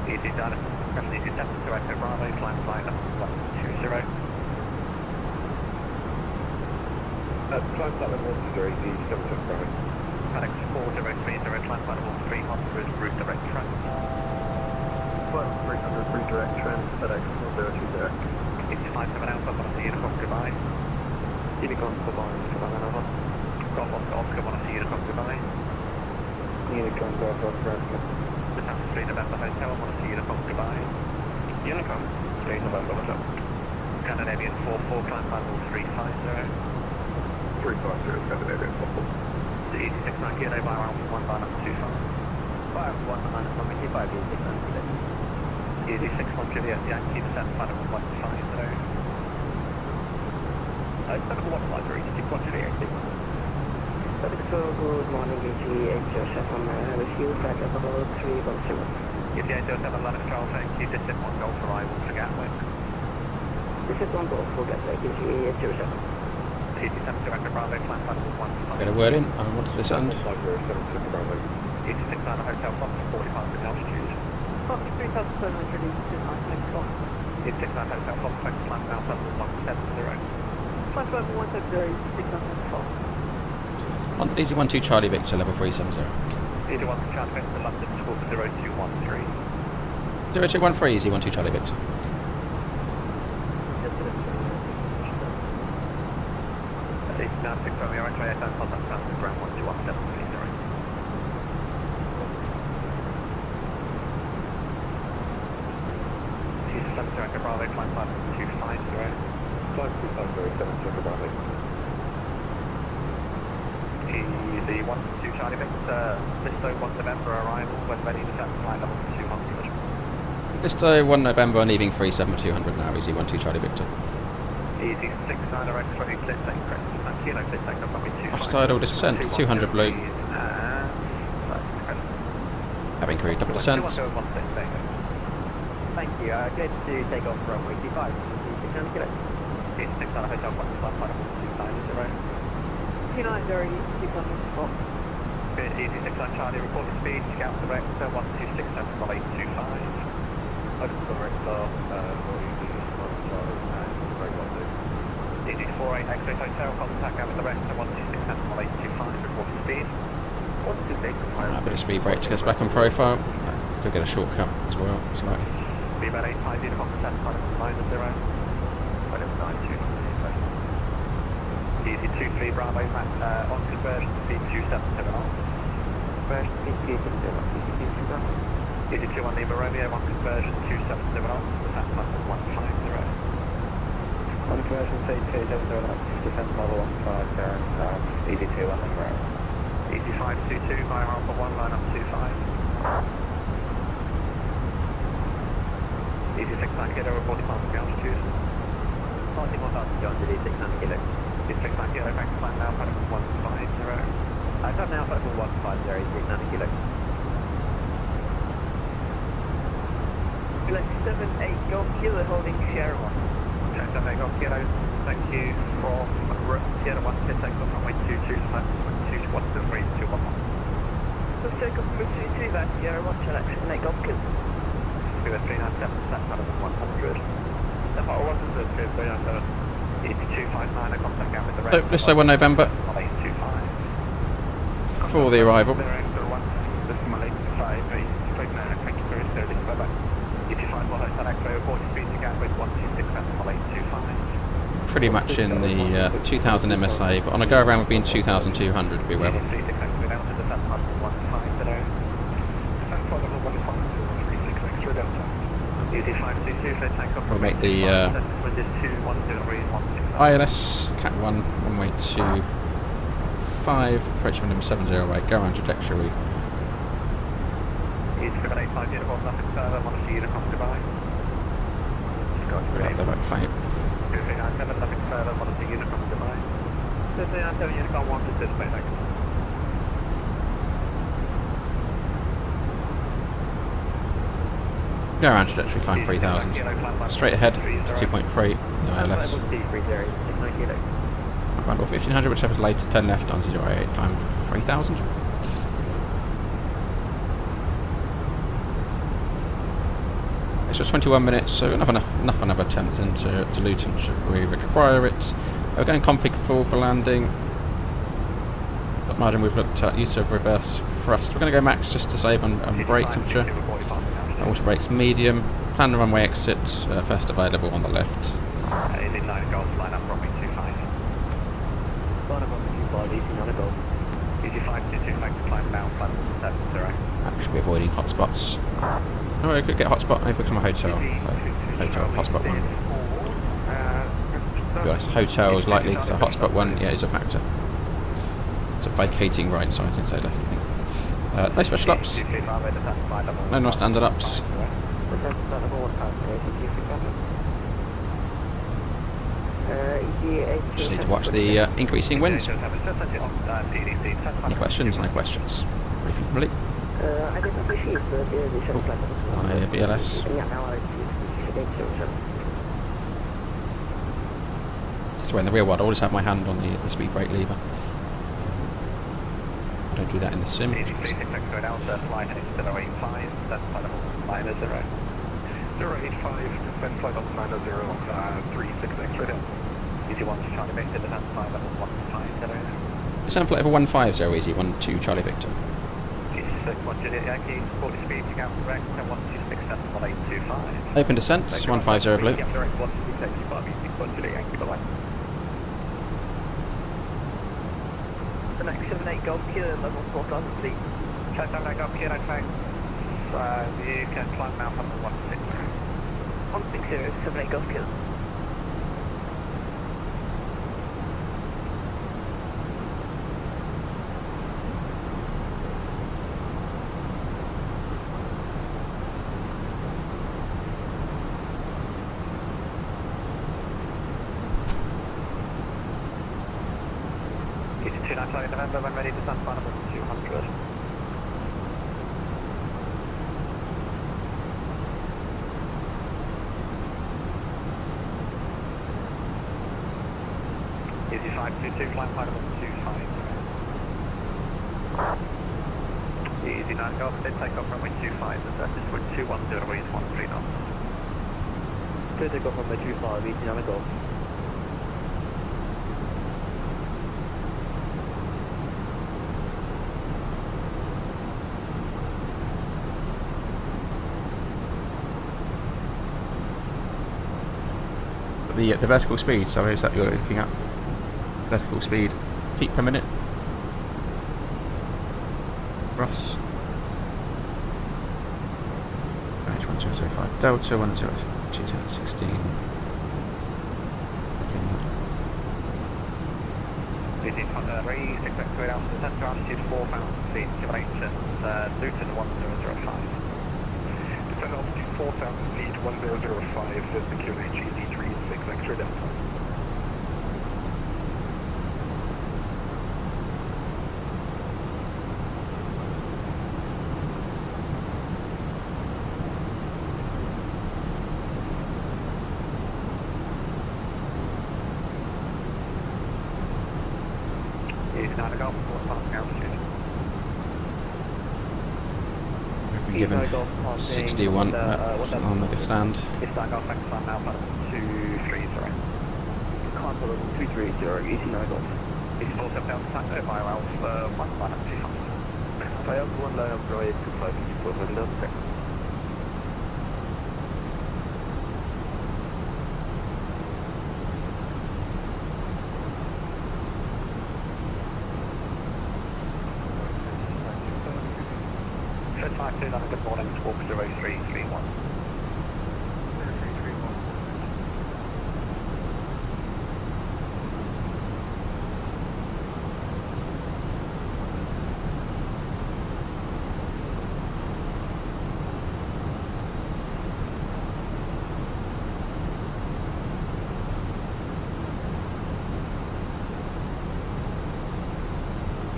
Easy data. Pressure easy 7 to exit runway, climb flight up 120. Climb flight level 120, easy 7 to exit. Fenix 4030, climb flight level 300, route direct trend. 300, redirect trend, FedEx 4020. 85 Alpha, want to see Unicom, goodbye. Unicom, goodbye, Savannah Alpha. Golf Oscar, want to see Unicom, goodbye. Unicom, Golf Oscar. Descent to 3 November Hotel, want to see Unicom, goodbye. Unicom, 3 November Hotel. Scandinavian 44, climb flight level 350. 350, Scandinavian 44. The EG690, Kilo by Alpha 1 by number 25. 5 EG61 Juliet Yankee, descent flight level 150. 71 flight 361 Juliet Yankee. Good morning, EGHSF. With you, flight level 310. EG807 London Control, thank you, descent 1 Golf arrival to Gatwick. Descent 1 Golf for Gatwick, EG807. EG7 Director Bravo, climb flight level 150. Get a word in, what does this end? EG6 Hotel, Fox 45 in altitude. Fox 3700 next call. EG6 Hotel, Fox climb now level 170. Flight level 170, EG6 call. Easy 12 Charlie Victor, level 370. EG1 Charlie Victor, London, squawk 0213. 0213, easy 12 Charlie Victor. 6 Romeo, X-ray, contact ground 12173, sorry. Echo Bravo, climb 525, sorry. Climb 250, Echo Bravo. Easy 1-2 Charlie Victor, Listo 1 November arrival, when ready to set flight level 200. Listo 1 November, leaving 37200 now, easy 1-2 Charlie Victor. Easy 6-9 X-ray, clear take correct, Kilo, clear take up, runway 25. Hostile descent, 200 blue. Having crew double descent. Thank you. Good to take off from runway 25. 600 kilo. It's 6 on a hotel, 125, 290, 600 spot. Good, easy 6 on Charlie, reporting speed, scout direct, 1267, from 825. Open direct, easy 48, X-ray hotel, contact out with direct, 1267, from 825, reporting speed. 126, A bit of speed brake to get us back on profile. Could get a shortcut as well. So like, be about 85, uniform, set, final 90. Easy 23 Bravo, Matt, on conversion, speed 277 on. Conversion, speed 277. Easy 21 Lima Romeo, on conversion 277 on, set, final 150. On conversion, say 277, descent model 15, easy 2 on the ground. Easy 522, via Alpha 1, line up 25. Easy 69 kilo, reporting passing altitude. Passing 1,200, 600 kilo. Easy 69 kilo, back to climb now, Pelican 150. I've got now Pelican 150, 600 kilo. Select 78 Golf Kilo holding Sierra 1. Check 78 Golf Kilo, thank you from Sierra 1, pit take off runway 22, flight 123, 211. Let's take off from 22, that's Sierra 1, select 78 Golf Kilo. We were 397, set Pelican 100. Step out 100, 397. Easy 259, a contact out with the rest. Listo 1 November. 825. For the arrival. This is my 85, thank you very slowly, bye bye. If you find one hotel X-ray, report speed to Gatwick 126, decimal 825. Pretty much in the 2000 MSA, but on a go around we've been 2200 to be well. We'll make the ILS Cat 1 runway 25, approach minimum 708, go around trajectory. Out the back plane. Go around trajectory, climb 3000. Straight ahead, it's 2.3, no ILS. Ground 1500, whichever's later, 10 left onto 08, climb 3000. Extra 21 minutes, so enough another attempt into Luton should we require it. We're going config full for landing. Got margin we've looked at, use of reverse thrust. We're going to go max just to save on brake temperature. Auto brakes medium. Plan the runway exits, first available on the left. Easy 9 Golf, line up runway 25. Line up runway 25, easy 9 Golf. Easy 522, thanks to climb down, plan 70. Should be avoiding hotspots. Oh, we could get a hotspot if we come a hotel. Hotel, hotspot 1. To be honest, hotel is likely, so hotspot 1, yeah, is a factor. So vacating right side instead left, I think. No special ups. No non-standard ups. Just need to watch the increasing winds. Any questions? No questions. Briefing complete. My BLS. So in the real world I always have my hand on the speed brake lever. I don't do that in the sim. Easy 36 going out, flight heading to 085, that's flight level 90. 085, descend flight level 90, 36 X-ray down. Easy 1 to Charlie Victor, descend flight level 15. Descend flight level 150, easy 1-2 Charlie Victor. Easy 6 1 Juliet Yankee, 40 speed to Gap direct, 126 decimal 825. Open descent, 150 blue. Gap direct 126 85, easy 1 Juliet Yankee, bye-bye. Fenix A319 Golf Kilo level 4000 feet. 7 Golf Kilo, thanks. You can climb now from the 160. 160, 78 Golf Kilo. Easy 290 November, when ready to stand final 200. Easy 522, climb final 25. Easy 9 Golf, then take off runway 25, and that is for 210, raise 13 knots. Take off runway 25, easy 9 Golf. The vertical speed, sorry, is that you're looking at? Vertical speed, feet per minute. Ross. H1005 Delta 1016. Easy 36 activate out to the centre altitude 4,000 feet, simulation, Luton 1005. Descend altitude 4,000 feet, 1005, says the QNH EZ36 extra Delta. Easy 9 Golf, 4,000 altitude. We've been given 61 on the stand. East 9 Golf, next time now, 230. Contour level 230, easy 9 Golf. Easy 47 Delta, Tango, Bio Alpha 1 final 200. Bio Alpha 1 line up runway 25, easy 47 Delta. Good 529, good morning, it's Walk 0331.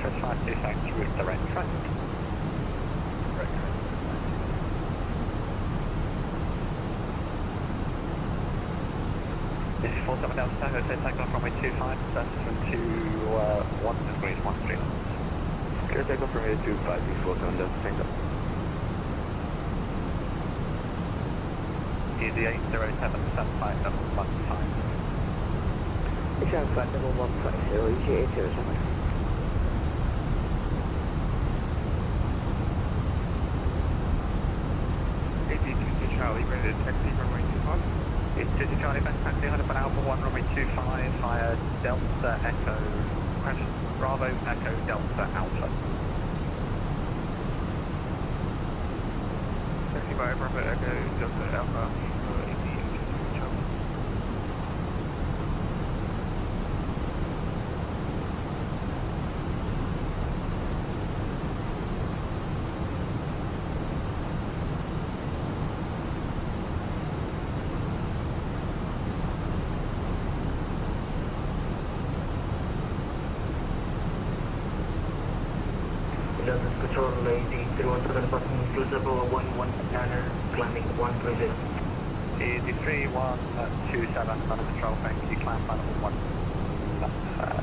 Good 526, route direct traffic. This is 47 Delta Tango, so takeoff runway 25, that's from 1 degrees 13 knots. Clear takeoff runway 25, easy 47 Delta Tango. Easy 807, 75 level 15. It's on flight level 150, easy 807. Charlie, ready to taxi runway 25. It's 2 Charlie, best taxi, 100 for Alpha 1, runway 25, via Delta Echo, crash Bravo Echo Delta Alpha. Taxi by Bravo Echo Delta Alpha, Charlie. Control lady 317 passing cruise level 119er, climbing 130. Easy 3127, London Control, thank you, climb final 1.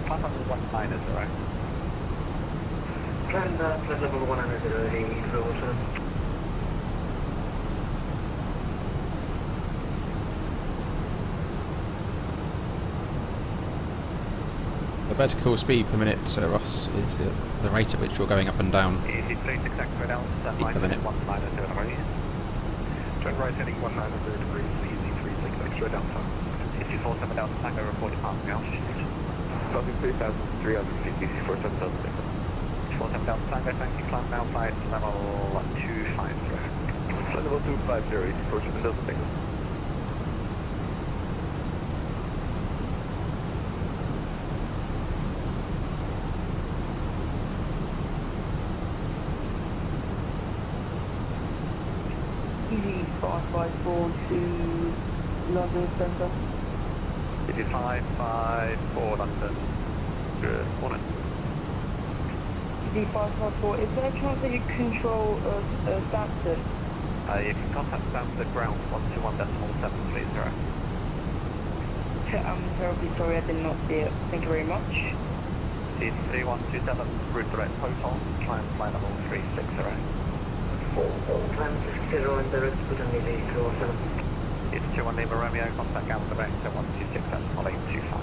Climb final 19 is alright. Climb flight level 100, ready, close. The vertical speed per minute, Ross, is the rate at which you're going up and down. Easy 36 activate out, stand Feet per minute. 190. Turn right heading 190 degrees, EZ36 extra Delta. Easy 47 Delta Tango, reported passing altitude. Crossing 3,350 for 7,000. 47,000 Tango, thank you. Climb now, flight level 250. Flight level 250, for 7,000. EG554 to London Centre. EG554 London. Good morning. EG554, is there a chance that you control Stansted? You can contact Stansted ground 121.7, please, sir. I'm terribly sorry, I did not see it. Thank you very much. C3127, route direct hotel, climb flight level 360. Climb 0 and direct to Lily 207. It's 21 Lima Romeo, contact ground direct at 126 decimal 825.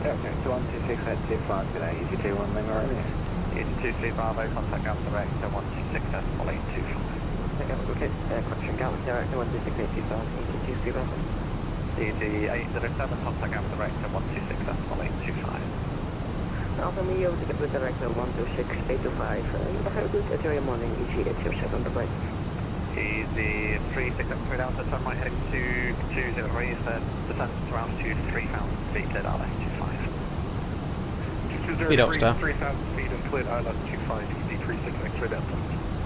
Okay, 126 at 25 today, EGT1 Lima Romeo. It's 23 Bravo, contact ground direct at 126 decimal 825. Okay, correction, ground direct at 126 at 25, EGT Bravo. EG807, contact ground direct at 126 decimal 825. Alpha Mio to get with direct at 126 825. You have a good area morning, EG807 on the right. Easy 3673 down to turn right heading to 203, descent to around 3,000 feet, cleared ILS 25. Speed up, star. 3,000 feet and cleared ILS 25, easy 36 X-ray Delta.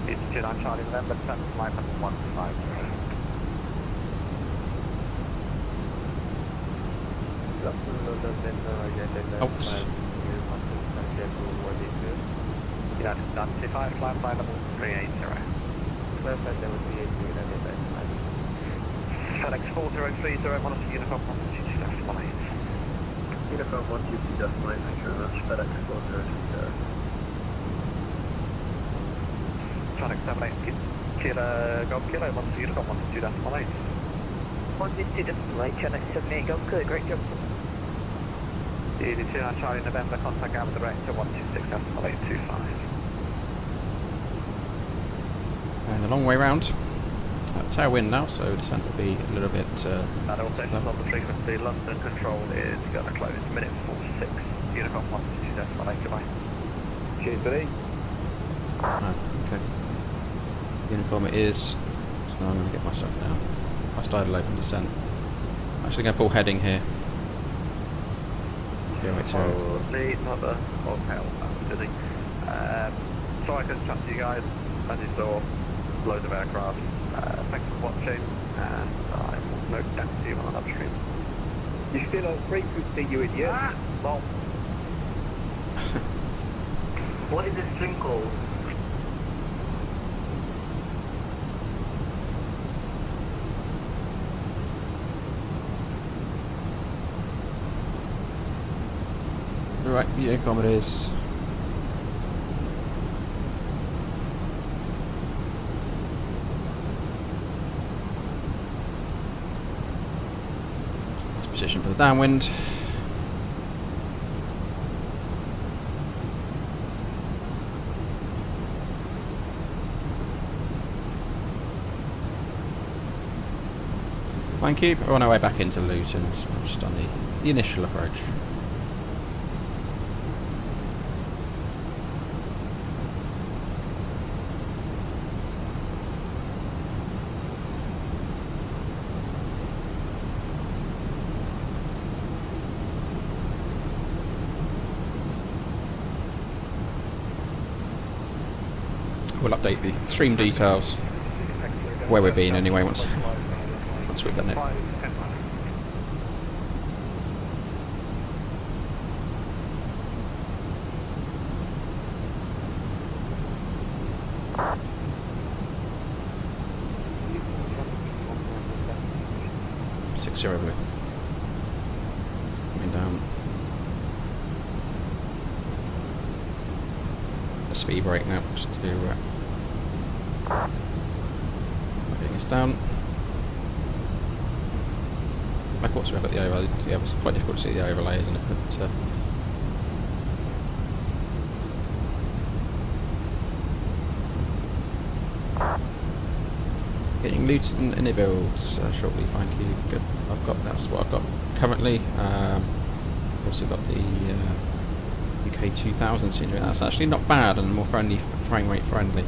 It's 29 Charlie November, descent to line level 150. Oops. United 95, climb line level 380. FedEx 4030, monitor Uniform 122 decimal 8. Uniform 122 decimal 8, thank you very much. FedEx 4030. Tronic 78, Kilo, Golf Kilo, monitor Uniform 122 decimal 8. 122 decimal 8, Tronic 78, Golf Kilo, great job. Easy 29 Charlie November, contact ground direct at 126 decimal 825. And the long way round. Tailwind now, so descent will be a little bit. That all stations on the frequency. London control is going to close. Minute 46. Uniform 122 decimal 8. Goodbye. Cheers, buddy. Okay. Uniform it is. So I'm going to get myself down. Fast idle open descent. I'm actually going to pull heading here. Yeah, wait, sorry. Lead mother of hell. That was busy. Sorry I couldn't chat to you guys. As you saw, loads of aircraft. Thanks for watching, and I will note down to you on another stream. You're still on frequency, you idiot. Well. What is this string called? Right, yeah, come it is. Position for the downwind. Thank you. We're on our way back into Luton, so we've just done the initial approach. We'll update the stream details where we've been anyway once we've done it. Six zero blue. Coming down. A speed brake now just to getting us down. Of course we've got the overlay. Yeah, it's quite difficult to see the overlay, isn't it? But, getting Luton in builds shortly. Thank you. Good. That's what I've got currently. Also got the UK 2000 scenery. That's actually not bad and more friendly, frame rate friendly.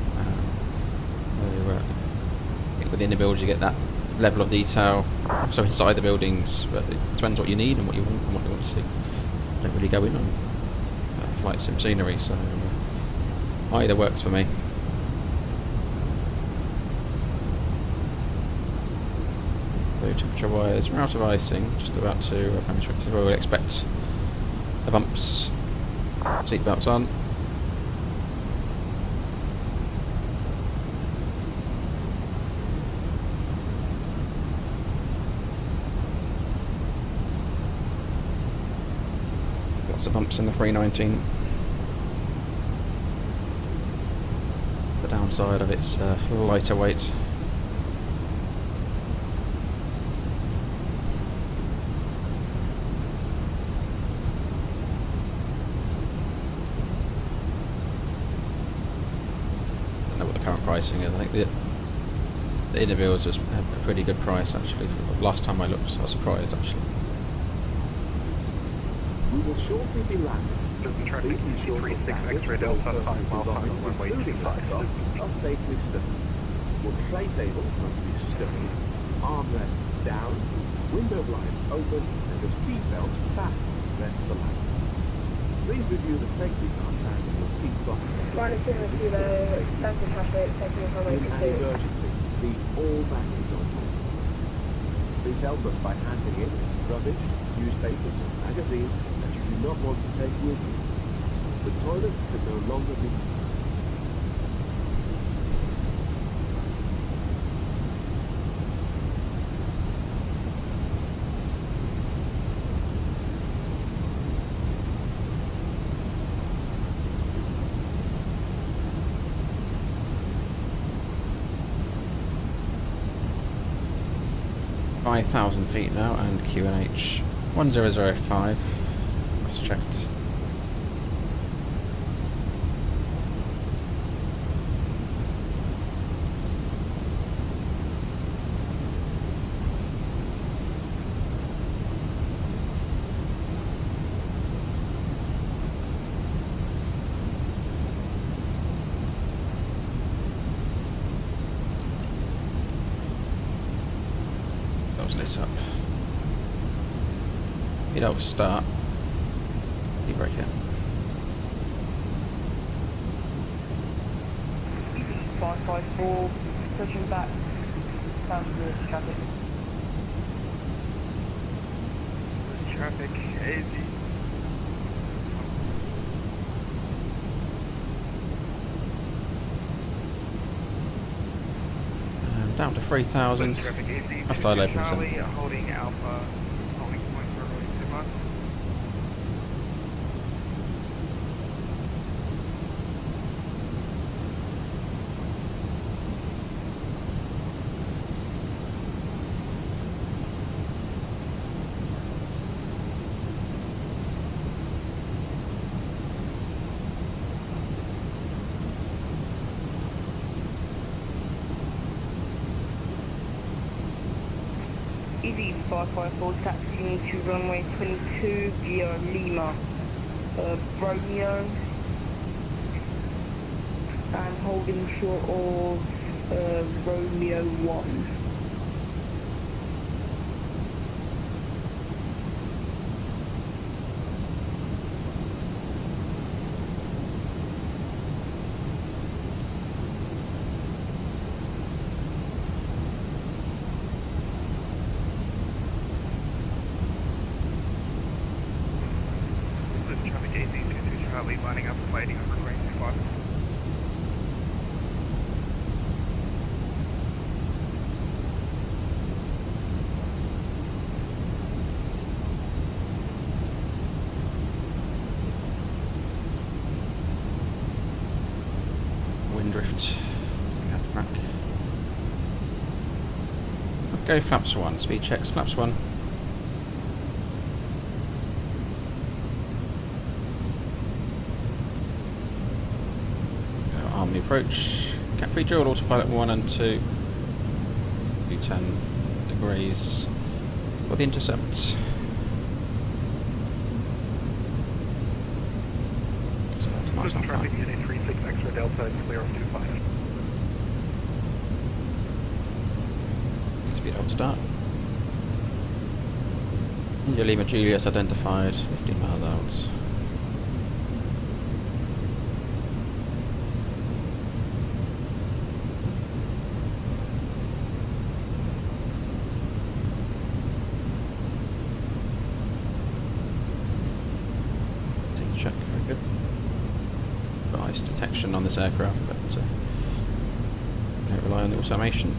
Within the build you get that level of detail. So inside the buildings, but it depends what you need and what you want and what you want to see. Don't really go in on flight sim scenery, so either works for me. So temperature wise, we're out of icing, just about to we'll expect the bumps, seat belts on. Lots of bumps in the 319. The downside of its lighter weight. I don't know what the current pricing is. I think the inner wheels was a pretty good price actually. Last time I looked, I was surprised actually. We will shortly be landing. Luton traffic, EG36 X-ray Delta, 5 mile 5, runway 25. Are safely stowed. Your tray table must be stowed, armrests down, window blinds open, and your seatbelt fastened ready for landing. Please review the safety contract and your seat belt. Minus 7 kilo, standard traffic, taking a runway In an 2. emergency, leave all batteries on board. Please help us by handing in rubbish, newspapers, and magazines that you do not want to take with you. The toilets can no longer be used. By 1,000 feet now, and QNH 1005. Just checked. That was lit up. It'll start. You break it. 554, pushing back, down to traffic. Traffic, AZ. Down to 3,000. Traffic, AZ. I started open Charlie, soon. holding Alpha, holding point for runway 21. Easy 554, taxiing to runway 22 via Lima, Romeo, and holding short of Romeo 1. Traffic, AZ 22 Charlie, lining up and waiting on runway 25. Wind drift. Back. Okay, flaps 1. Speed checks, flaps 1. Arm the approach. Cap free drill, autopilot 1 and 2. 210 degrees for the intercept. miles Luton an hour. traffic unit 36 extra Delta is clear of 25. Speed out start. India Lima Juliet identified, 15 miles out. Check, very good. Nice detection on this aircraft, but don't rely on the automation.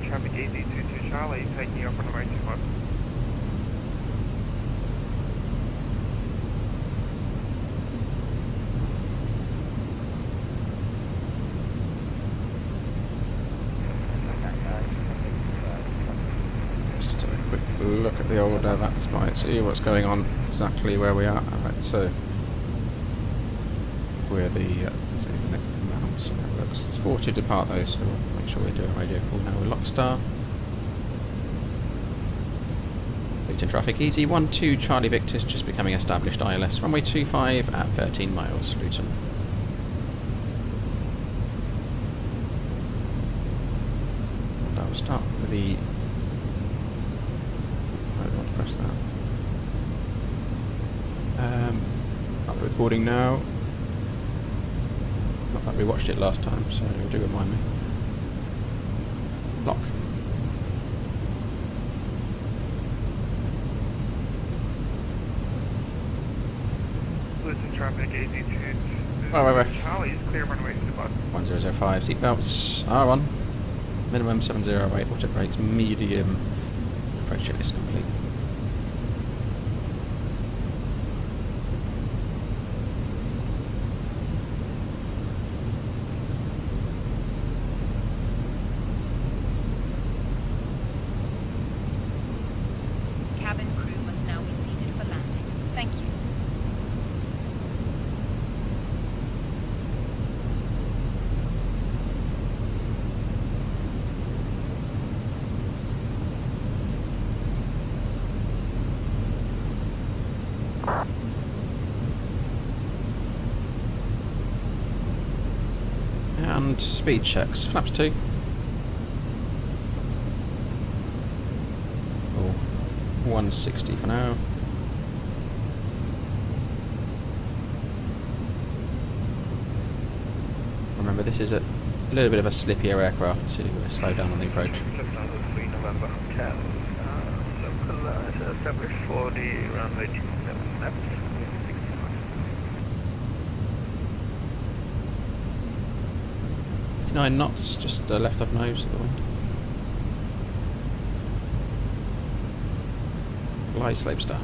Traffic AZ22 Charlie, taking off on runway 21. Just have a quick look at the old VATSIM, see what's going on exactly where we are. Right, so where the mounts looks. There's 4 to depart though, so we'll make sure we do a radio call now with Lockstar. Luton traffic easy, 12 Charlie Victor's just becoming established ILS, runway 25 at 13 miles, Luton. And I'll start with the... I don't want to press that. Start the recording now. Not that we watched it last time, so do remind me. Lock. Luton traffic AZ22 Oh, Charlie is clear runway 21. 1005, seatbelts are on. Minimum 708, water brakes, medium. Approach checklist complete. Cabin crew must now be seated for landing. Thank you. And speed checks. Flaps 2. Oh, 160 for now. Remember, this is a little bit of a slippier aircraft to slow down on the approach. Shutdown with 3 November 10. Local established 40, runway 27 left. 59 knots, just left off nose of the wind. Glide slope star.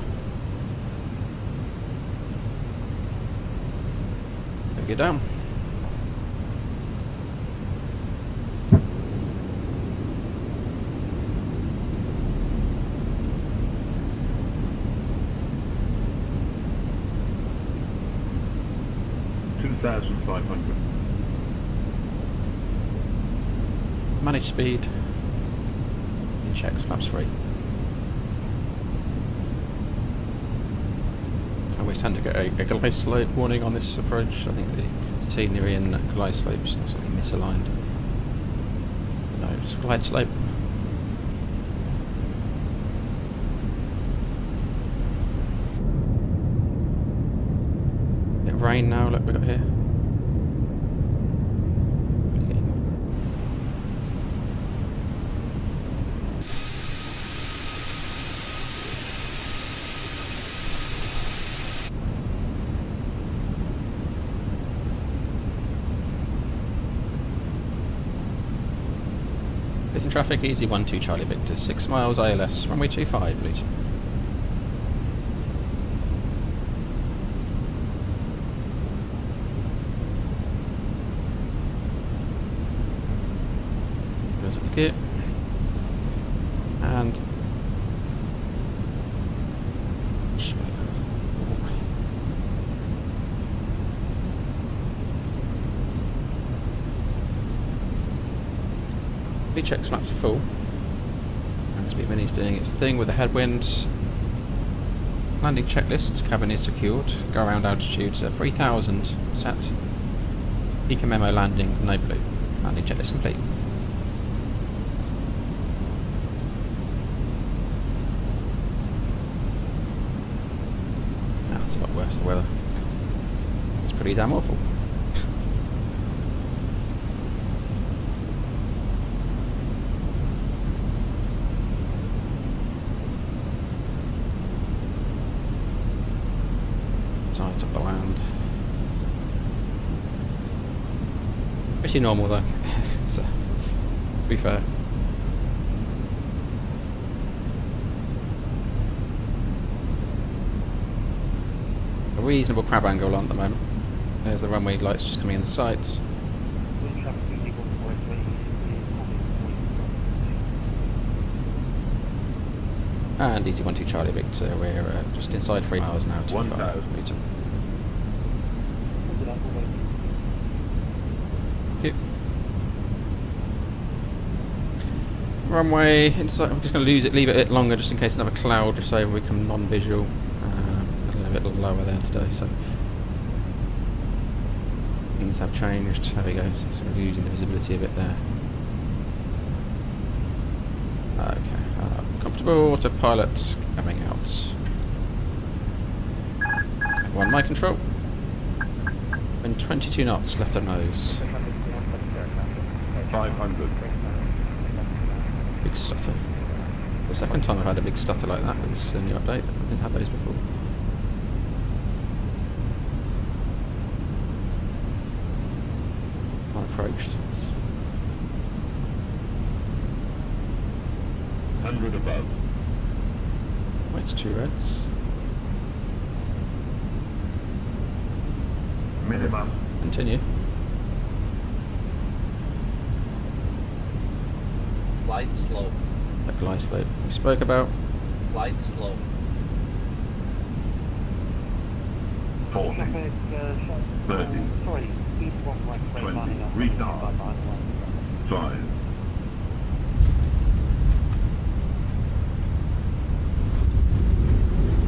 Then get down. Manage speed. And checks flaps 3. I always tend to get a glide slope warning on this approach. I think the scenery and glide slopes are slightly misaligned. No, it's glide slope. Bit of rain now, look we got here. Luton traffic, easy 12 Charlie Victor, 6 miles ILS, runway 25, Luton. Goes up the gear. And speed checks flaps are full. And Speed Mini's doing its thing with the headwinds. Landing checklists, cabin is secured. Go around altitudes at 3000 set. Eco memo landing, no blue. Landing checklist complete. Now it's a lot worse, the weather. It's pretty damn awful. Sight of the land. Pretty normal though, so, to be fair. A reasonable crab angle on at the moment. There's the runway lights just coming in the sights. And ET12 Charlie Victor, we're just inside 3 miles now to Luton. Thank you. Runway inside, I'm just going to leave it a bit longer just in case another cloud just over become non-visual. A little bit lower there today, so things have changed. There we go, so sort of losing the visibility a bit there. Okay, comfortable, autopilot coming out. One mic control. And 22 knots left of nose. 500. Big stutter. The second time I've had a big stutter like that with this new update. I didn't have those before. I approached. 100 above. Oh, it's 2 reds. Minimum. Continue. Flight slow. Flight slope we spoke about. Flight slow. 40. 30. 20. Restart. 5.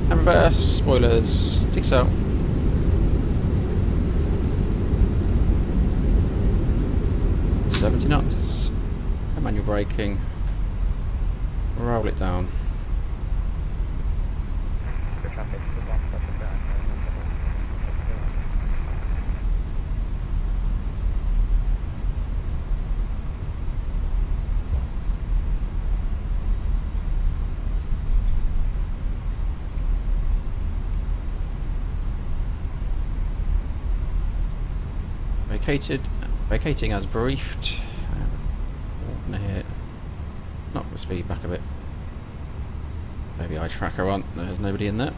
And reverse, spoilers, ticks out. $70 knots. And manual braking. Roll it down. Vacating as briefed. Here, knock the speed back a bit. Maybe eye tracker on. There's nobody in there.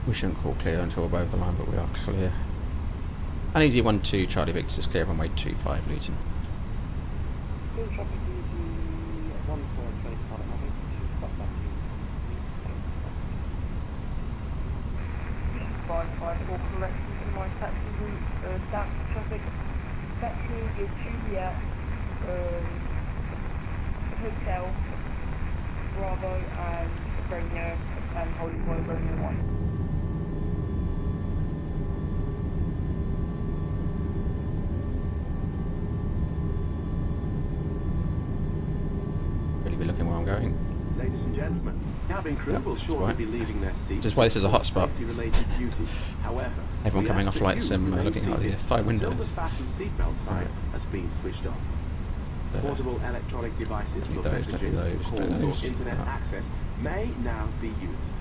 We shouldn't call clear until we're above the line, but we are clear. And easy 1-2 Charlie Victor is clear on runway 25 Luton. My taxi route, that traffic, taxi is Juliet, Hotel, Bravo and Romeo, and Holy Boy Romeo 1. Really be looking where I'm going. Ladies and gentlemen, cabin crew will shortly be leaving their seats. Which is why this is a hot spot. However, everyone coming off flight sim looking out the side windows. Until the fasten seatbelt sign has been switched off. Portable electronic devices for messaging, calls or internet access may now be used.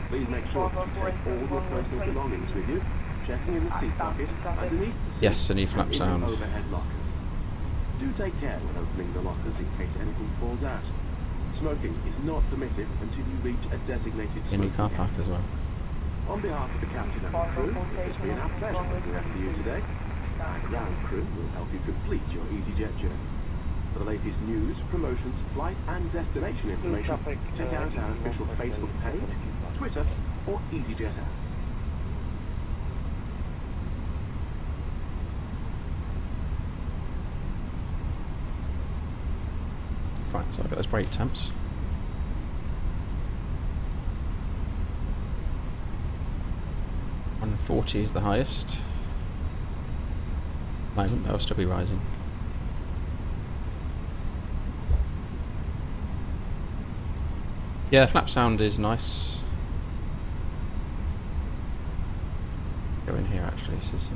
Please make sure to take all your personal belongings with you, checking in the seat pocket underneath the seat. Yes, a new flap sound. Overhead lockers. Do take care when opening the lockers in case anything falls out. Smoking is not permitted until you reach a designated in the car park as well. On behalf of the captain and the crew, it has been our pleasure looking after you today. Our ground crew will help you complete your EasyJet journey. For the latest news, promotions, flight and destination information, traffic, check out our official Facebook page, Twitter or EasyJet app. Right, so I've got those brake temps. $140 is the highest. At the moment, they'll still be rising. Yeah, flap sound is nice. Go in here actually, this is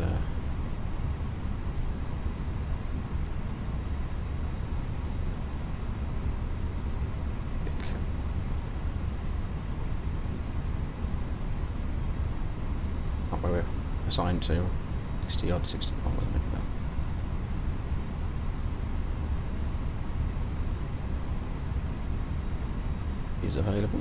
not where we're assigned to, 60 odd, 60 odd, wasn't it? Is available.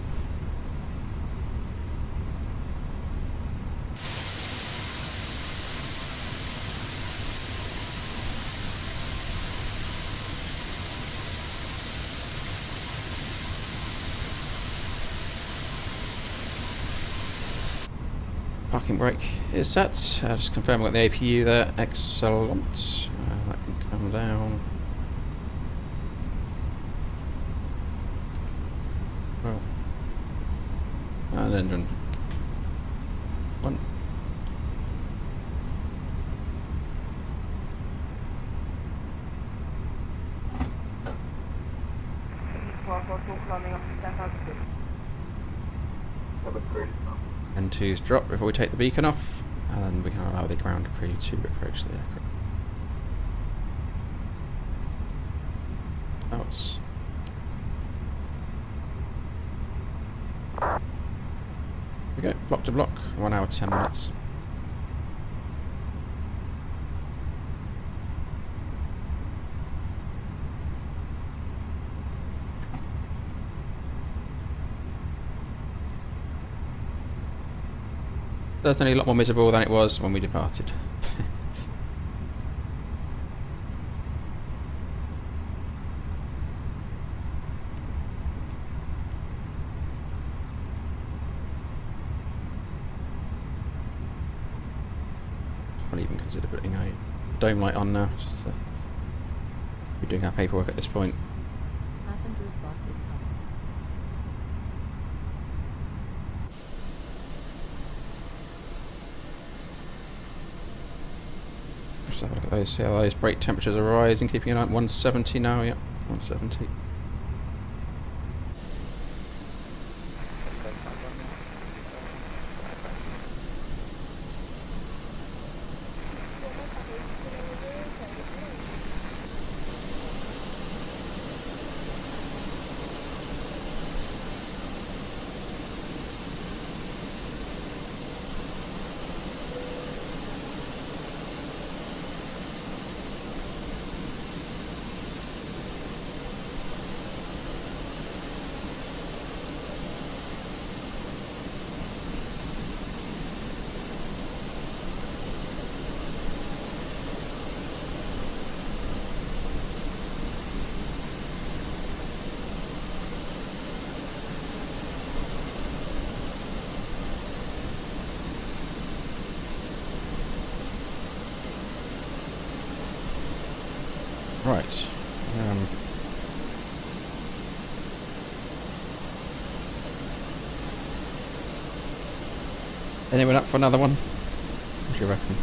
Parking brake is set. Just confirm we've got the APU there. Excellent. That can come down. Well, and engine 1. N2's drop before we take the beacon off, and then we can allow the ground crew to approach the aircraft. Oh, it's we go, block to block, 1 hour 10 minutes. Certainly a lot more miserable than it was when we departed. I'll even consider putting a dome light on now. Just, we're doing our paperwork at this point. Passengers bus is coming. Just have a look at those, see how those brake temperatures are rising, keeping it at 170 now, yeah, 170. Right. Anyone up for another one? What do you reckon?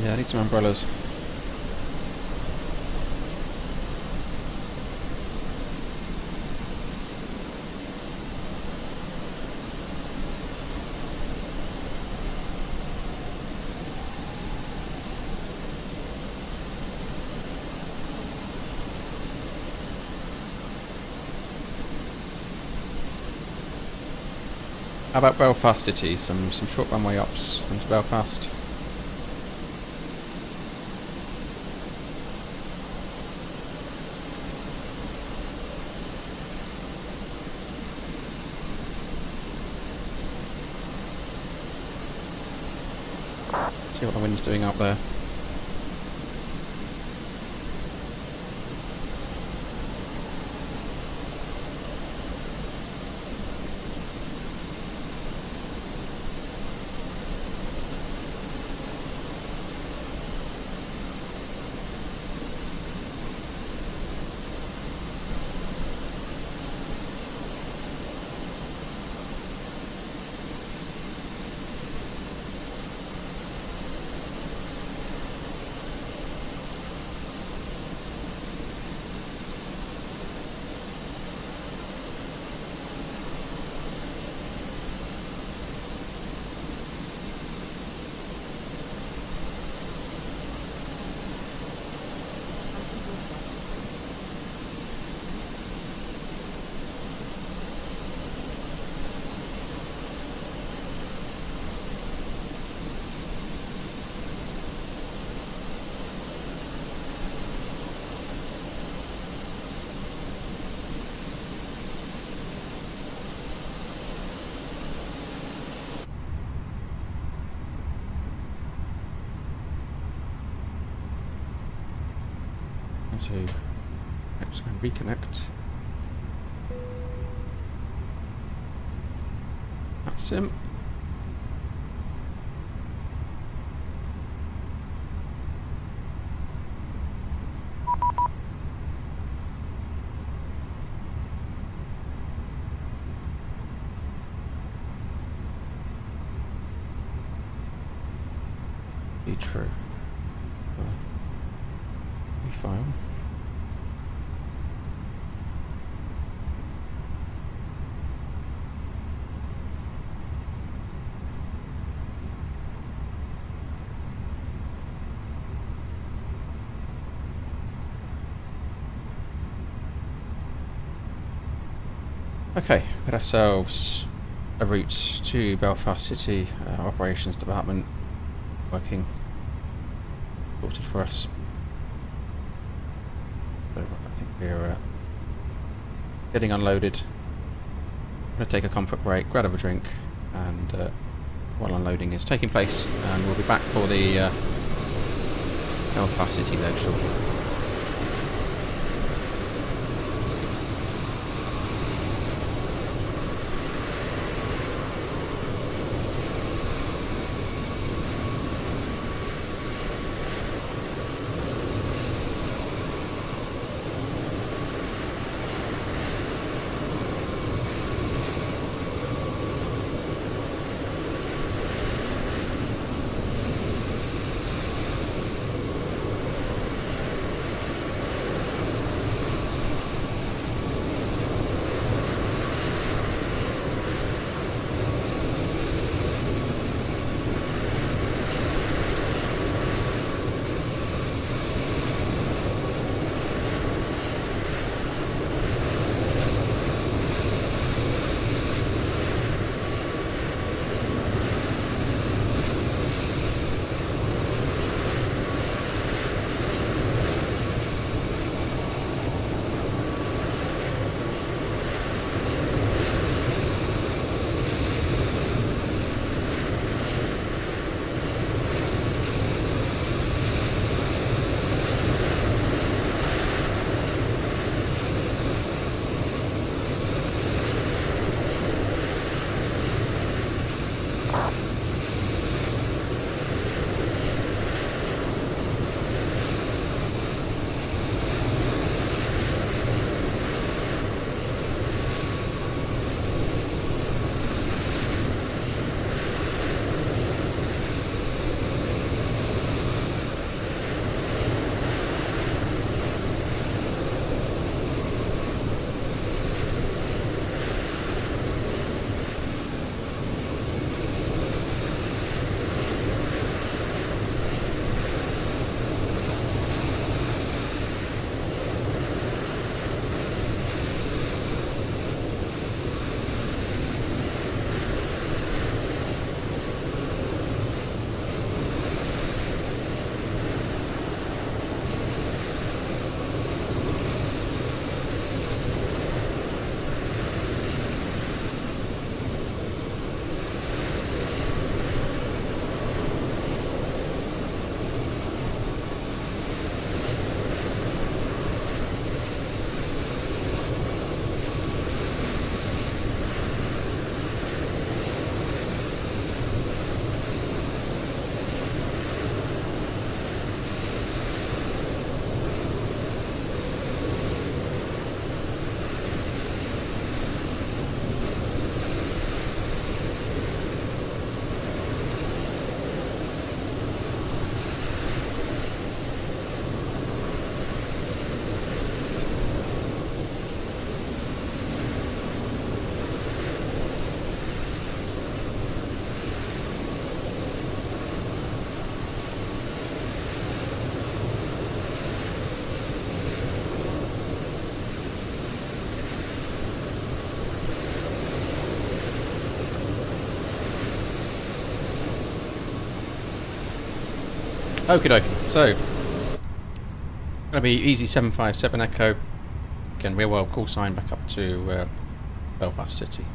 Yeah, I need some umbrellas. How about Belfast City? Some short runway ups into Belfast. See what the wind's doing up there. So let's go and reconnect. VATSIM. Be true. Refile. Okay, got ourselves a route to Belfast City Operations Department working, sorted for us. So I think we're getting unloaded. I'm going to take a comfort break, grab a drink, and while unloading is taking place, and we'll be back for the Belfast City leg shortly. Okie dokie. So, gonna be easy 757 Echo. Again, real world call sign back up to Belfast City.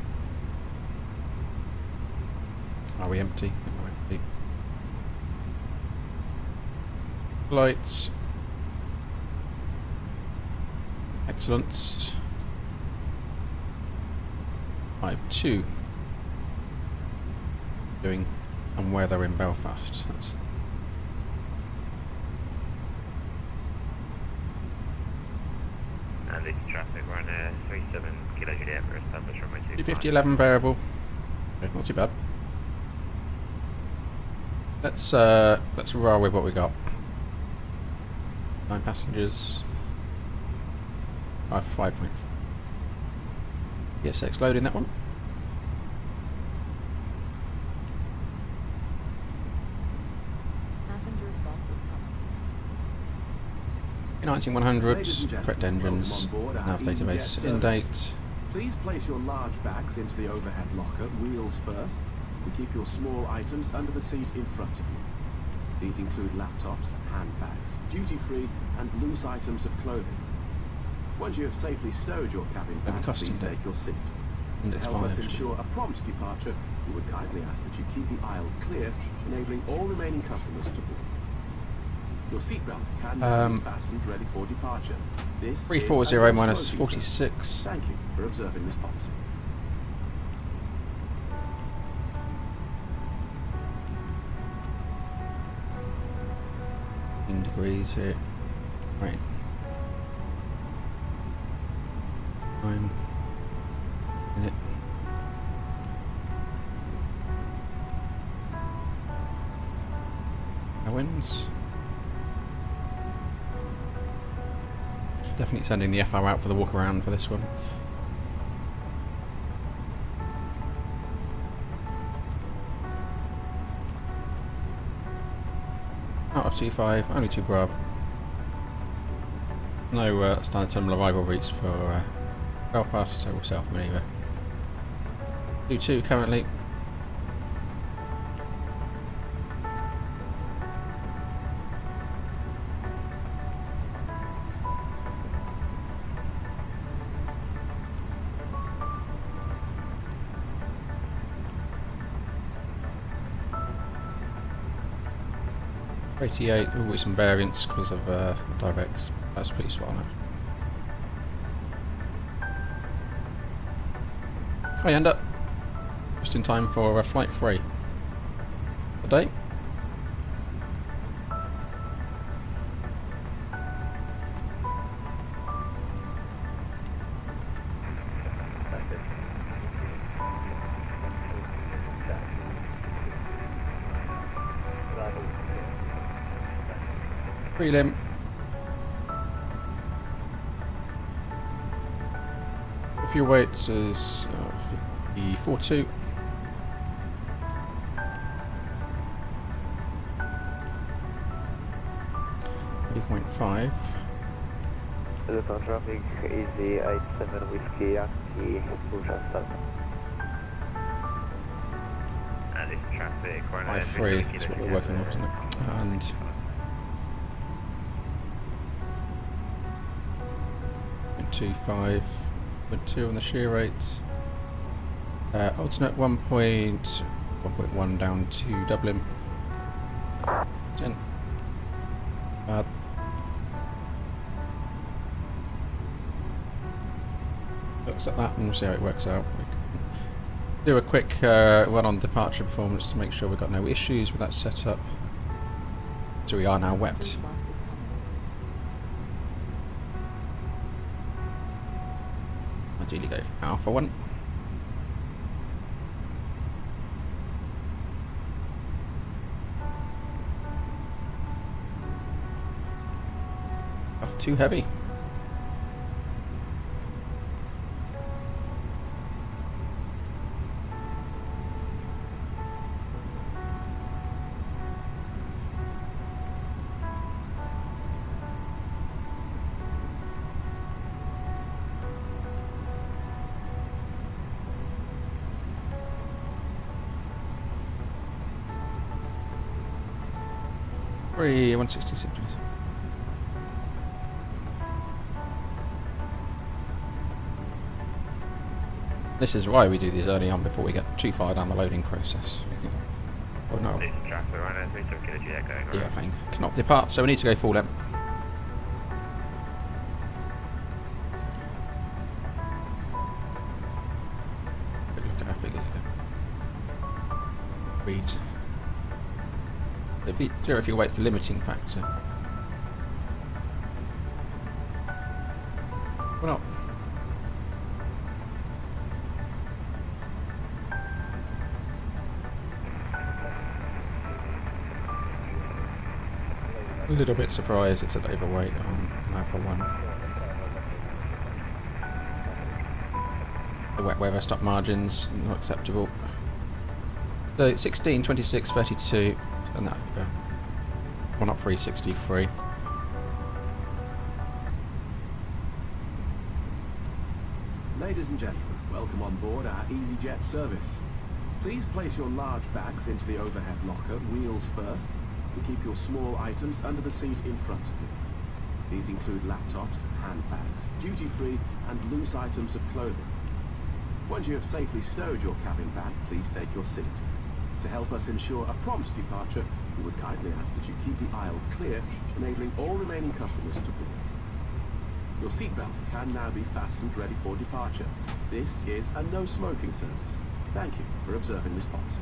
Are we empty? We're empty. Lights. Excellent. 5-2. Doing and weather in Belfast. That's and this is traffic, we're on 37 Kilo Juliet, we're established runway 25. 250-11 variable. Okay, not too bad. Let's roll with what we got. 9 passengers. 5.4. ESX loading that one. Passengers bus is coming. 19100, correct engines, nav database in date. Please place your large bags into the overhead locker, wheels first, and keep your small items under the seat in front of you. These include laptops, handbags, duty-free and loose items of clothing. Once you have safely stowed your cabin bag, please take your seat. To help us ensure a prompt departure, we would kindly ask that you keep the aisle clear, enabling all remaining customers to board. Your seatbelt can now be fastened ready for departure. This 340 minus 46. Thank you for observing this policy. Degrees here. Right. 9 minute. Winds. Definitely sending the FR out for the walk around for this one. Out of T5, only 2 Bravo. No standard terminal arrival routes for Belfast, so we'll set off maneuver. 2-2 currently. With some variance because of directs. That's pretty spot on. I end up just in time for flight 3 today. Prelim. If your weight is 54.2. .5. Luton traffic, easy 87 Whiskey Yankee, Pushback start. And this traffic, 5-3 is what we're working on, isn't it? And 0.25, 0.2 on the shear rate. Alternate 1.1 down to Dublin. 10. Looks at that and we'll see how it works out. We can do a quick run on departure performance to make sure we've got no issues with that setup. So we are now wet. Ideally go for Alpha 1. Off too heavy. 166. This is why we do these early on before we get too far down the loading process. Oh no. The airplane cannot depart, so we need to go full length. Look at how big is it? Reads. Zero fuel weight's the limiting factor. Well, not. A little bit surprised it's an overweight on Alpha 1. The wet weather stop margins, not acceptable. So 16, 26, 32, and that go. 10363. Ladies and gentlemen, welcome on board our EasyJet service. Please place your large bags into the overhead locker, wheels first, and keep your small items under the seat in front of you. These include laptops, handbags, duty-free and loose items of clothing. Once you have safely stowed your cabin bag, please take your seat. To help us ensure a prompt departure, we would kindly ask that you keep the aisle clear, enabling all remaining customers to board. Your seatbelt can now be fastened ready for departure. This is a no-smoking service. Thank you for observing this policy.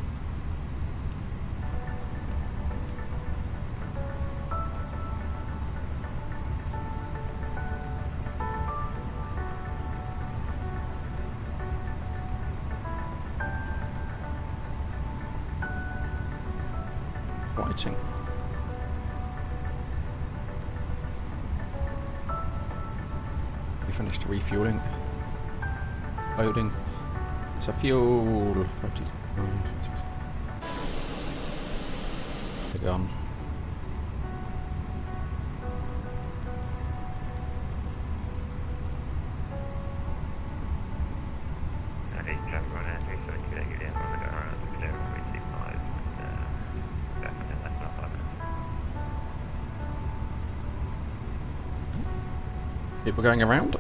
Writing. We finished refueling. Loading. It's a fuel 59. They're gone. People going around.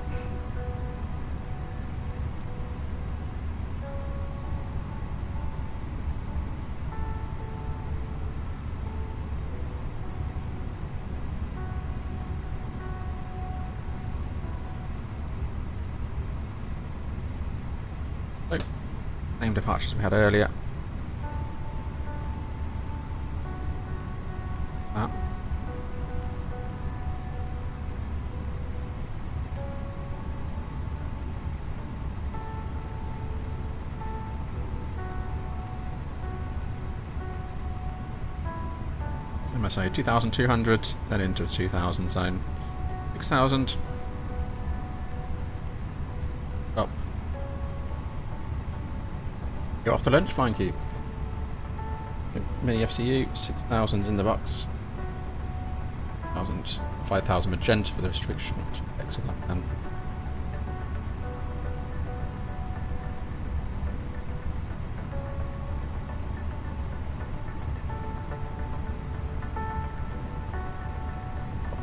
So, same departures we had earlier. That. MSA 2200, then into a 2000 zone. 6000. Up. Go off to lunch, flying cube. Mini FCU, 6000 in the box. 5000 magenta for the restriction. Exit that then.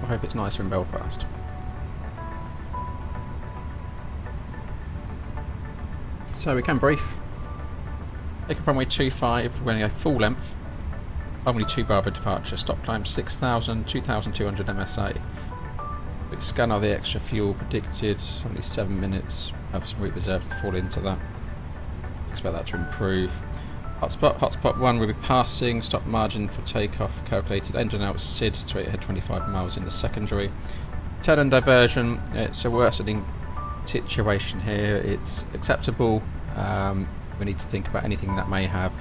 I hope it's nicer in Belfast. So we can brief. Taking runway 25, we're going to go full length. Only 2 bar departure. Stop climb 6000, 2200 MSA. Quick scan of the extra fuel predicted. Only 7 minutes. Have some route reserves to fall into that. Expect that to improve. Hotspot 1 will be passing, stop margin for takeoff, calculated engine out SID to rate ahead 25 miles in the secondary. Turn and diversion, it's a worsening situation here, it's acceptable. We need to think about anything that may have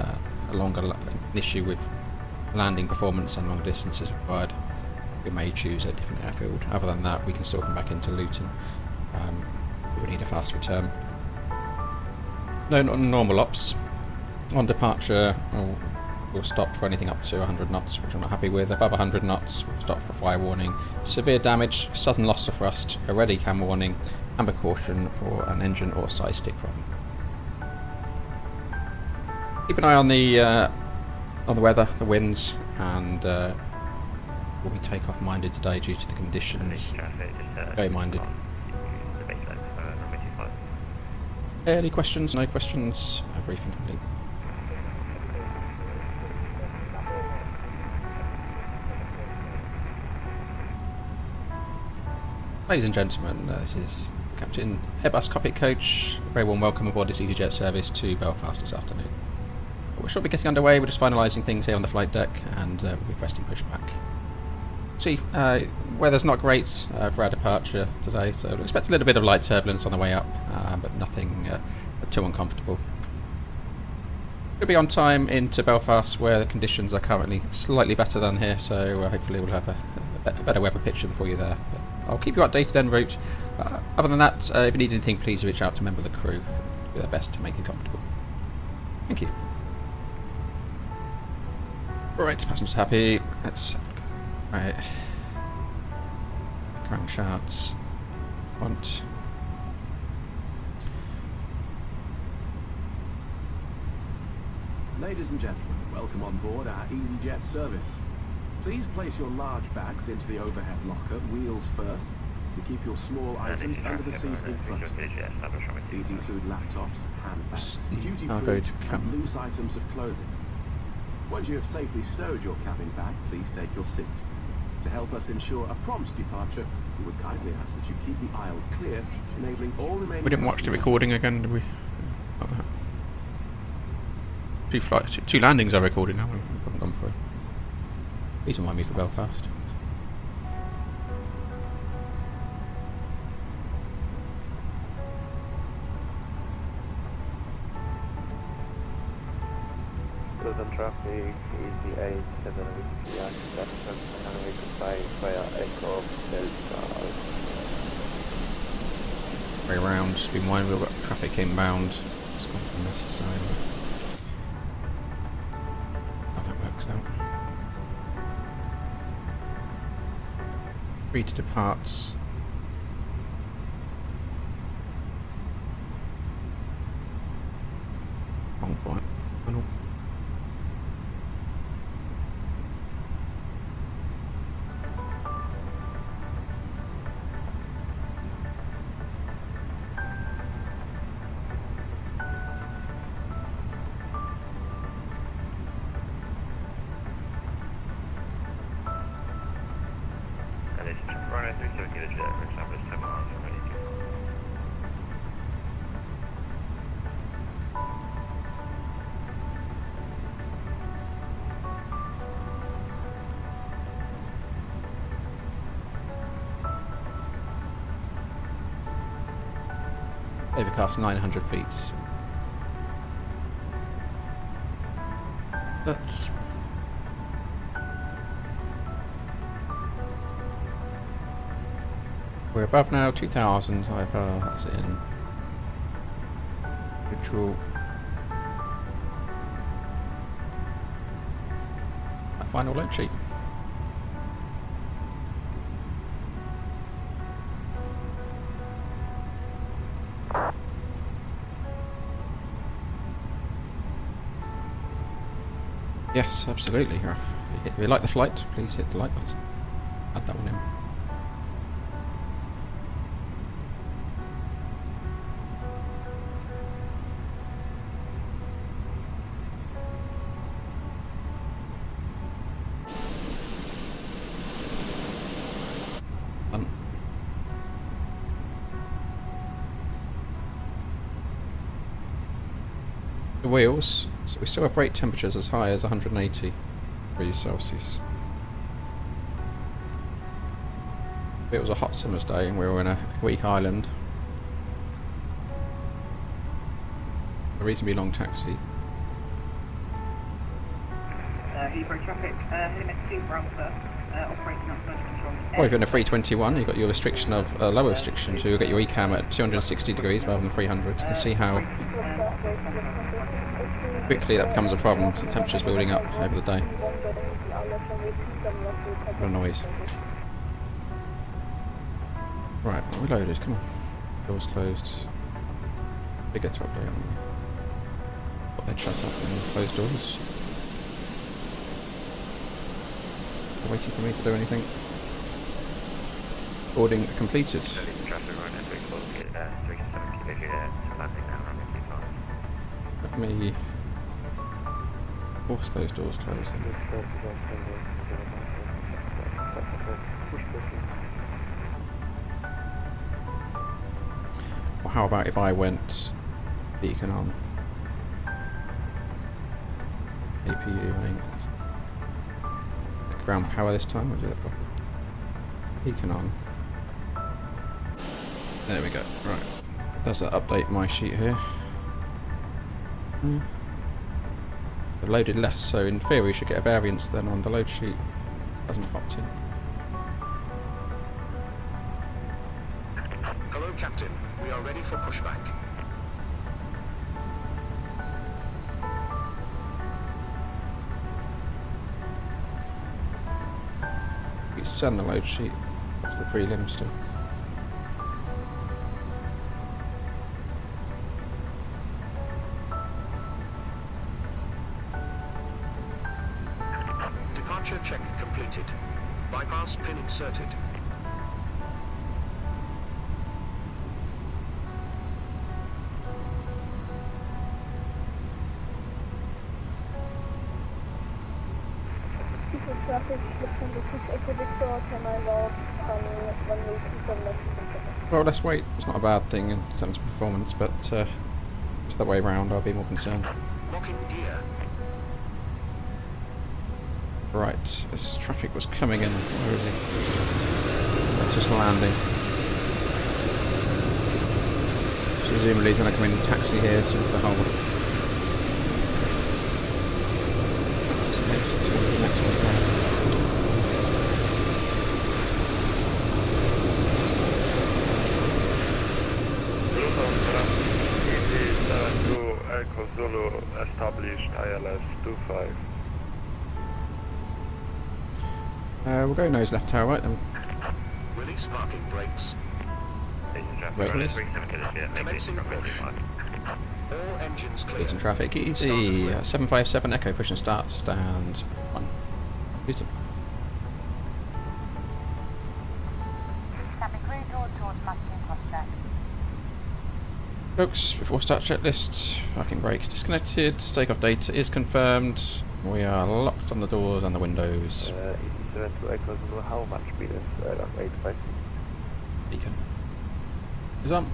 an issue with landing performance and long distances required. We may choose a different airfield. Other than that, we can still come back into Luton. We need a fast return. No normal ops. On departure, we'll stop for anything up to 100 knots, which I'm not happy with. Above 100 knots, we'll stop for fire warning. Severe damage, sudden loss to thrust, a ready cam warning, and precaution for an engine or side stick problem. Keep an eye on the weather, the winds, and will be takeoff minded today due to the conditions. Go minded. Any questions? No questions? Briefing complete. Ladies and gentlemen, this is Captain Airbus Cockpit Coach. A very warm welcome aboard this EasyJet service to Belfast this afternoon. We shall be getting underway. We're just finalising things here on the flight deck and we'll be requesting pushback. See, weather's not great for our departure today, so we expect a little bit of light turbulence on the way up, but nothing too uncomfortable. We'll be on time into Belfast, where the conditions are currently slightly better than here, so hopefully we'll have a better weather picture before you're there. But I'll keep you updated en route. Other than that, if you need anything, please reach out to a member of the crew. We'll do their best to make you comfortable. Thank you. Right, passengers happy. Let's right. Crankshafts. Front. Ladies and gentlemen, welcome on board our EasyJet service. Please place your large bags into the overhead locker, wheels first, to keep your small items under the seat in front of you. These include laptops, handbags, duty-free and loose items of clothing. Once you have safely stowed your cabin bag, please take your seat. To help us ensure a prompt departure, we would kindly ask that you keep the aisle clear, enabling all remaining... We didn't watch the recording again, did we? Not that. Two landings are recorded now. We haven't gone through. Please remind me for Belfast. Luton traffic, EGA 7 with EGAC, via Echo Delta. Way round, just be mindful we've got traffic inbound. It's gone from this side. How that works out. Free to depart. Wrong flight. Funnel. Overcast 900 feet. That's... We're above now, 2000 IFR, that's in neutral. That final load sheet. Yes, absolutely, Raf. If you like the flight, please hit the like button. Add that one in. The wheels, so we still have brake temperatures as high as 180 degrees Celsius. It was a hot summer's day and we were in a weak island. A reasonably long taxi. Heathrow traffic, limit 2 Browser, operating on first control. Or if you're in a 321, you've got your restriction of lower restriction, so you'll get your ECAM at 260 degrees rather than 300. You can see how quickly that becomes a problem. The temperature's building up over the day. What a noise. Right, we're loaded, come on. Doors closed. Bigger to update on. Thought they'd shut up and close doors. waiting for me to do anything. Boarding completed. Let me force those doors closed. Well, how about if I went beacon on? APU and ground power this time, we'll do that properly. Beacon on. There we go, right. Does that update my sheet here? They've loaded less, so in theory we should get a variance then on the load sheet. Hasn't popped in. Hello, Captain. We are ready for pushback. It's send the load sheet to the prelim still. Departure check completed. Bypass pin inserted. Well, let's wait. It's not a bad thing in terms of performance, but it's the way round. I'll be more concerned. Locking gear. Right, this traffic was coming in. Where is he? That's just landing. Presumably he's going to come in and taxi here to the whole. The next one down. Luton, Echo Zulu established ILS 25. We'll go nose left tower right then. Release parking brakes. Right, please. Commencing push. All engines clear. Luton traffic, easy. 757 Echo, push and start, stand 1. Luton. Cabin crew, doors to automatic and cross-check. Folks, before start checklist, parking brakes disconnected, takeoff data is confirmed. We are locked on the doors and the windows. To Echo Zulu, how much speed is runway 85? Beacon is on.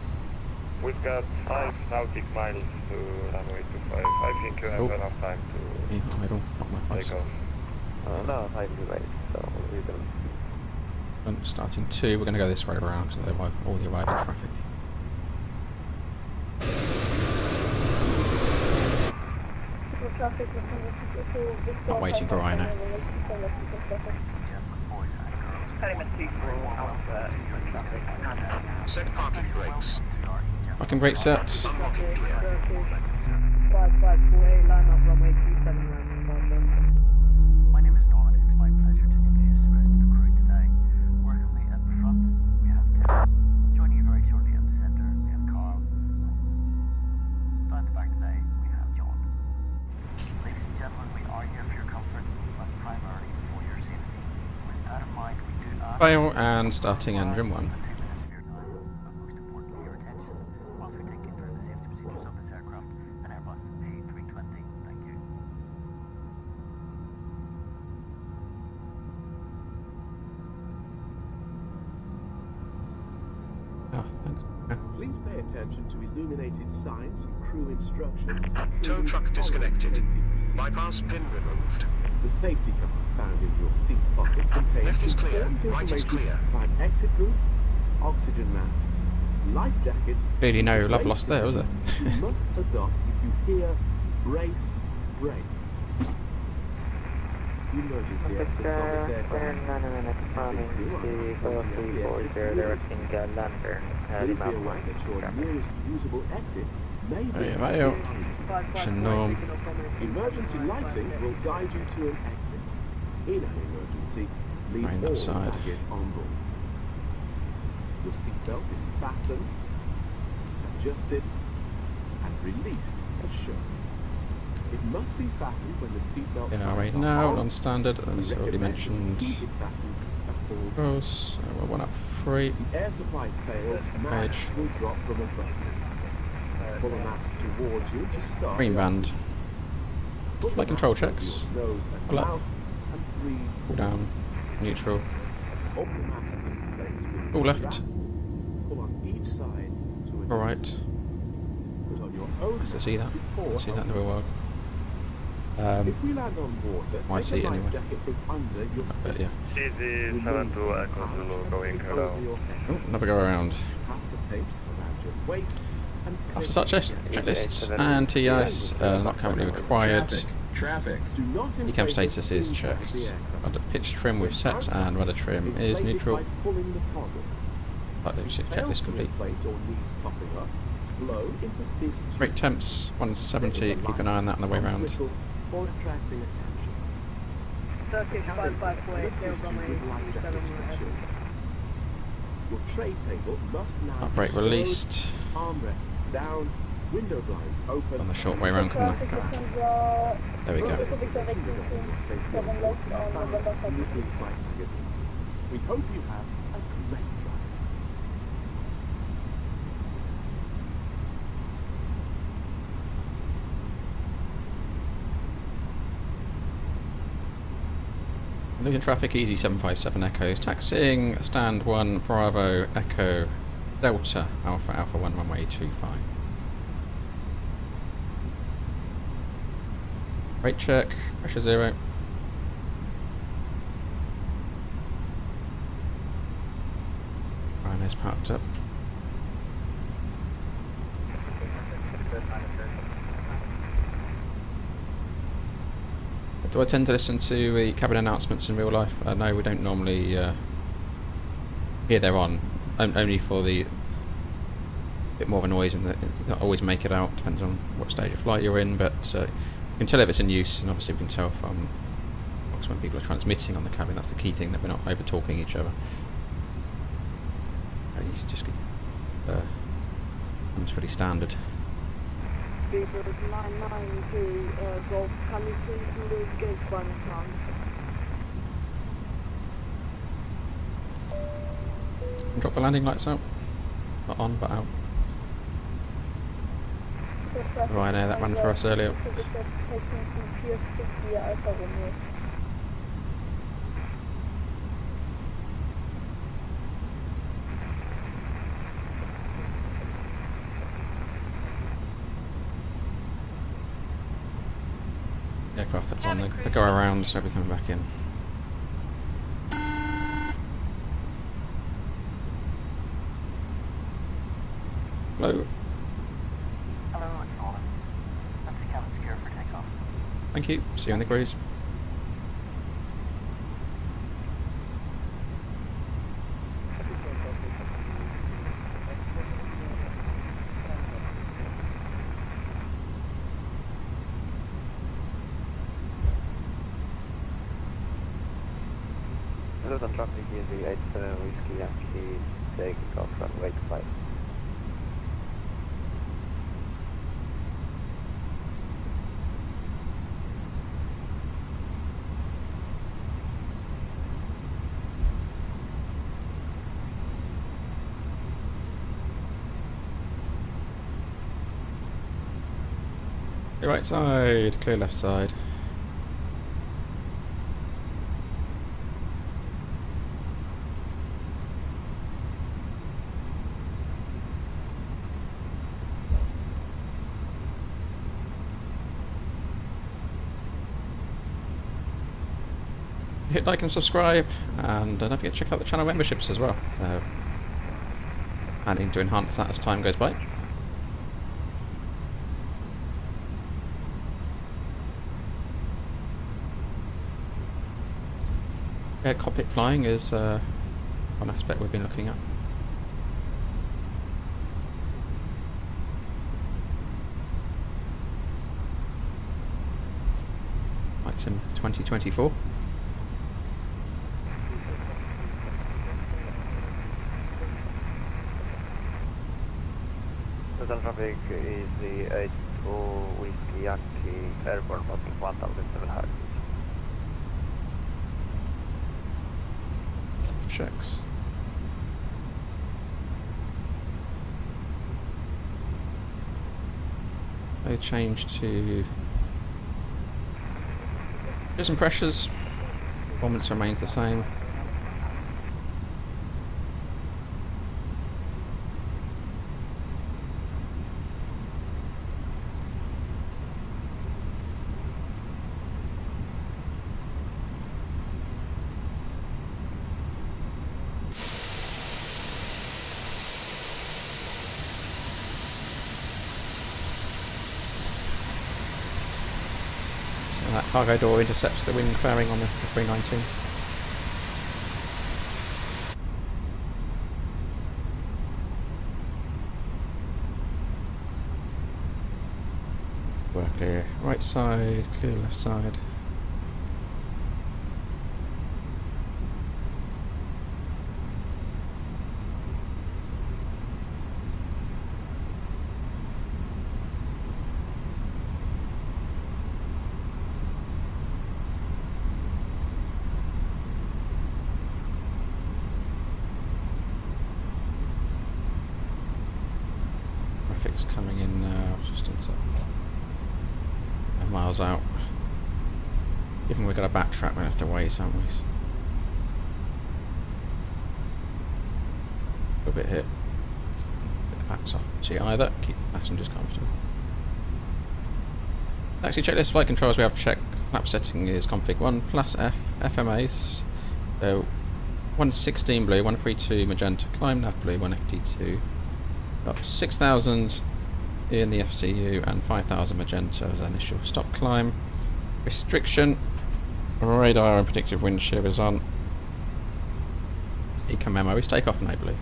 We've got 5 nautic miles to runway 25. I think you have enough time to Idle, not my face. take off. No, 5 is right, so we can... Starting 2, we're going to go this way around because they wipe all the arriving traffic. Not waiting for Rhino. Set parking brakes. Parking brake set. Unlocking gear. 554A, line up runway 27 My name is Nolan. It's my pleasure to introduce the rest of the crew today. Working with me at the front, we have Tim. Joining you very shortly at the centre, we have Carl. Down at the back today, we have John. Ladies and gentlemen, we are here for your comfort, but primarily for your safety. With that in mind, we do ask... Fail and starting engine 1. Please pay attention to illuminated signs and crew instructions. Tow truck disconnected. Bypass pin removed. The safety cover found in your seat pocket contains Left is clear, important right is information clear. about exit routes, oxygen masks, life jackets. Clearly no love lost there, was there? You must adopt if you hear brace, brace. Emergency exits on this aircraft. Please be aware that your nearest usable exit may be... Emergency lighting will guide you to an exit. In an emergency, leave all baggage on board. Your seatbelt is fastened, adjusted, and released as shown. It must be fastened when the seatbelt Yeah, signs right are now, on. non-standard, We as already recommend mentioned. to keep it fastened at all Gross, we're 1 up 3. If the air supply fails, masts will drop from above. Pull a mast towards you to start. Green band. Put Flight the control mast over checks. your nose and Pull up. mouth and breathe. Pull down. Neutral. Up the mast in place with Pull the left. strap. Pull on each side to a Alright. Put on your own Nice to see that. before See that in the real world. If we land on water, I take see a it life anyway. jacket from under your But yeah. CZ72 Echo Zulu going hello. Oh, another go around. Half the tapes around your waist and After such checklists and TIs not currently required. Traffic. Do not Decam status is checked. Rudder pitch trim with set and rudder trim is neutral. Checklist complete. Rate temps 170. Keep an eye on that on the way round. 3554 Your tray table must now Upbrake released. armrest down, window blinds open. On the short way round corner. There we go. We hope you have a great flight. Luton traffic, easy 757 Echoes, taxiing, stand 1, Bravo, Echo, Delta, Alpha, Alpha 1, runway 25. Rate check, pressure 0. Ryan is parked up. Do I tend to listen to the cabin announcements in real life? No, we don't normally hear they're on. Only for the bit more of a noise, and not always make it out. Depends on what stage of flight you're in, but you can tell if it's in use, and obviously we can tell from when people are transmitting on the cabin. That's the key thing, that we're not over talking each other. You just it's pretty standard. People 992 Golf coming to the gate 1 from. Drop the landing lights out. Not on, but out. Ryanair, that ran for us earlier. Aircraft that's on the go around, so we're coming back in. Hello. Hello, it's Nolan. That's the cabin secure for takeoff. Thank you. See you on the cruise. Luton traffic is the 87 Whiskey Yankee takeoff runway 5. Clear right side, clear left side. Hit like and subscribe, and don't forget to check out the channel memberships as well. Planning to enhance that as time goes by. Cockpit flying is one aspect we've been looking at. VATSIM 2024. Luton traffic is the Whiskey Yankee, airborne booking 1007 Checks. They changed to prison pressures. Performance remains the same. That cargo door intercepts the wind fairing on the 319. We're clear right side, clear left side. Traffic's coming in now, just into 10 miles out. Given we've got a backtrack, we'll have to wait, haven't we? A bit hit. Bit the backs off. See either. Keep the passengers comfortable. Taxi checklist flight controls we have checked. Flap setting is config 1 plus F. FMAs. 116 blue, 132 magenta, climb nav blue, 152. Got 6,000 in the FCU and 5,000 magenta as an initial stop climb. Restriction, radar and predictive wind shear is on. Eco memo is takeoff no blue.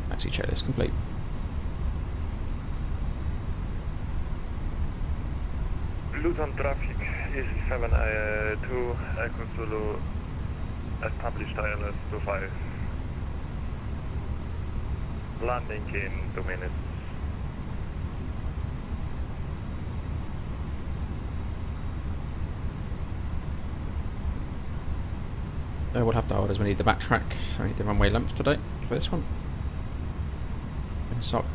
Taxi checklist complete. Luton traffic is 7 Echo Zulu, established ILS 25. Landing in 2 minutes. We'll have to hold as we need the backtrack. I need the runway length today for this one. Sock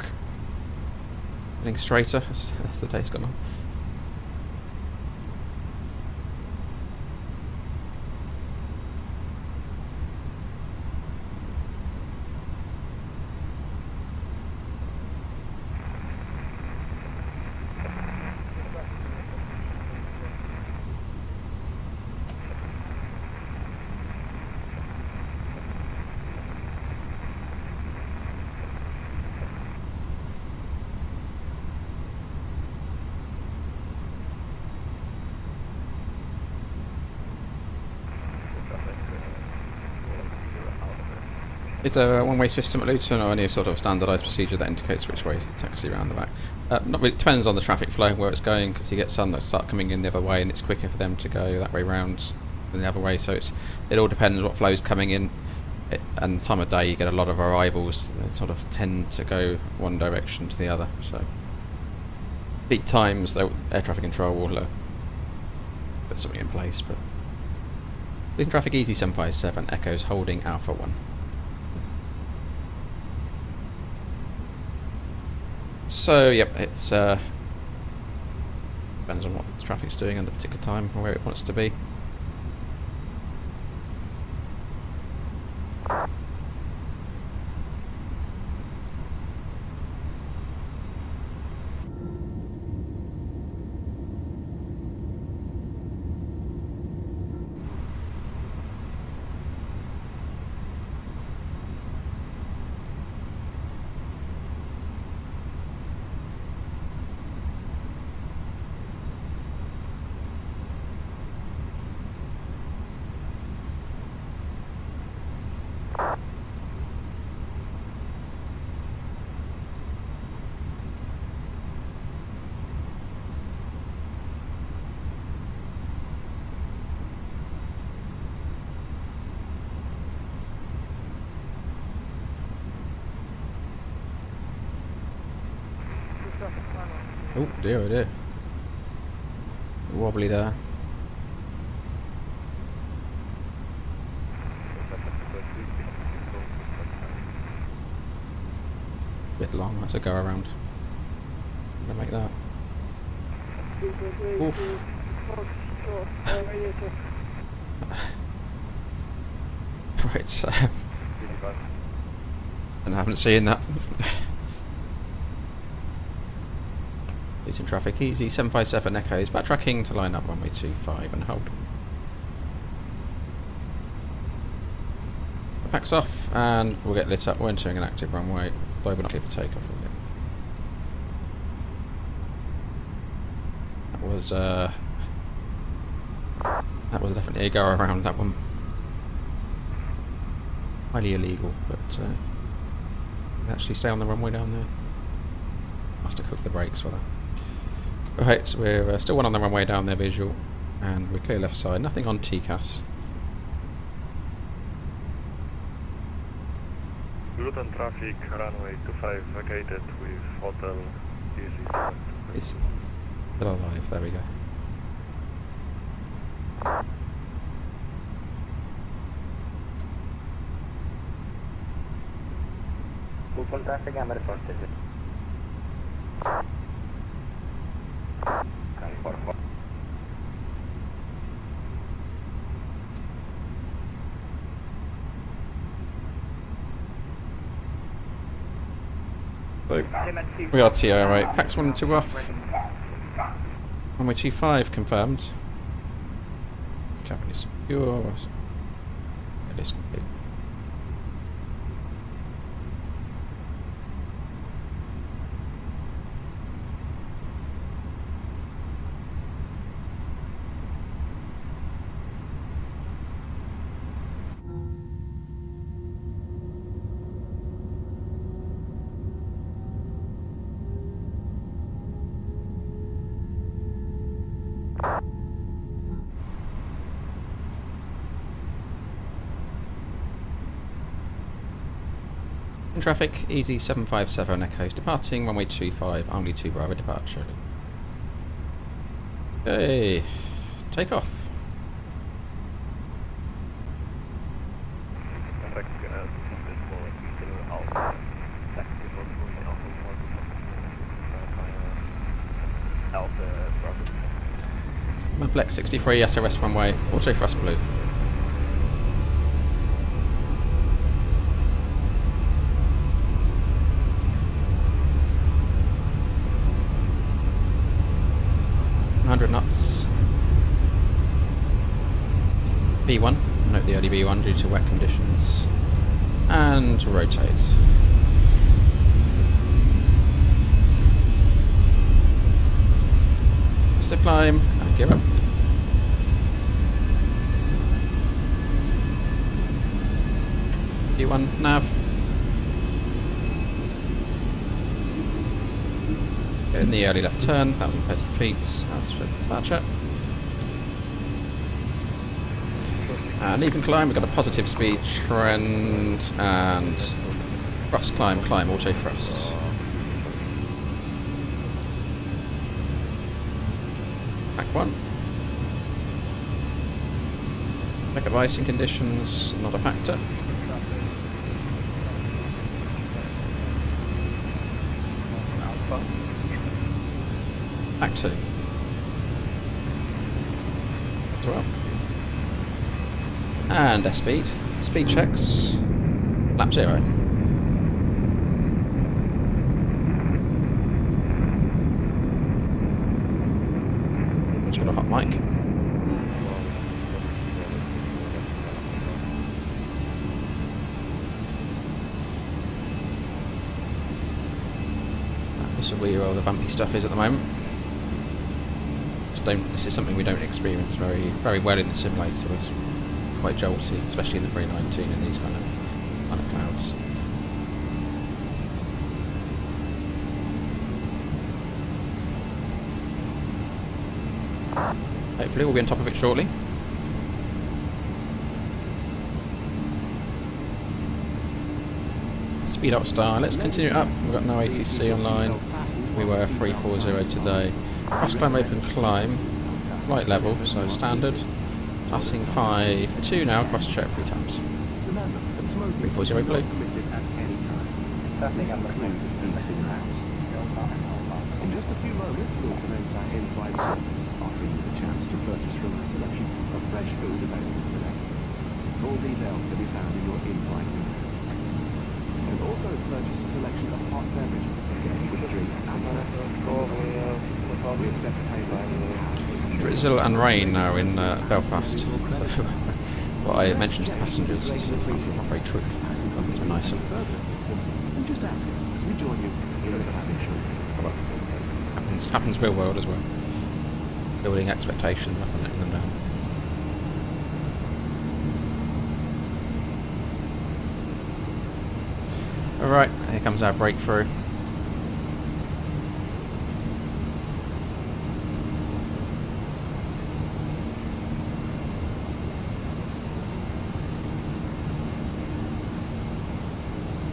getting straighter as the day's gone on. It's a one-way system at Luton, or any sort of standardised procedure that indicates which way to taxi around the back. Not really, it depends on the traffic flow, where it's going, because you get some that start coming in the other way and it's quicker for them to go that way round than the other way, so it all depends what flow's coming in. And the time of day you get a lot of arrivals that sort of tend to go one direction to the other, so peak times though air traffic control will put something in place. But Luton traffic easy 757 echoes holding Alpha 1. So yep, it's depends on what the traffic's doing at the particular time and where it wants to be. Oh dear, oh dear. Wobbly there. Bit long, that's a go around. I'm gonna make that. Oof. Right, and I haven't seen that. Luton traffic easy, 757 echoes, backtracking to line up runway 25 and hold. The pack's off and we'll get lit up. We're entering an active runway, though we're not clear for takeoff. That was definitely a go around, that one. Highly illegal, but actually stay on the runway down there. Must have cooked the brakes for that. Right, so we're still one on the runway down there visual, and we're clear left side, nothing on TCAS. Luton traffic, runway 25 vacated with hotel easy. It's still alive, there we go. Luton traffic, I'm reported. So, we are TO, right, packs 1 and 2 off. Runway 25 confirmed. Cabin is secure. It is complete. In traffic, easy 757 echoes departing, runway 25, only 2 Bravo departure. Okay, take off. Flex 63 SRS runway, auto thrust blue. Knots. B1, note the early B1 due to wet conditions, and rotate. Stiff climb and gear up. B1 nav. In the early left turn, 1,030 feet, that's for departure. And even climb, we've got a positive speed trend, and thrust climb, auto thrust. Pack 1. Check of icing conditions, not a factor. Pack 2. As well. And airspeed. Speed checks. Lap 0. It's got a hot mic. This is where all the bumpy stuff is at the moment. This is something we don't experience very well in the simulator. It's quite jolty, especially in the 319 and these kind of clouds. Hopefully we'll be on top of it shortly. Speed up star, let's continue up. We've got no ATC online. We were 340 today. Cross climb, open climb, right level, so standard. Passing 5-2 now, cross check 3 times. 340 blue. This includes e-cigarettes. In just a few moments, we'll commence our in-flight service, offering you the chance to purchase from our selection of fresh food available today. All details can be found in your in-flight window. You can also purchase a selection of hot beverages, together with drinks and snacks. We accept payment. Drizzle and rain now in Belfast. So, what I mentioned to the passengers is not very true. It's nice. And just ask us as we join you in the cabin shortly. Happens real world as well. Building expectations up and letting them down. Alright, here comes our breakthrough.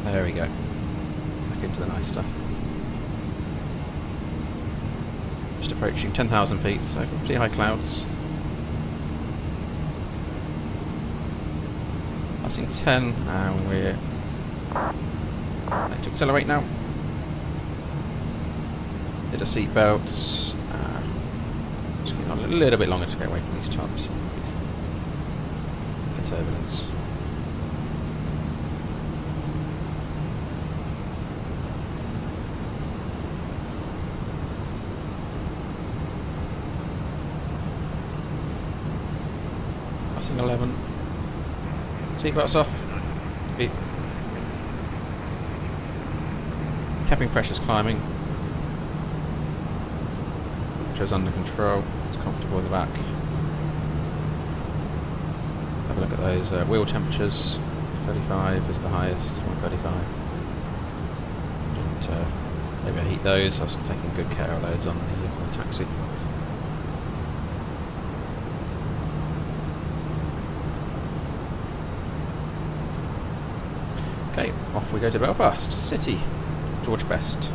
There we go. Back into the nice stuff. Just approaching 10,000 feet, so pretty high clouds. Passing 10, and we're ready to accelerate now. Hit the seat belts. Just getting on a little bit longer to get away from these tubs. The turbulence. Passing 11. Seatbelts off. Beep. Cabin pressure's climbing. Pressure's under control. It's comfortable in the back. Have a look at those wheel temperatures. 35 is the highest. 135. And, maybe I heat those. I was taking good care of those on the taxi. Okay, off we go to Belfast City. George Best.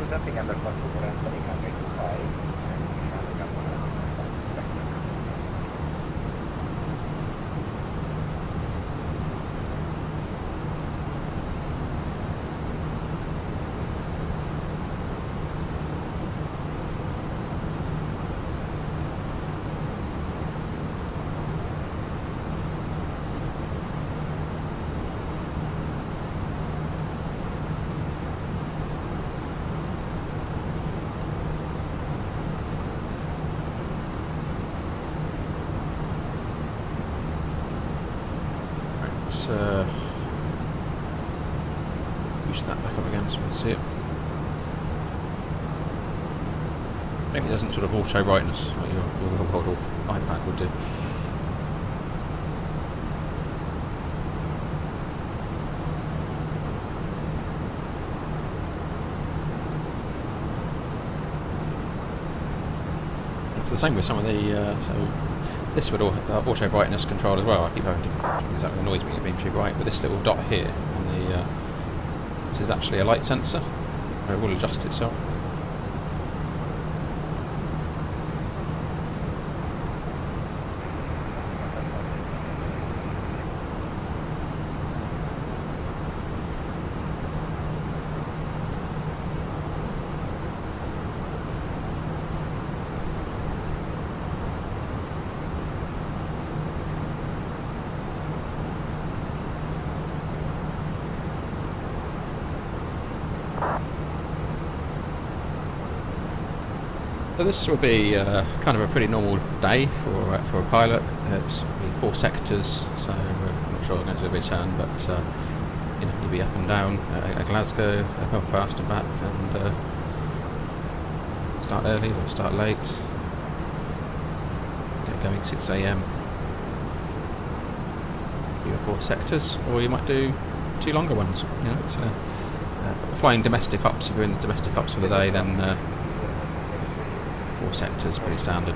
Nothing under control and Fenix A319. Push that back up again so we can see it. Maybe it doesn't sort of auto brightness like your old iPad would do. It's the same with some of the so this would auto brightness control as well. I keep having to exactly annoys me being too bright, but this little dot here on the this is actually a light sensor. It will adjust itself. So this will be kind of a pretty normal day for a pilot. It's 4 sectors, so I'm not sure I'm going to do a return, but you know, you'll be up and down at Glasgow, Belfast and back, and start early or start late. Get going 6 AM. Do 4 sectors, or you might do 2 longer ones. You know, it's flying domestic ops. If you're in domestic ops for the day, then 4 sectors, pretty standard.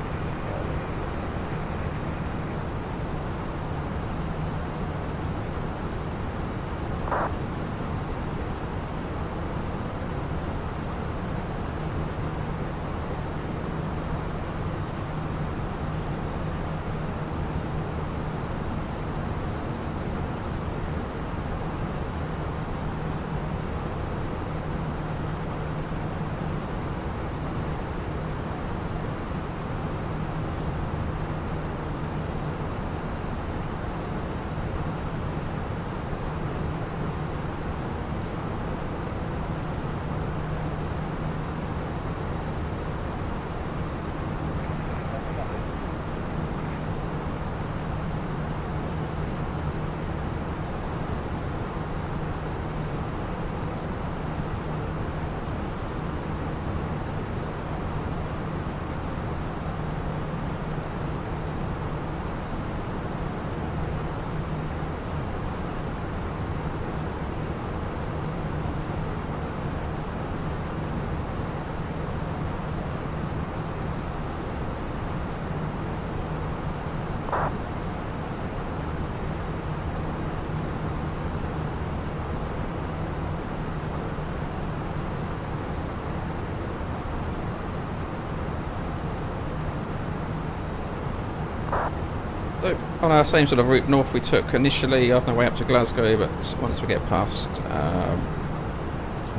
So on our same sort of route north we took initially on our way up to Glasgow, but once we get past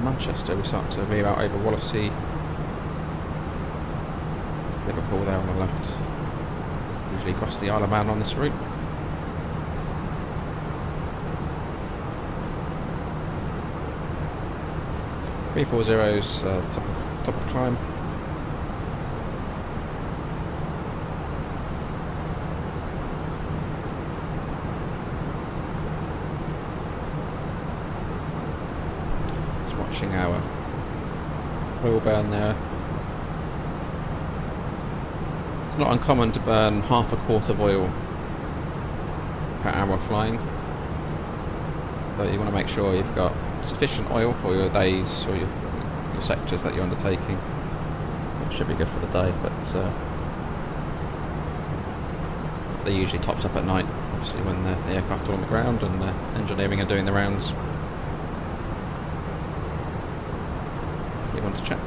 Manchester we start to veer out over Wallasey, Liverpool there on the left. Usually cross the Isle of Man on this route. .340's top of climb. Our oil burn there. It's not uncommon to burn half a quart of oil per hour flying, but you want to make sure you've got sufficient oil for your days or your sectors that you're undertaking. That should be good for the day, but they usually tops up at night, obviously when the aircraft are on the ground and the engineering are doing the rounds. Want to check.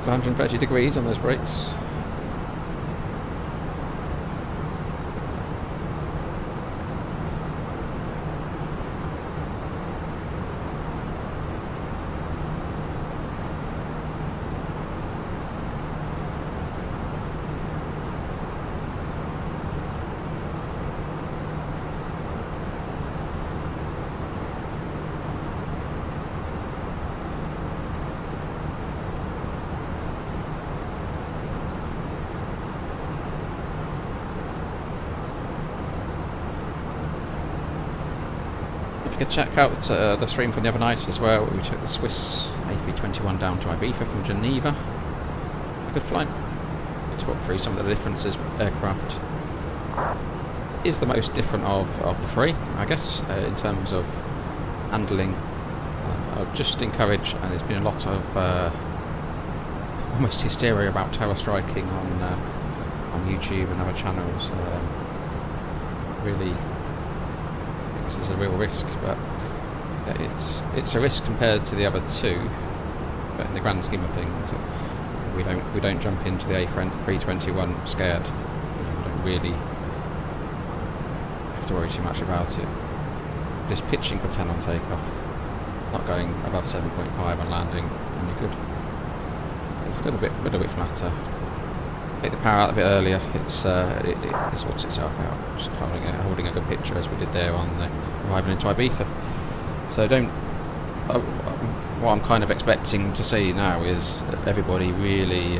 $130 on those brakes. You can check out the stream from the other night as well. We took the Swiss A321 down to Ibiza from Geneva. Good flight. We'll talk through some of the differences with aircraft. Is the most different of the three, I guess, in terms of handling. I'll just encourage, and there's been a lot of almost hysteria about tower striking on YouTube and other channels. Really, this is a real risk, but it's a risk compared to the other two. But in the grand scheme of things, we don't jump into the A321 scared. We don't really have to worry too much about it. Just pitching for 10 on takeoff, not going above 7.5 and landing, and you're good. a little bit flatter. Take the power out a bit earlier. It sorts itself out. Just holding a good picture as we did there on the arriving into Ibiza. So don't. What I'm kind of expecting to see now is everybody really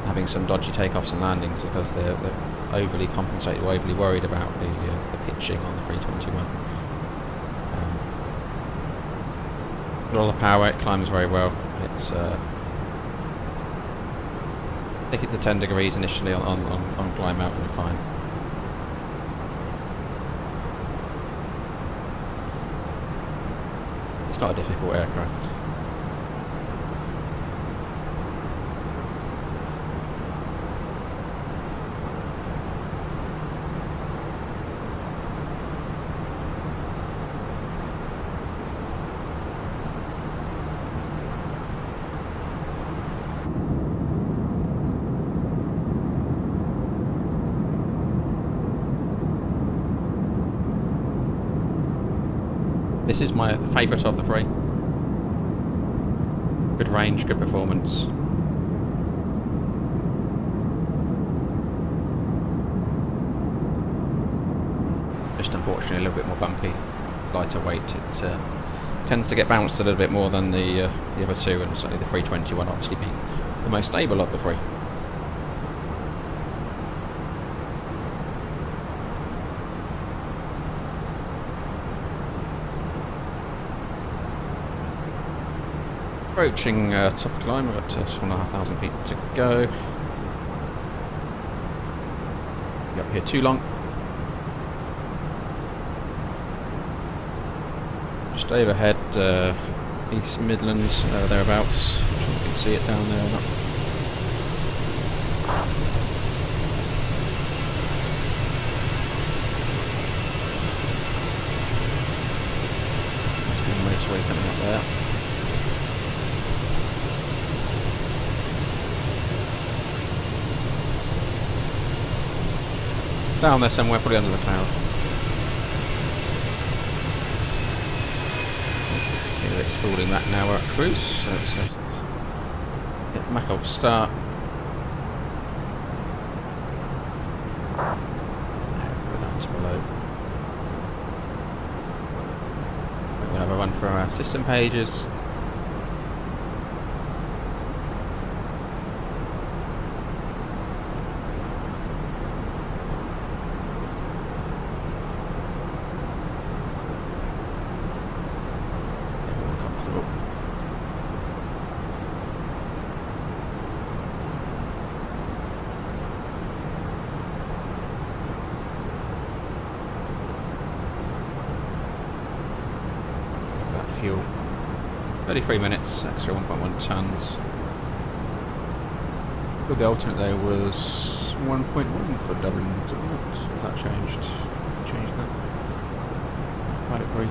having some dodgy takeoffs and landings because they're overly compensated, or overly worried about the pitching on the 321. Got all the power. It climbs very well. It's take it to 10 degrees initially on climb out and you're fine. It's not a difficult aircraft. This is my favourite of the three. Good range, good performance. Just unfortunately a little bit more bumpy, lighter weight. It tends to get bounced a little bit more than the other two, and certainly the 321 obviously being the most stable of the three. Approaching top of climb, we've got 2,500 feet to go. Be up here too long. Just overhead, East Midlands, thereabouts. You can see it down there or not. That's been motorway coming up there. Down there somewhere, probably under the cloud. Okay, we're excluding that now, we're at cruise, so let's get Mach off start. That's below. We'll have a run through our system pages. Fuel. 33 minutes, extra 1.1 tonnes. The alternate there was 1.1 for Dublin. Has that changed? Changed that? Pilot brief.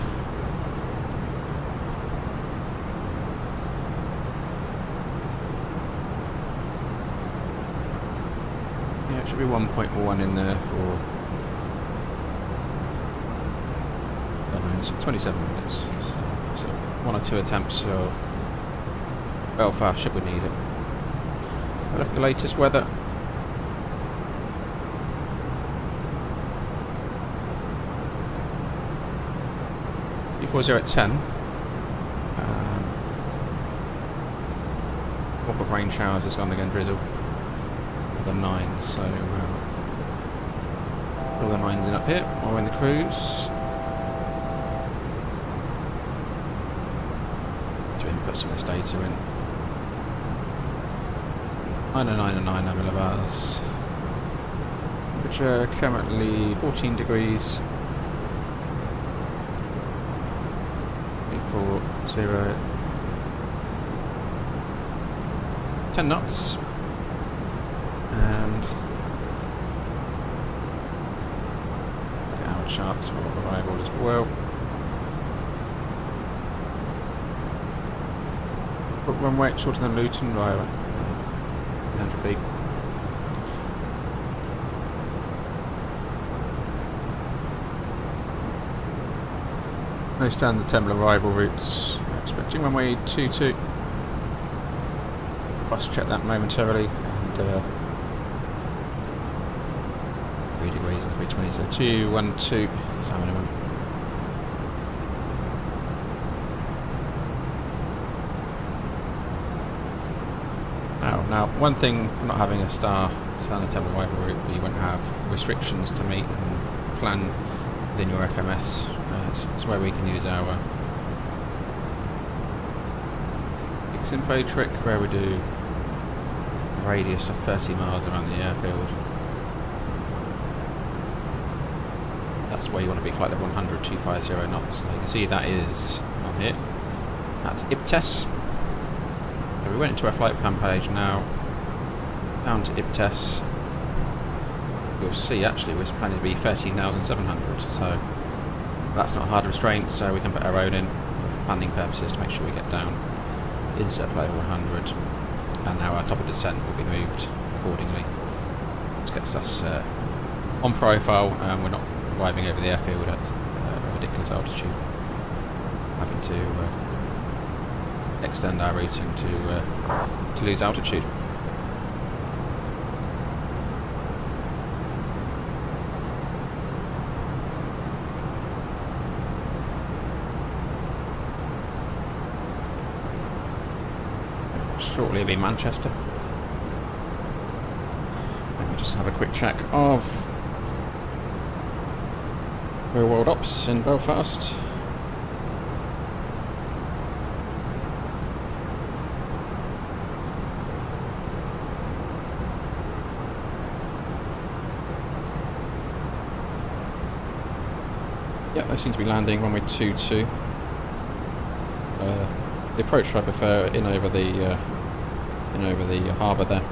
Yeah, it should be 1.1 in there for Dublin. So 27 minutes. So 1 or 2 attempts for Belfast should we need it. Look at the latest weather. E40 at 10. Walk of rain showers is going to drizzle. The 9, so all the 9s in up here. While we're in the cruise. To input some of this data in. 909 millibars, temperature currently 14 degrees, 840, 10 knots, and our charts for arrival as well. But runway shorter than Luton, right? 100 feet. No standard terminal arrival routes. Expecting runway 22. cross-check that momentarily. And 3 degrees and 320, so 212 is our minimum. Now, one thing, not having a standard terminal arrival route, you won't have restrictions to meet and plan within your FMS. It's where we can use our X-Info trick, where we do a radius of 30 miles around the airfield. That's where you want to be, flight level 100, 250 knots. So you can see that is on here. That's IPTES. So we went into our flight plan page now, down to IPTES. You'll see actually we're planning to be 13,700, so that's not a hard restraint, so we can put our own in for planning purposes to make sure we get down. Insert flight level 100, and now our top of descent will be moved accordingly. This gets us on profile, and we're not arriving over the airfield at a ridiculous altitude, having to extend our routing to lose altitude. Shortly it'll be Manchester. Let me just have a quick check of real world ops in Belfast. Yeah, they seem to be landing runway 22. The approach I prefer in over the harbour there.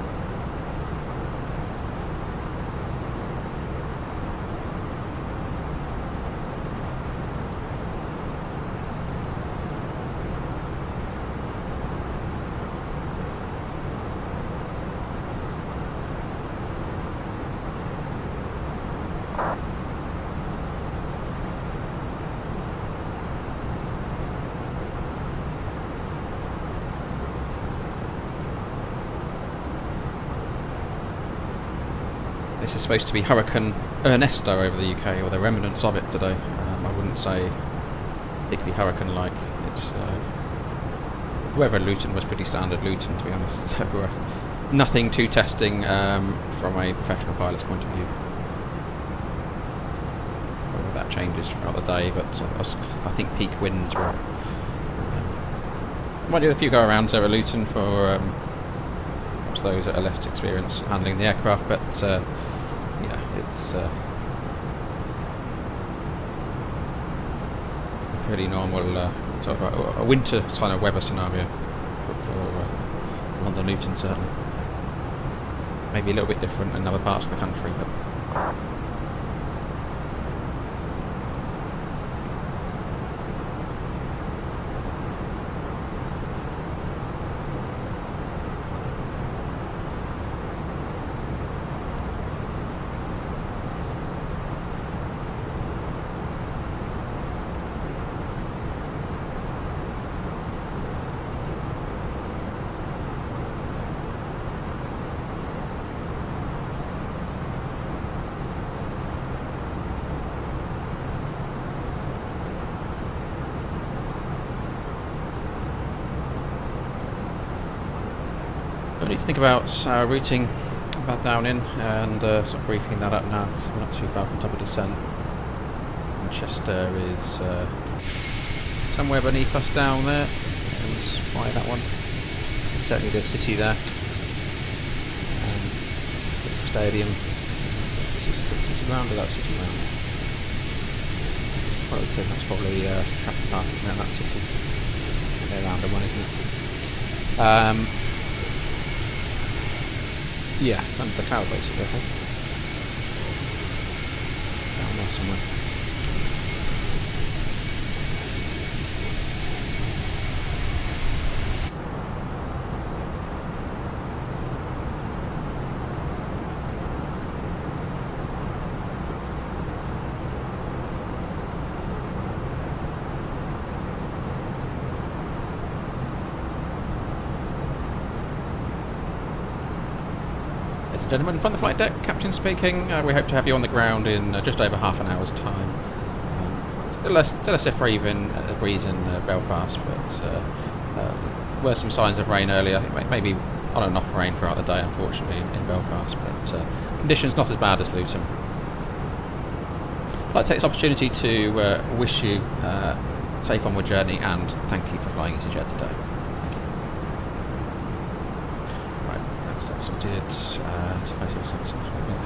This is supposed to be Hurricane Ernesto over the UK, or the remnants of it today. I wouldn't say particularly hurricane-like. It's the weather in Luton was pretty standard Luton, to be honest. So nothing too testing from a professional pilot's point of view. Whether that changes throughout the day, but I think peak winds were. Might do a few go-arounds over Luton for perhaps those that are less experienced handling the aircraft, but yeah, it's a pretty normal sort of a winter kind of weather scenario for London Luton, certainly. Maybe a little bit different in other parts of the country, but need to think about routing about down in and sort of briefing that up now, so we're not too far from top of descent. Manchester is somewhere beneath us down there, and spy that one. Certainly the city there. Stadium. Is the city ground or that city ground? I would say that's probably Trafford Park, isn't it? That city. They're around the one, isn't it? Yeah, it's under the cloud basically, I think. Down there somewhere. Gentlemen, from the flight deck, Captain speaking. We hope to have you on the ground in just over half an hour's time. Still a stiff breeze in Belfast, but were some signs of rain earlier. Maybe on and off rain throughout the day, unfortunately, in Belfast, but conditions not as bad as Luton. I'd like to take this opportunity to wish you a safe onward journey and thank you for flying EasyJet today. Thank you. Right, that's that sorted.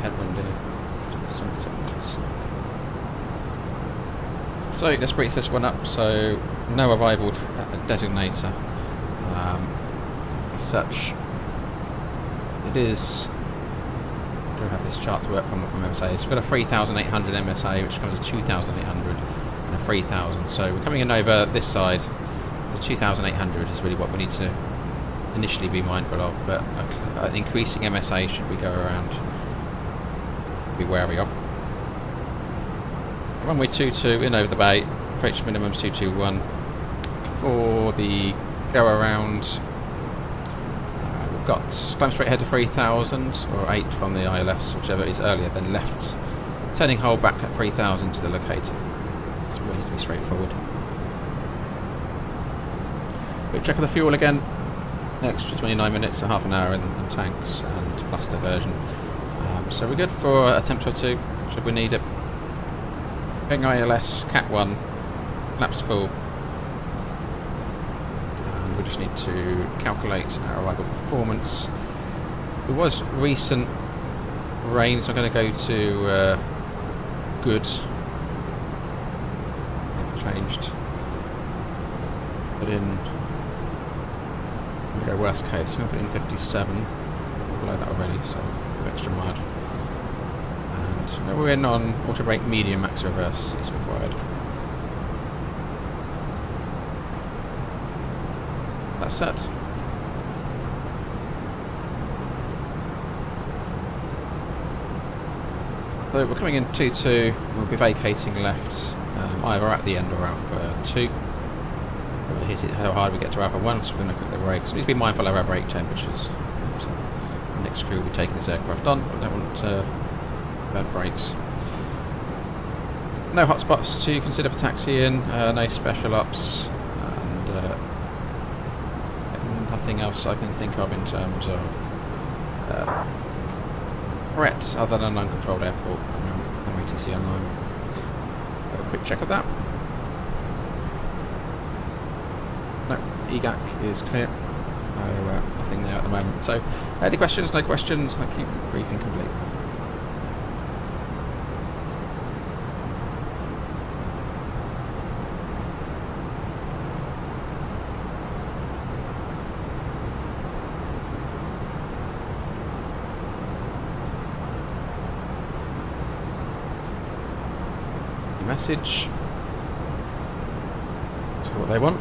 Headwind So let's brief this one up. So no arrival designator. As such, it is. I don't have this chart to work from MSA. It's got a 3,800 MSA, which comes to 2,800 and a 3,000. So we're coming in over this side. The 2,800 is really what we need to initially be mindful of, but an increasing MSA should we go around be wary of. Runway 22 in over the bay, approach minimums 221 for the go around. We've got climb straight ahead to 3,000 or 8 from the ILS, whichever is earlier, then left, turning hold back at 3,000 to the locator. It's reasonably straightforward. Quick check of the fuel again. Extra 29 minutes, so half an hour in tanks and plus diversion. So we're good for a attempt or two, should we need it. Going ILS, Cat 1, flaps full. We just need to calculate our arrival performance. There was recent rain, so I'm going to go to good. Changed. Put in. Go worst case. I'm going to put in 57. Below that already, so extra mud. And we're in on auto brake medium max reverse is required. That's set. So we're coming in 2-2. We'll be vacating left, either at the end or Alpha 2. We're going to hit it how hard we get to Alpha 1, so we're going to look at the brakes. We need to be mindful of our brake temperatures. So the next crew will be taking this aircraft on, but I don't want burnt brakes. No hotspots to consider for taxiing, no special ops, and nothing else I can think of in terms of threats other than an uncontrolled airport. No ATC online. Have a quick check of that. No, EGAC is clear. No, nothing there at the moment. So, any questions? No questions. I'll keep the briefing complete. Message. See what they want.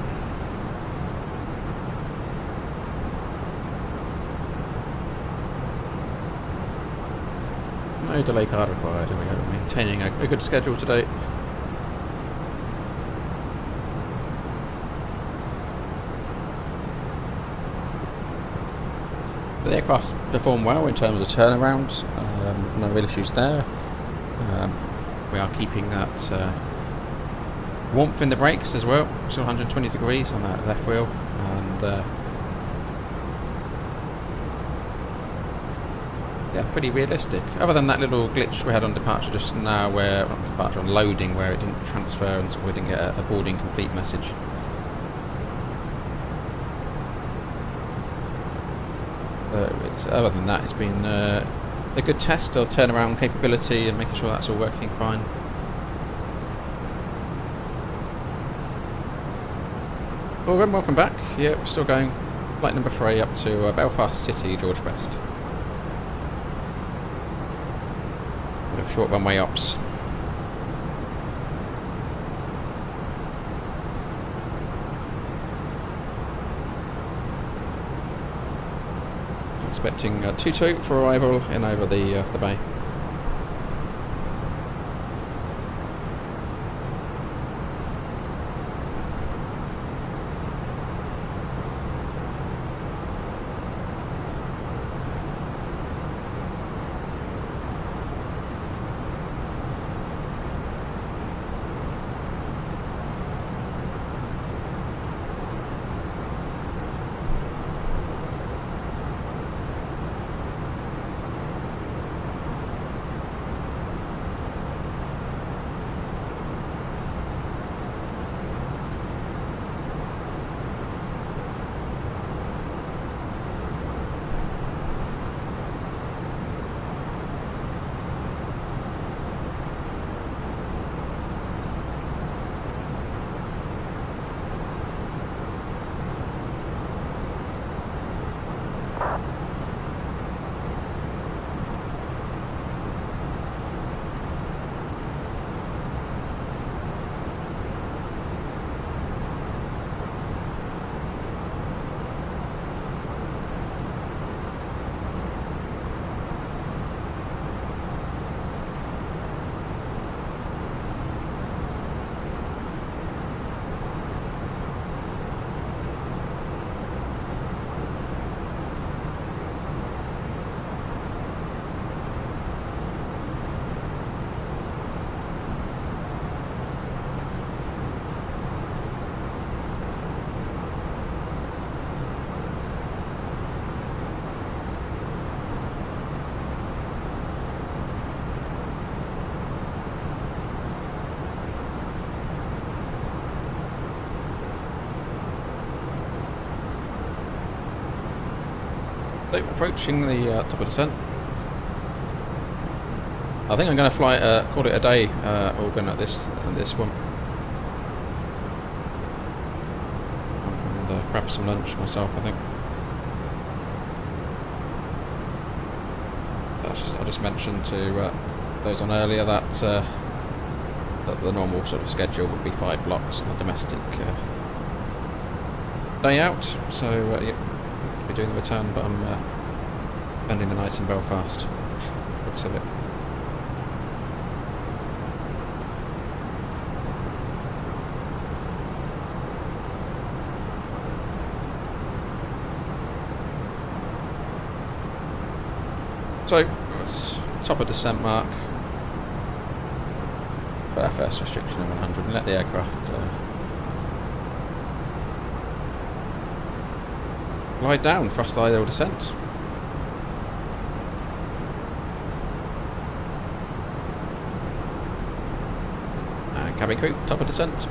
No delay card required. Here we go. Maintaining a good schedule today. The aircraft's performed well in terms of turnarounds. No real issues there. We are keeping that warmth in the brakes as well. Still 120 degrees on that left wheel, and yeah, pretty realistic. Other than that little glitch we had on departure just now, where not departure, on loading, where it didn't transfer and so we didn't get a boarding complete message. Other than that, it's been a good test of turnaround capability and making sure that's all working fine. Well then, welcome back. Yeah, we're still going. Flight number 3 up to Belfast City, George Best. Bit of short runway ops. Expecting 2-2 for arrival in over the bay. So approaching the top of descent. I think I'm going to fly, call it a day, Organ, at this one. And grab some lunch myself, I think. I just mentioned to those on earlier that that the normal sort of schedule would be 5 blocks on a domestic day out. So yeah, I'll be doing the return, but I'm spending the night in Belfast. Looks of it. So, top of descent mark, but our first restriction of 100, and let the aircraft glide down, thrust idle descent. And cabin crew, top of descent.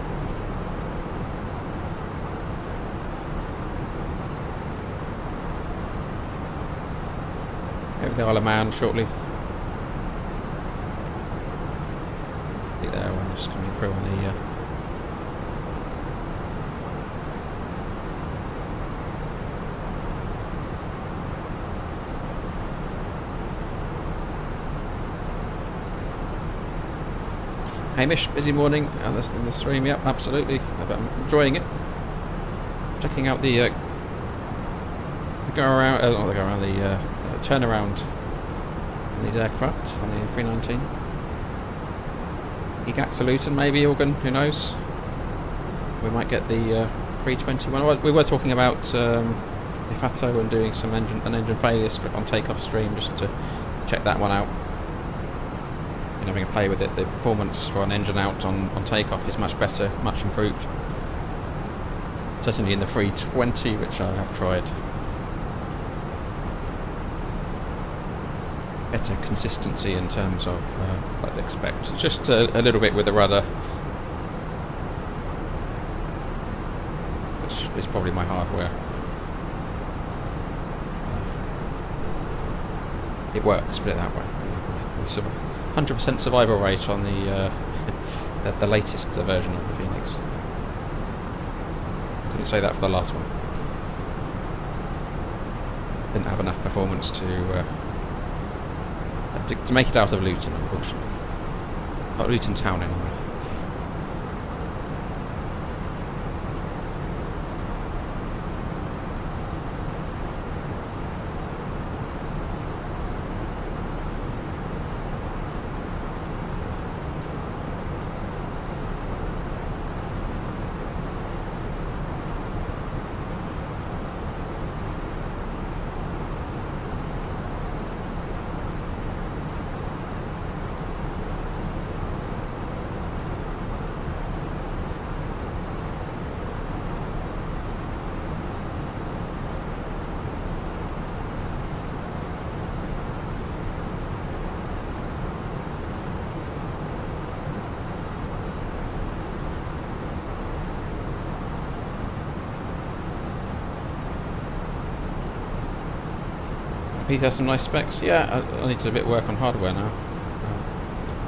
Over the Isle of Man shortly. See there, one just coming through on the Hamish, busy morning in the stream. Yep, absolutely. I'm enjoying it. Checking out the turnaround on these aircraft on the A319. EGAC to Luton, maybe, Organ, who knows? We might get the 321. Well, we were talking about Ifato and doing an engine failure script on Takeoff stream just to check that one out. And having a play with it. The performance for an engine out on Takeoff is much better, much improved. Certainly in the 320, which I have tried. Better consistency in terms of what I'd expect. Just a little bit with the rudder, which is probably my hardware. It works, put it that way. We 100% survival rate on the latest version of the Phoenix. Couldn't say that for the last one. Didn't have enough performance to make it out of Luton, unfortunately. Not Luton town anyway. He has some nice specs. Yeah, I need to do a bit of work on hardware now.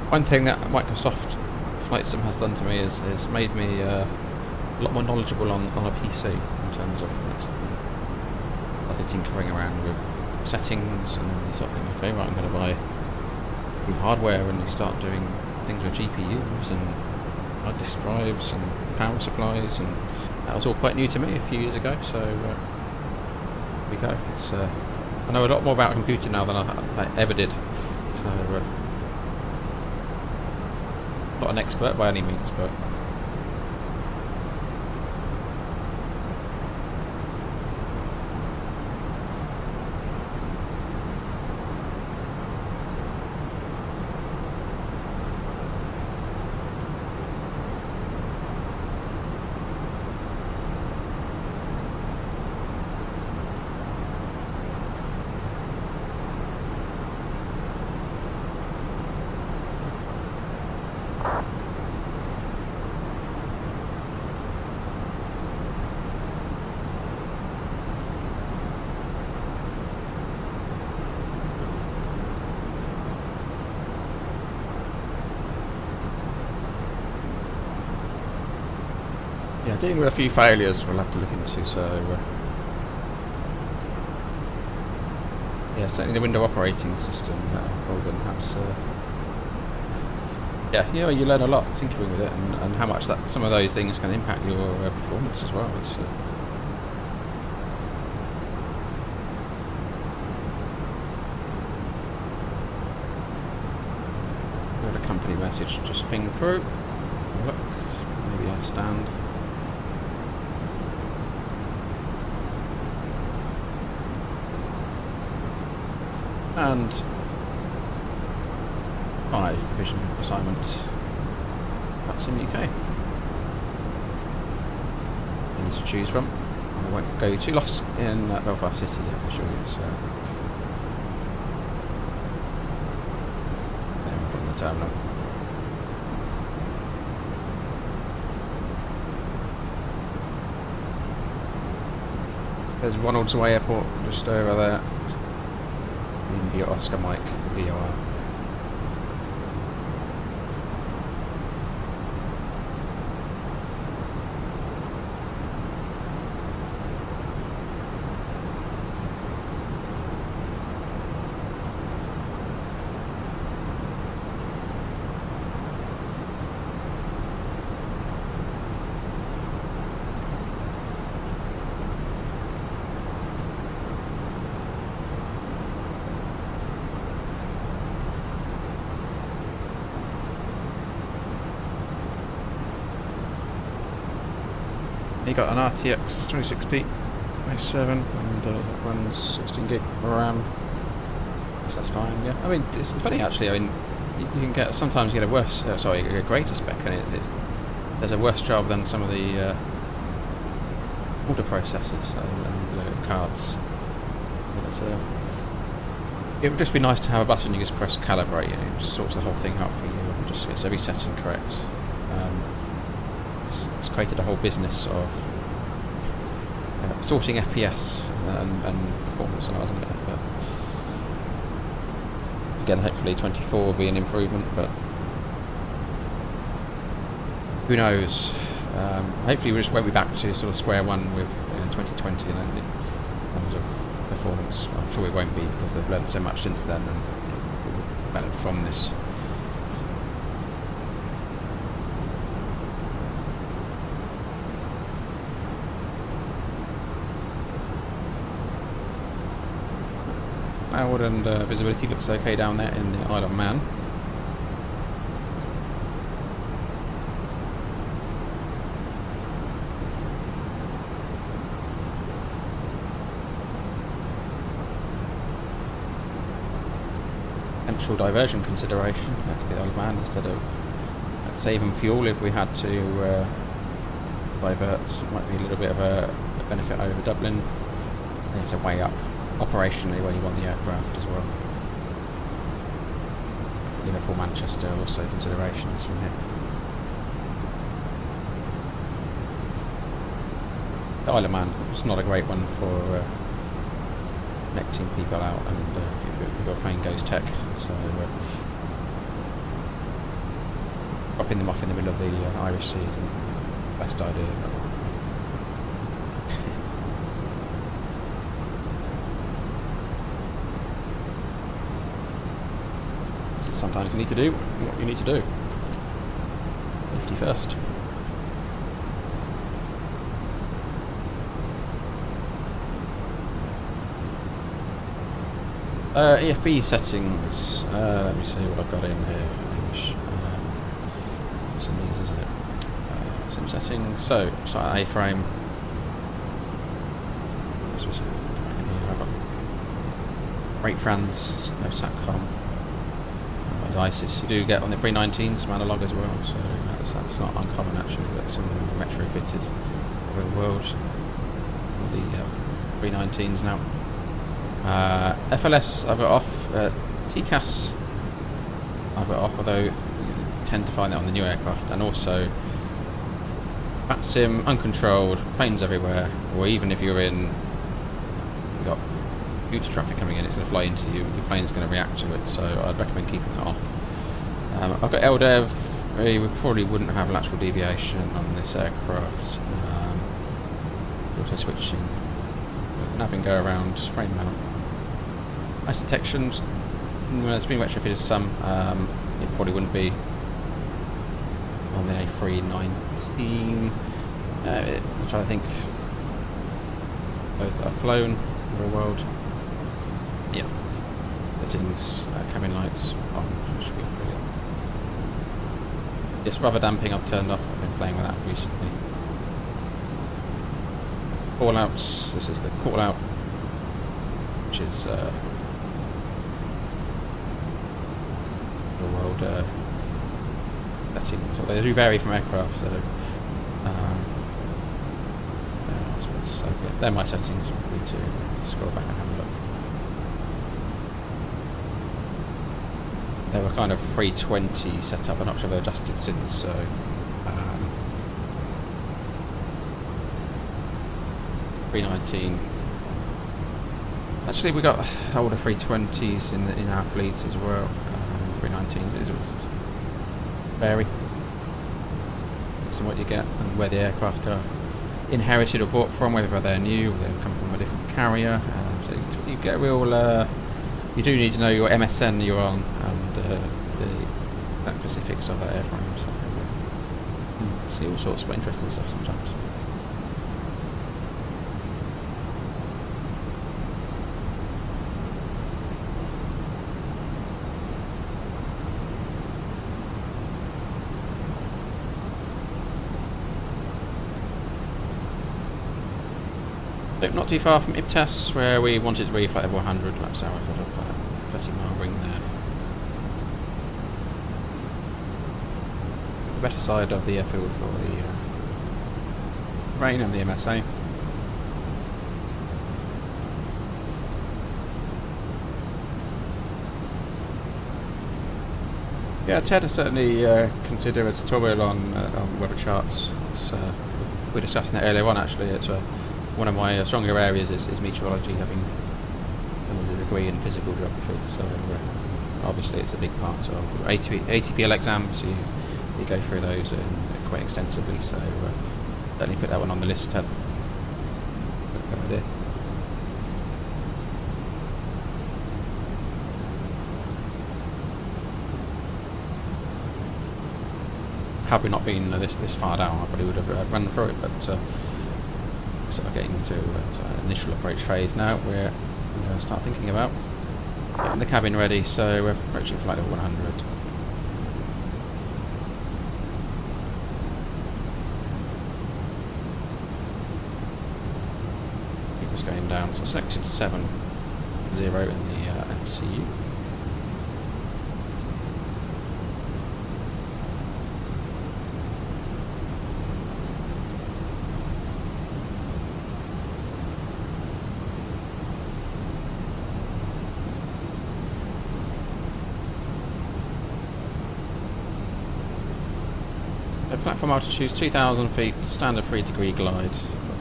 One thing that Microsoft Flight Sim has done to me is made me a lot more knowledgeable on a PC in terms of started tinkering around with settings and you start thinking, okay, right, I'm going to buy new hardware, and you start doing things with GPUs and hard disk drives and power supplies, and that was all quite new to me a few years ago. So here we go. It's I know a lot more about computing now than I ever did, so not an expert by any means, but Yeah, dealing with a few failures we'll have to look into, so... yeah, certainly the window operating system, Holden, that's... yeah, you learn a lot tinkering with it, and how much that some of those things can impact your performance as well. It's, got a company message just ping through. Look, maybe I stand. And 5 provision assignment VATSIM UK. Things to choose from. I won't go too lost in Belfast City, I can show you. So then from the terminal. There's Ronalds Way Airport just over there. India Oscar Mike VOR. You got an RTX 2060 A7 and runs 16 gig RAM. So that's fine. Yeah, I mean it's funny actually. I mean you can get sometimes you get a worse, a greater spec, and there's a worse job than some of the older processors and cards. It would just be nice to have a button you just press calibrate, and it just sorts the whole thing out for you and just gets every setting correct. It's created a whole business of sorting FPS and performance, hasn't it? But again, hopefully 24 will be an improvement, but who knows? Hopefully we just won't be back to sort of square one with 2020 in terms of performance. I'm sure we won't be, because they've learned so much since then and we'll benefit from this. Cloud and visibility looks okay down there in the Isle of Man. Potential diversion consideration, that could be the Isle of Man instead of saving fuel if we had to divert. It might be a little bit of a benefit over Dublin. You have to weigh up operationally where you want the aircraft as well. Liverpool, Manchester also considerations from here. The Isle of Man is not a great one for connecting people out, and if your plane goes tech, so dropping them off in the middle of the Irish Sea isn't the best idea. Sometimes you need to do what you need to do. Safety first. EFB settings. Let me see what I've got in here. Some of these, isn't it? Sim settings. So A-frame. I've got brake fans, no SATCOM. ISIS you do get on the 319s, some analog as well, so that's not uncommon actually, but some of them are retrofitted real world. The 319s now. FLS I've got off. TCAS I've got off, although you tend to find that on the new aircraft, and also VATSIM uncontrolled, planes everywhere, or even if you're in, you've got computer traffic coming in, it's going to fly into you, your plane's going to react to it, so I'd recommend keeping that off. I've got LDEV we probably wouldn't have lateral deviation on this aircraft. Also switching, nav and go around, frame mount. Ice detections, it's been retrofitted some, it probably wouldn't be on the A319, which I think both are flown real world. Yeah, settings, cabin lights on, should be brilliant. This rubber damping I've turned off, I've been playing with that recently. Call outs, this is the call out, which is the world settings. So they do vary from aircraft, so I suppose, so yeah, they're my settings. We need to scroll back and have a look. They were kind of 320 set up, I'm not sure they're adjusted since, so 319. Actually, we got older 320s in our fleets as well. 319s is vary on what you get and where the aircraft are inherited or bought from, whether they're new or they come from a different carrier. So you get a real. You do need to know your MSN you're on and the specifics of that airframe. So see all sorts of interesting stuff sometimes. Not too far from IPTAS, where we wanted to refly over 100, like so, sort of 30-mile ring there. The better side of the airfield for the rain and the MSA. Yeah, Ted I certainly consider as a tutorial on weather charts. It's, we were discussing that earlier on actually. It's one of my stronger areas is meteorology, having a degree in physical geography, so obviously it's a big part of ATPL exams, you go through those quite extensively, so certainly put that one on the list. Good idea. Had we not been this far down, I probably would have run through it, but sort of getting into initial approach phase now. We're going to start thinking about getting the cabin ready, so we're approaching flight level 100. Keep us going down. So selected 7-0 in the FCU. Platform altitude 2,000 feet, standard 3-degree glide,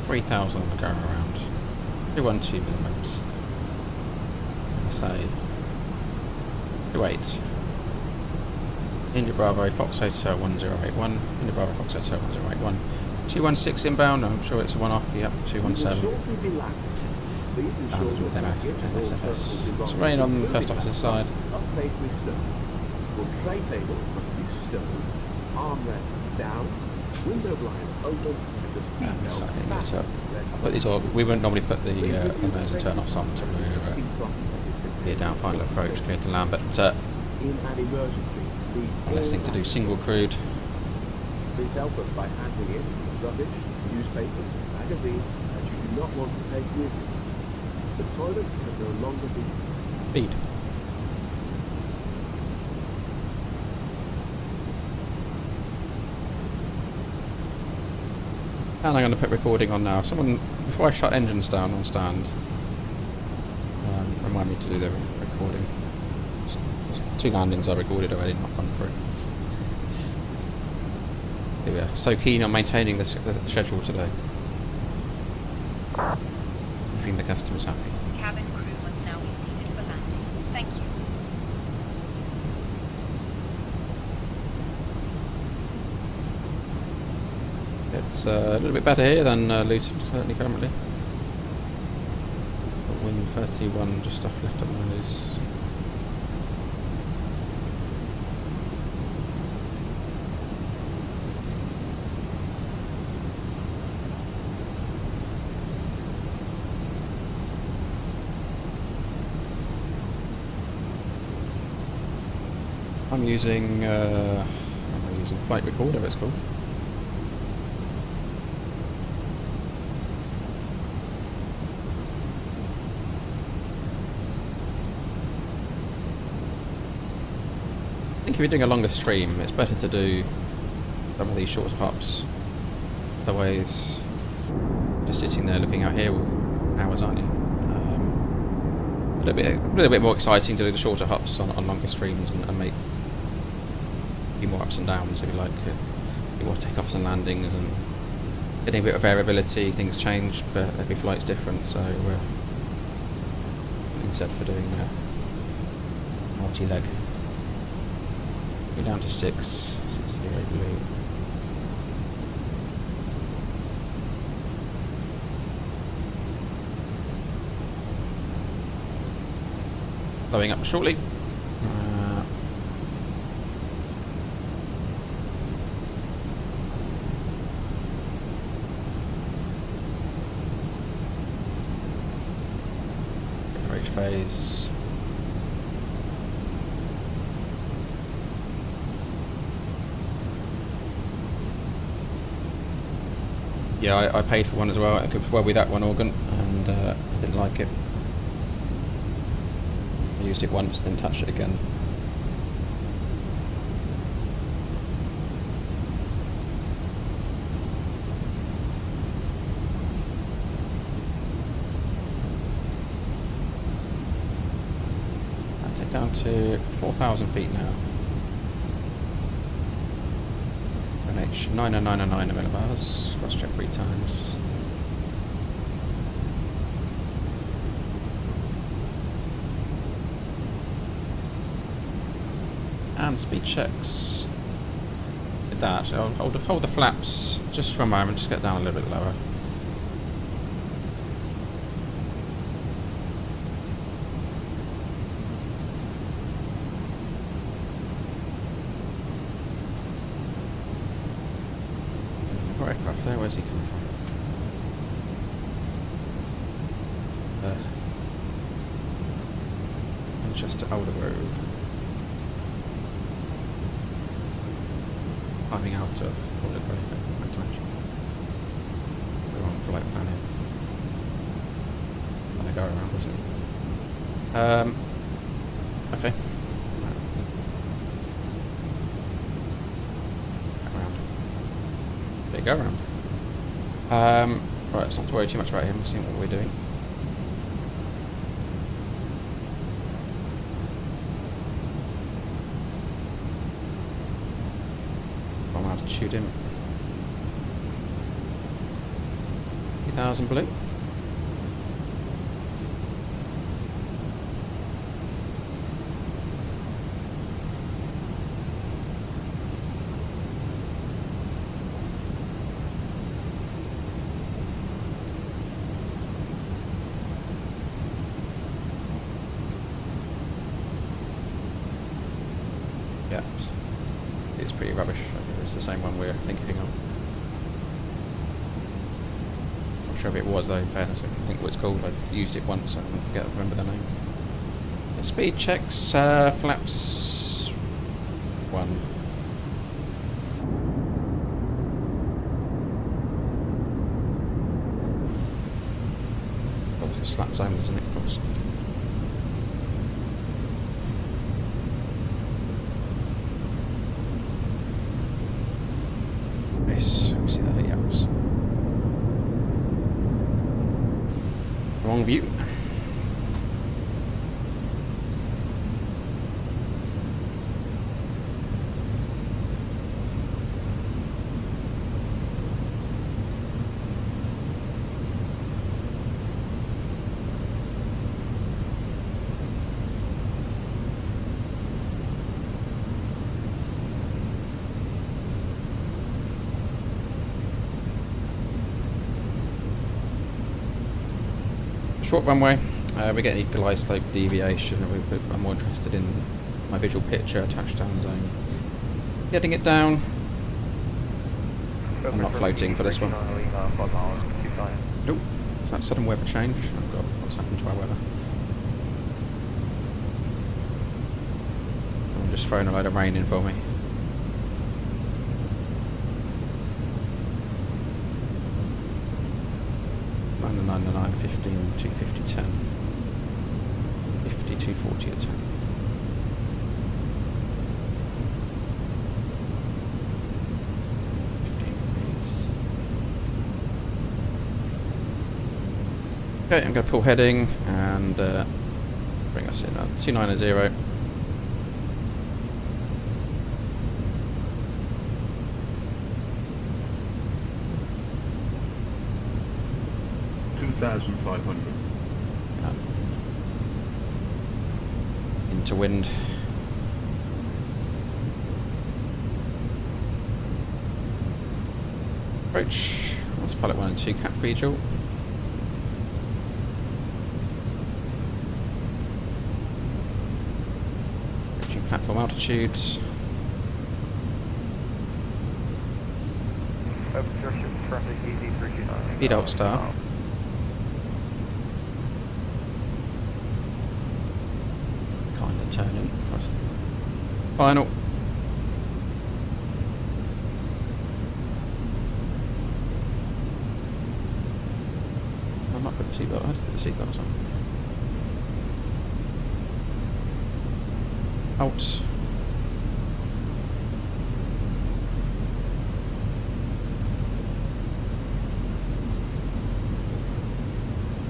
3,000 going around, 212 minimums, say 28, India Bravo Fox Hotel 1081, India Bravo Fox Hotel 1081, 216 inbound, I'm sure it's a one-off, yep, 217, and with MSFS. So rain on the first officer side. Down, window blinds open, and the seatbelt put these all. We wouldn't normally put the nose and turn offs on until we're here down final approach, clear to land, but in an emergency, less thing to do, single crewed. Please help us by handing in rubbish, newspapers, magazines that you do not want to take with you. The toilets can no longer be Speed. And I'm going to put recording on now. Someone, before I shut engines down on stand, remind me to do the recording. There's 2 landings I recorded already, not gone through. We are so keen on maintaining the schedule today. Keeping the customers happy. Cabin crew must now be seated for landing. Thank you. It's a little bit better here than Luton, certainly currently. Got wind 31 just off left of my nose. I'm using flight recorder, it's called. I think if you're doing a longer stream, it's better to do some of these short hops. Otherwise, just sitting there looking out here with hours, aren't you? A little bit more exciting to do the shorter hops on longer streams and make a few more ups and downs, if you like. A few more takeoffs and landings and getting a bit of variability. Things change, but every flight's different, so being said for doing multi-leg. Go down to 6 0 blue. Blowing up shortly. H phase. Yeah, I paid for one as well. I could well be that one organ, and I didn't like it. I used it once, then touched it again. I'll take down to 4,000 feet now. MH 90909 millibars, cross check 3 times. And speed checks. Did that. I'll hold the flaps just for a moment, just get down a little bit lower. Aircraft there, where's he coming from? Manchester Alder Grove. Climbing out of Alder Grove, I can imagine. The wrong flight planning. Gonna go around, isn't it? Okay. Go around. Right, let's not to worry too much about him, see what we're doing. From altitude him. 3,000 blue. Yeah, it's pretty rubbish. I think it's the same one we're thinking of. Not sure if it was though, in fairness. I think what it's called. I've used it once, I remember the name. The speed checks, flaps 1. Obviously slat zone, isn't it, of course. See that, yeah. Wrong view. Short runway. We're getting glide slope deviation. I'm more interested in my visual picture, touchdown zone. Getting it down. I'm not floating for this one. Nope. Is that sudden weather change? Oh god, what's happened to our weather? I'm just throwing a load of rain in for me. $9.99, 15, 250, 10. 50, 240 a 10. Okay, I'm going to pull heading and bring us in at 290. Into wind. Approach. Let's pilot 1 and 2 cap regional. Approaching platform altitudes. Speed alt star. Turning. Final. I'm not putting the seatbelt. I had to put the seatbelts on. Out.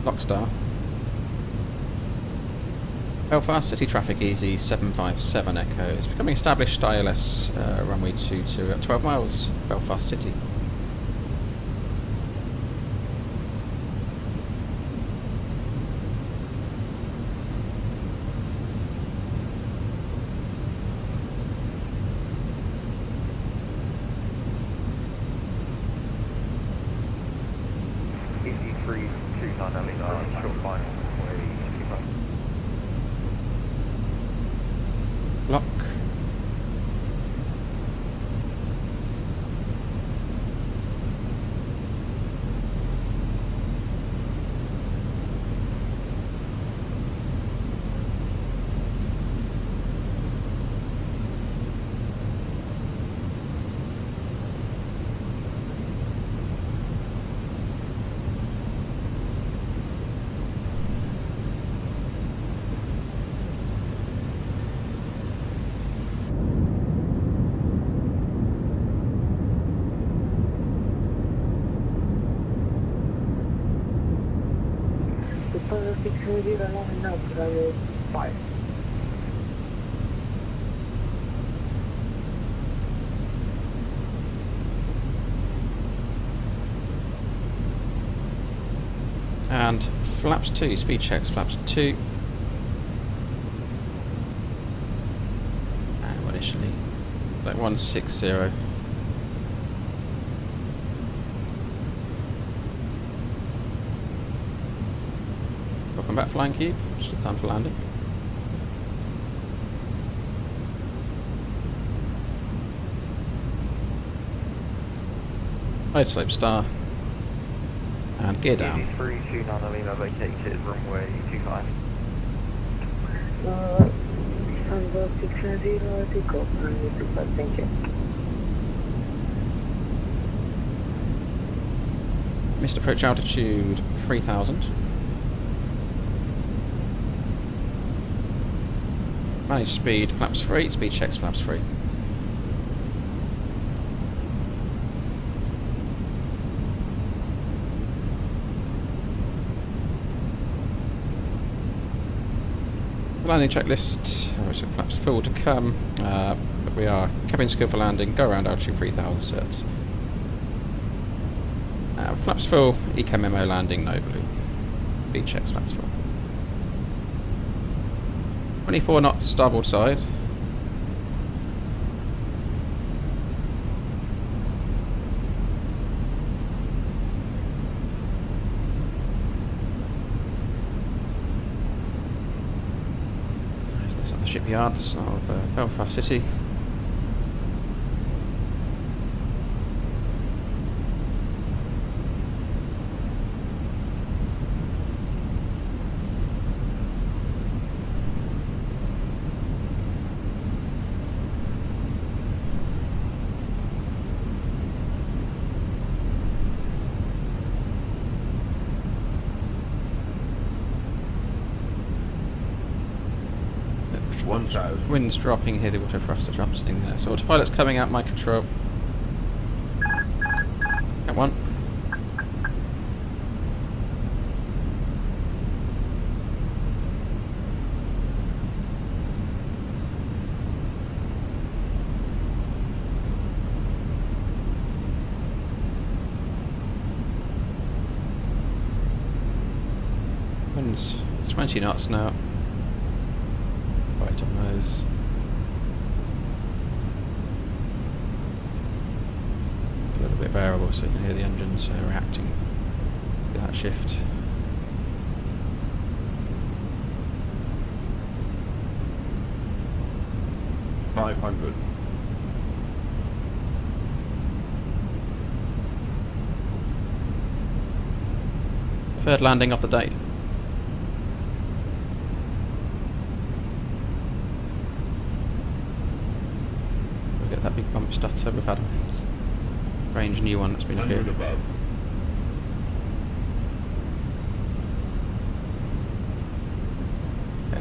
Lock star. Belfast, city traffic easy, 757 Echo. It's becoming established ILS runway 22 at 12 miles, Belfast City. Easy 329 short final. Lock. And flaps 2, speed checks, flaps 2. And initially, like 160. Welcome back, Flying Cube. Just in time for landing. High slope star. And gear down. 329 Lima vacated runway 25. Sunbird 690, Takeoff, runway 25, thank you. Missed approach altitude 3000. Manage speed, flaps 3, speed checks, flaps 3. Landing checklist, so flaps full to come, but we are cabin skill for landing, go around altitude 3000 sets. Flaps full, eco memo landing, no blue. Speed checks, flaps full. 24 knots starboard side. shipyards of Belfast City. Wind's dropping here, the water thruster drops in there. So autopilot's coming out my control. That one. Wind's 20 knots now. Right on those. A little bit variable, so you can hear the engines reacting to that shift. $500. Third landing of the day. That big bump stutter we've had a strange new one that's been up here. Above.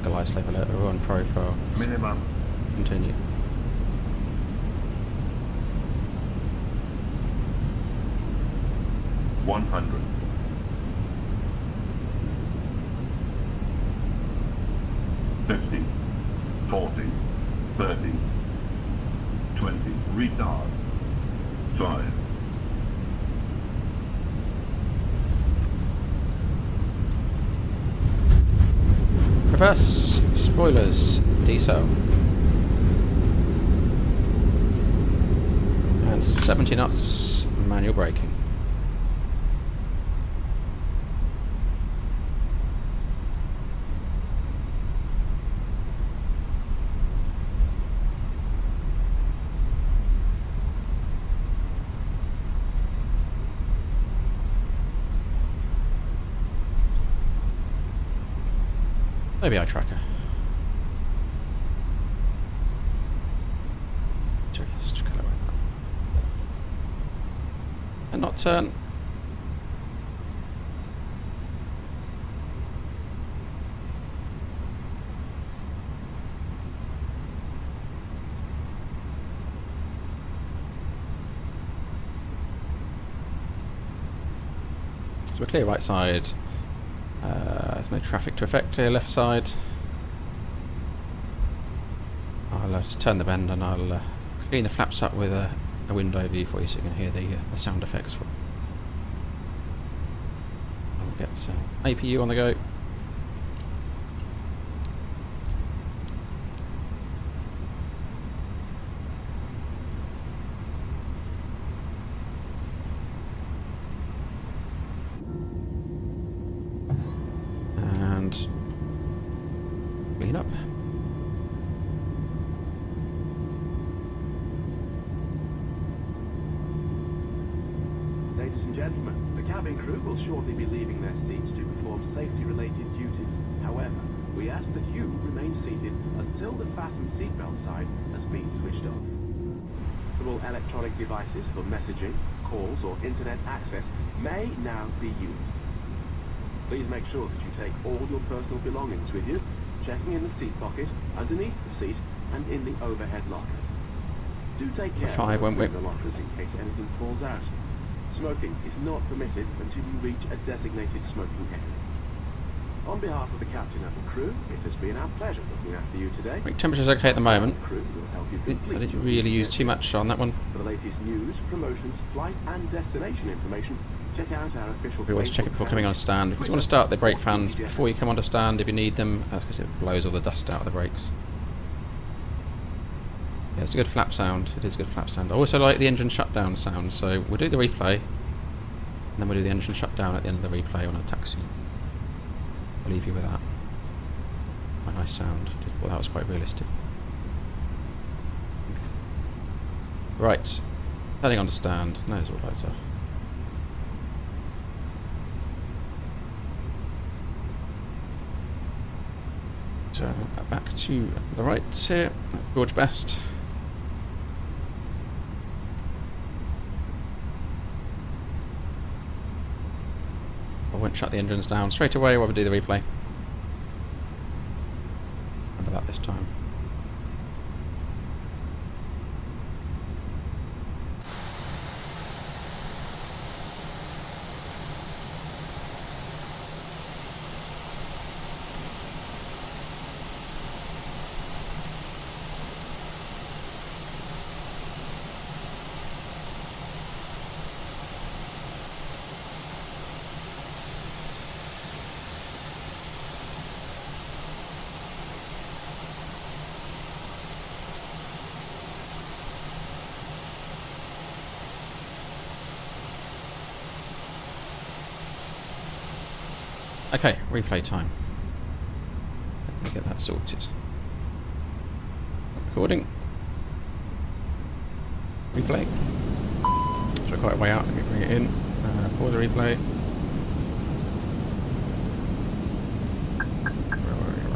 Glide slope alert, we're on profile. Minimum. Continue. $100. 50, 40, 30, 20, retard, 5. Reverse, spoilers, diesel. And 70 knots, manual braking. Maybe eye tracker. Just colour like that. And not turn. So we're clear right side. No traffic to affect, clear left side. I'll just turn the bend and I'll clean the flaps up with a window view for you so you can hear the sound effects. I'll get APU on the go. Clean up. Ladies and gentlemen, the cabin crew will shortly be leaving their seats to perform safety-related duties. However, we ask that you remain seated until the fasten seatbelt sign has been switched off. All electronic devices for messaging, calls or internet access may now be used. Please make sure that you take all your personal belongings with you, checking in the seat pocket, underneath the seat, and in the overhead lockers. Do take care of the lockers in case anything falls out. Smoking is not permitted until you reach a designated smoking area. On behalf of the captain and the crew, it has been our pleasure looking after you today. Temperature's okay at the moment. The crew will help you I didn't really use too much on that one. For the latest news, promotions, flight and destination information, check out our official. We always check it before coming on stand. If you want to start the brake fans before you come on to stand, if you need them, that's because it blows all the dust out of the brakes. Yeah, it's a good flap sound. It is a good flap sound. I also like the engine shutdown sound, so we'll do the replay, and then we'll do the engine shutdown at the end of the replay on a taxi. I'll leave you with that. My a nice sound. Well, that was quite realistic. Right, turning on to stand. Nose all lights off. So back to the right here, George Best. I won't shut the engines down straight away while we do the replay. Remember that this time. Okay, replay time. Let me get that sorted. Recording. Replay. So quite a way out, let me bring it in. For the replay.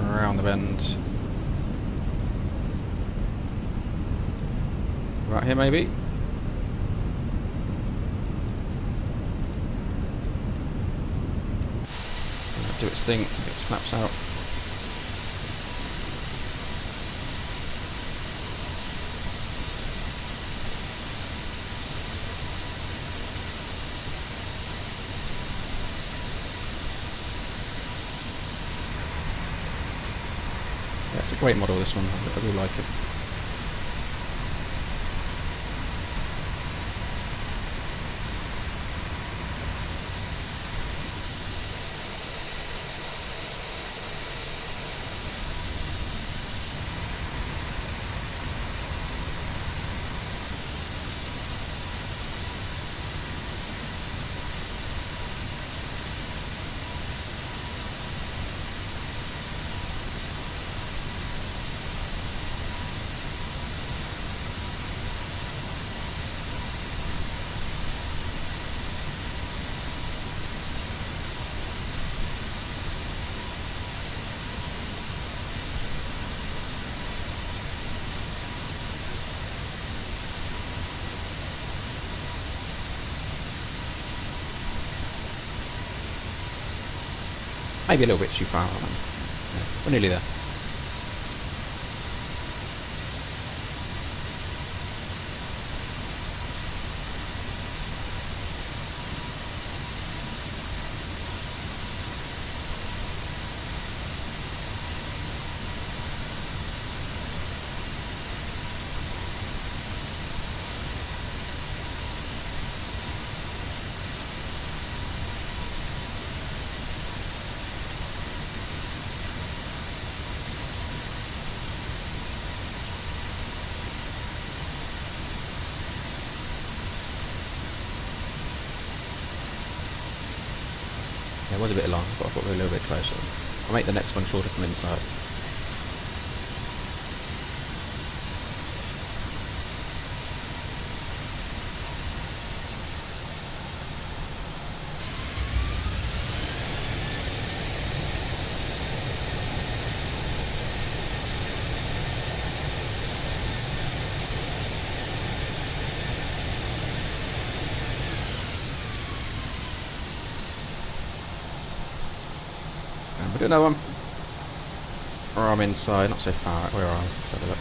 Around the bend. Right here maybe. Do its thing, get its flaps out. Yeah, it's a great model, this one. I really like it. Maybe a little bit too far on them. Yeah, we're nearly there. It was a bit long, but I thought we were a little bit closer. I'll make the next one shorter from inside. We'll do another one. Or I'm inside, not so far. Where are I? Let's have a look.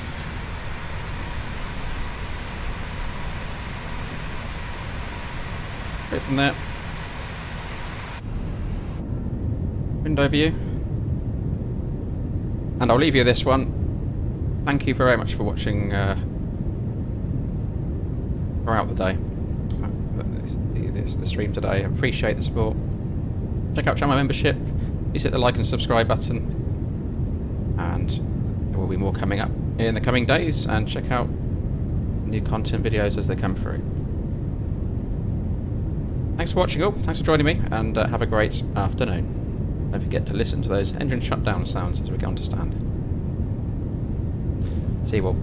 Straight from there. Window view. And I'll leave you this one. Thank you very much for watching throughout the day. The stream today. I appreciate the support. Check out channel membership. Please hit the like and subscribe button, and there will be more coming up in the coming days, and check out new content videos as they come through. Thanks for watching all, thanks for joining me, and have a great afternoon. Don't forget to listen to those engine shutdown sounds as we go on to stand. Seawall.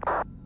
Copy.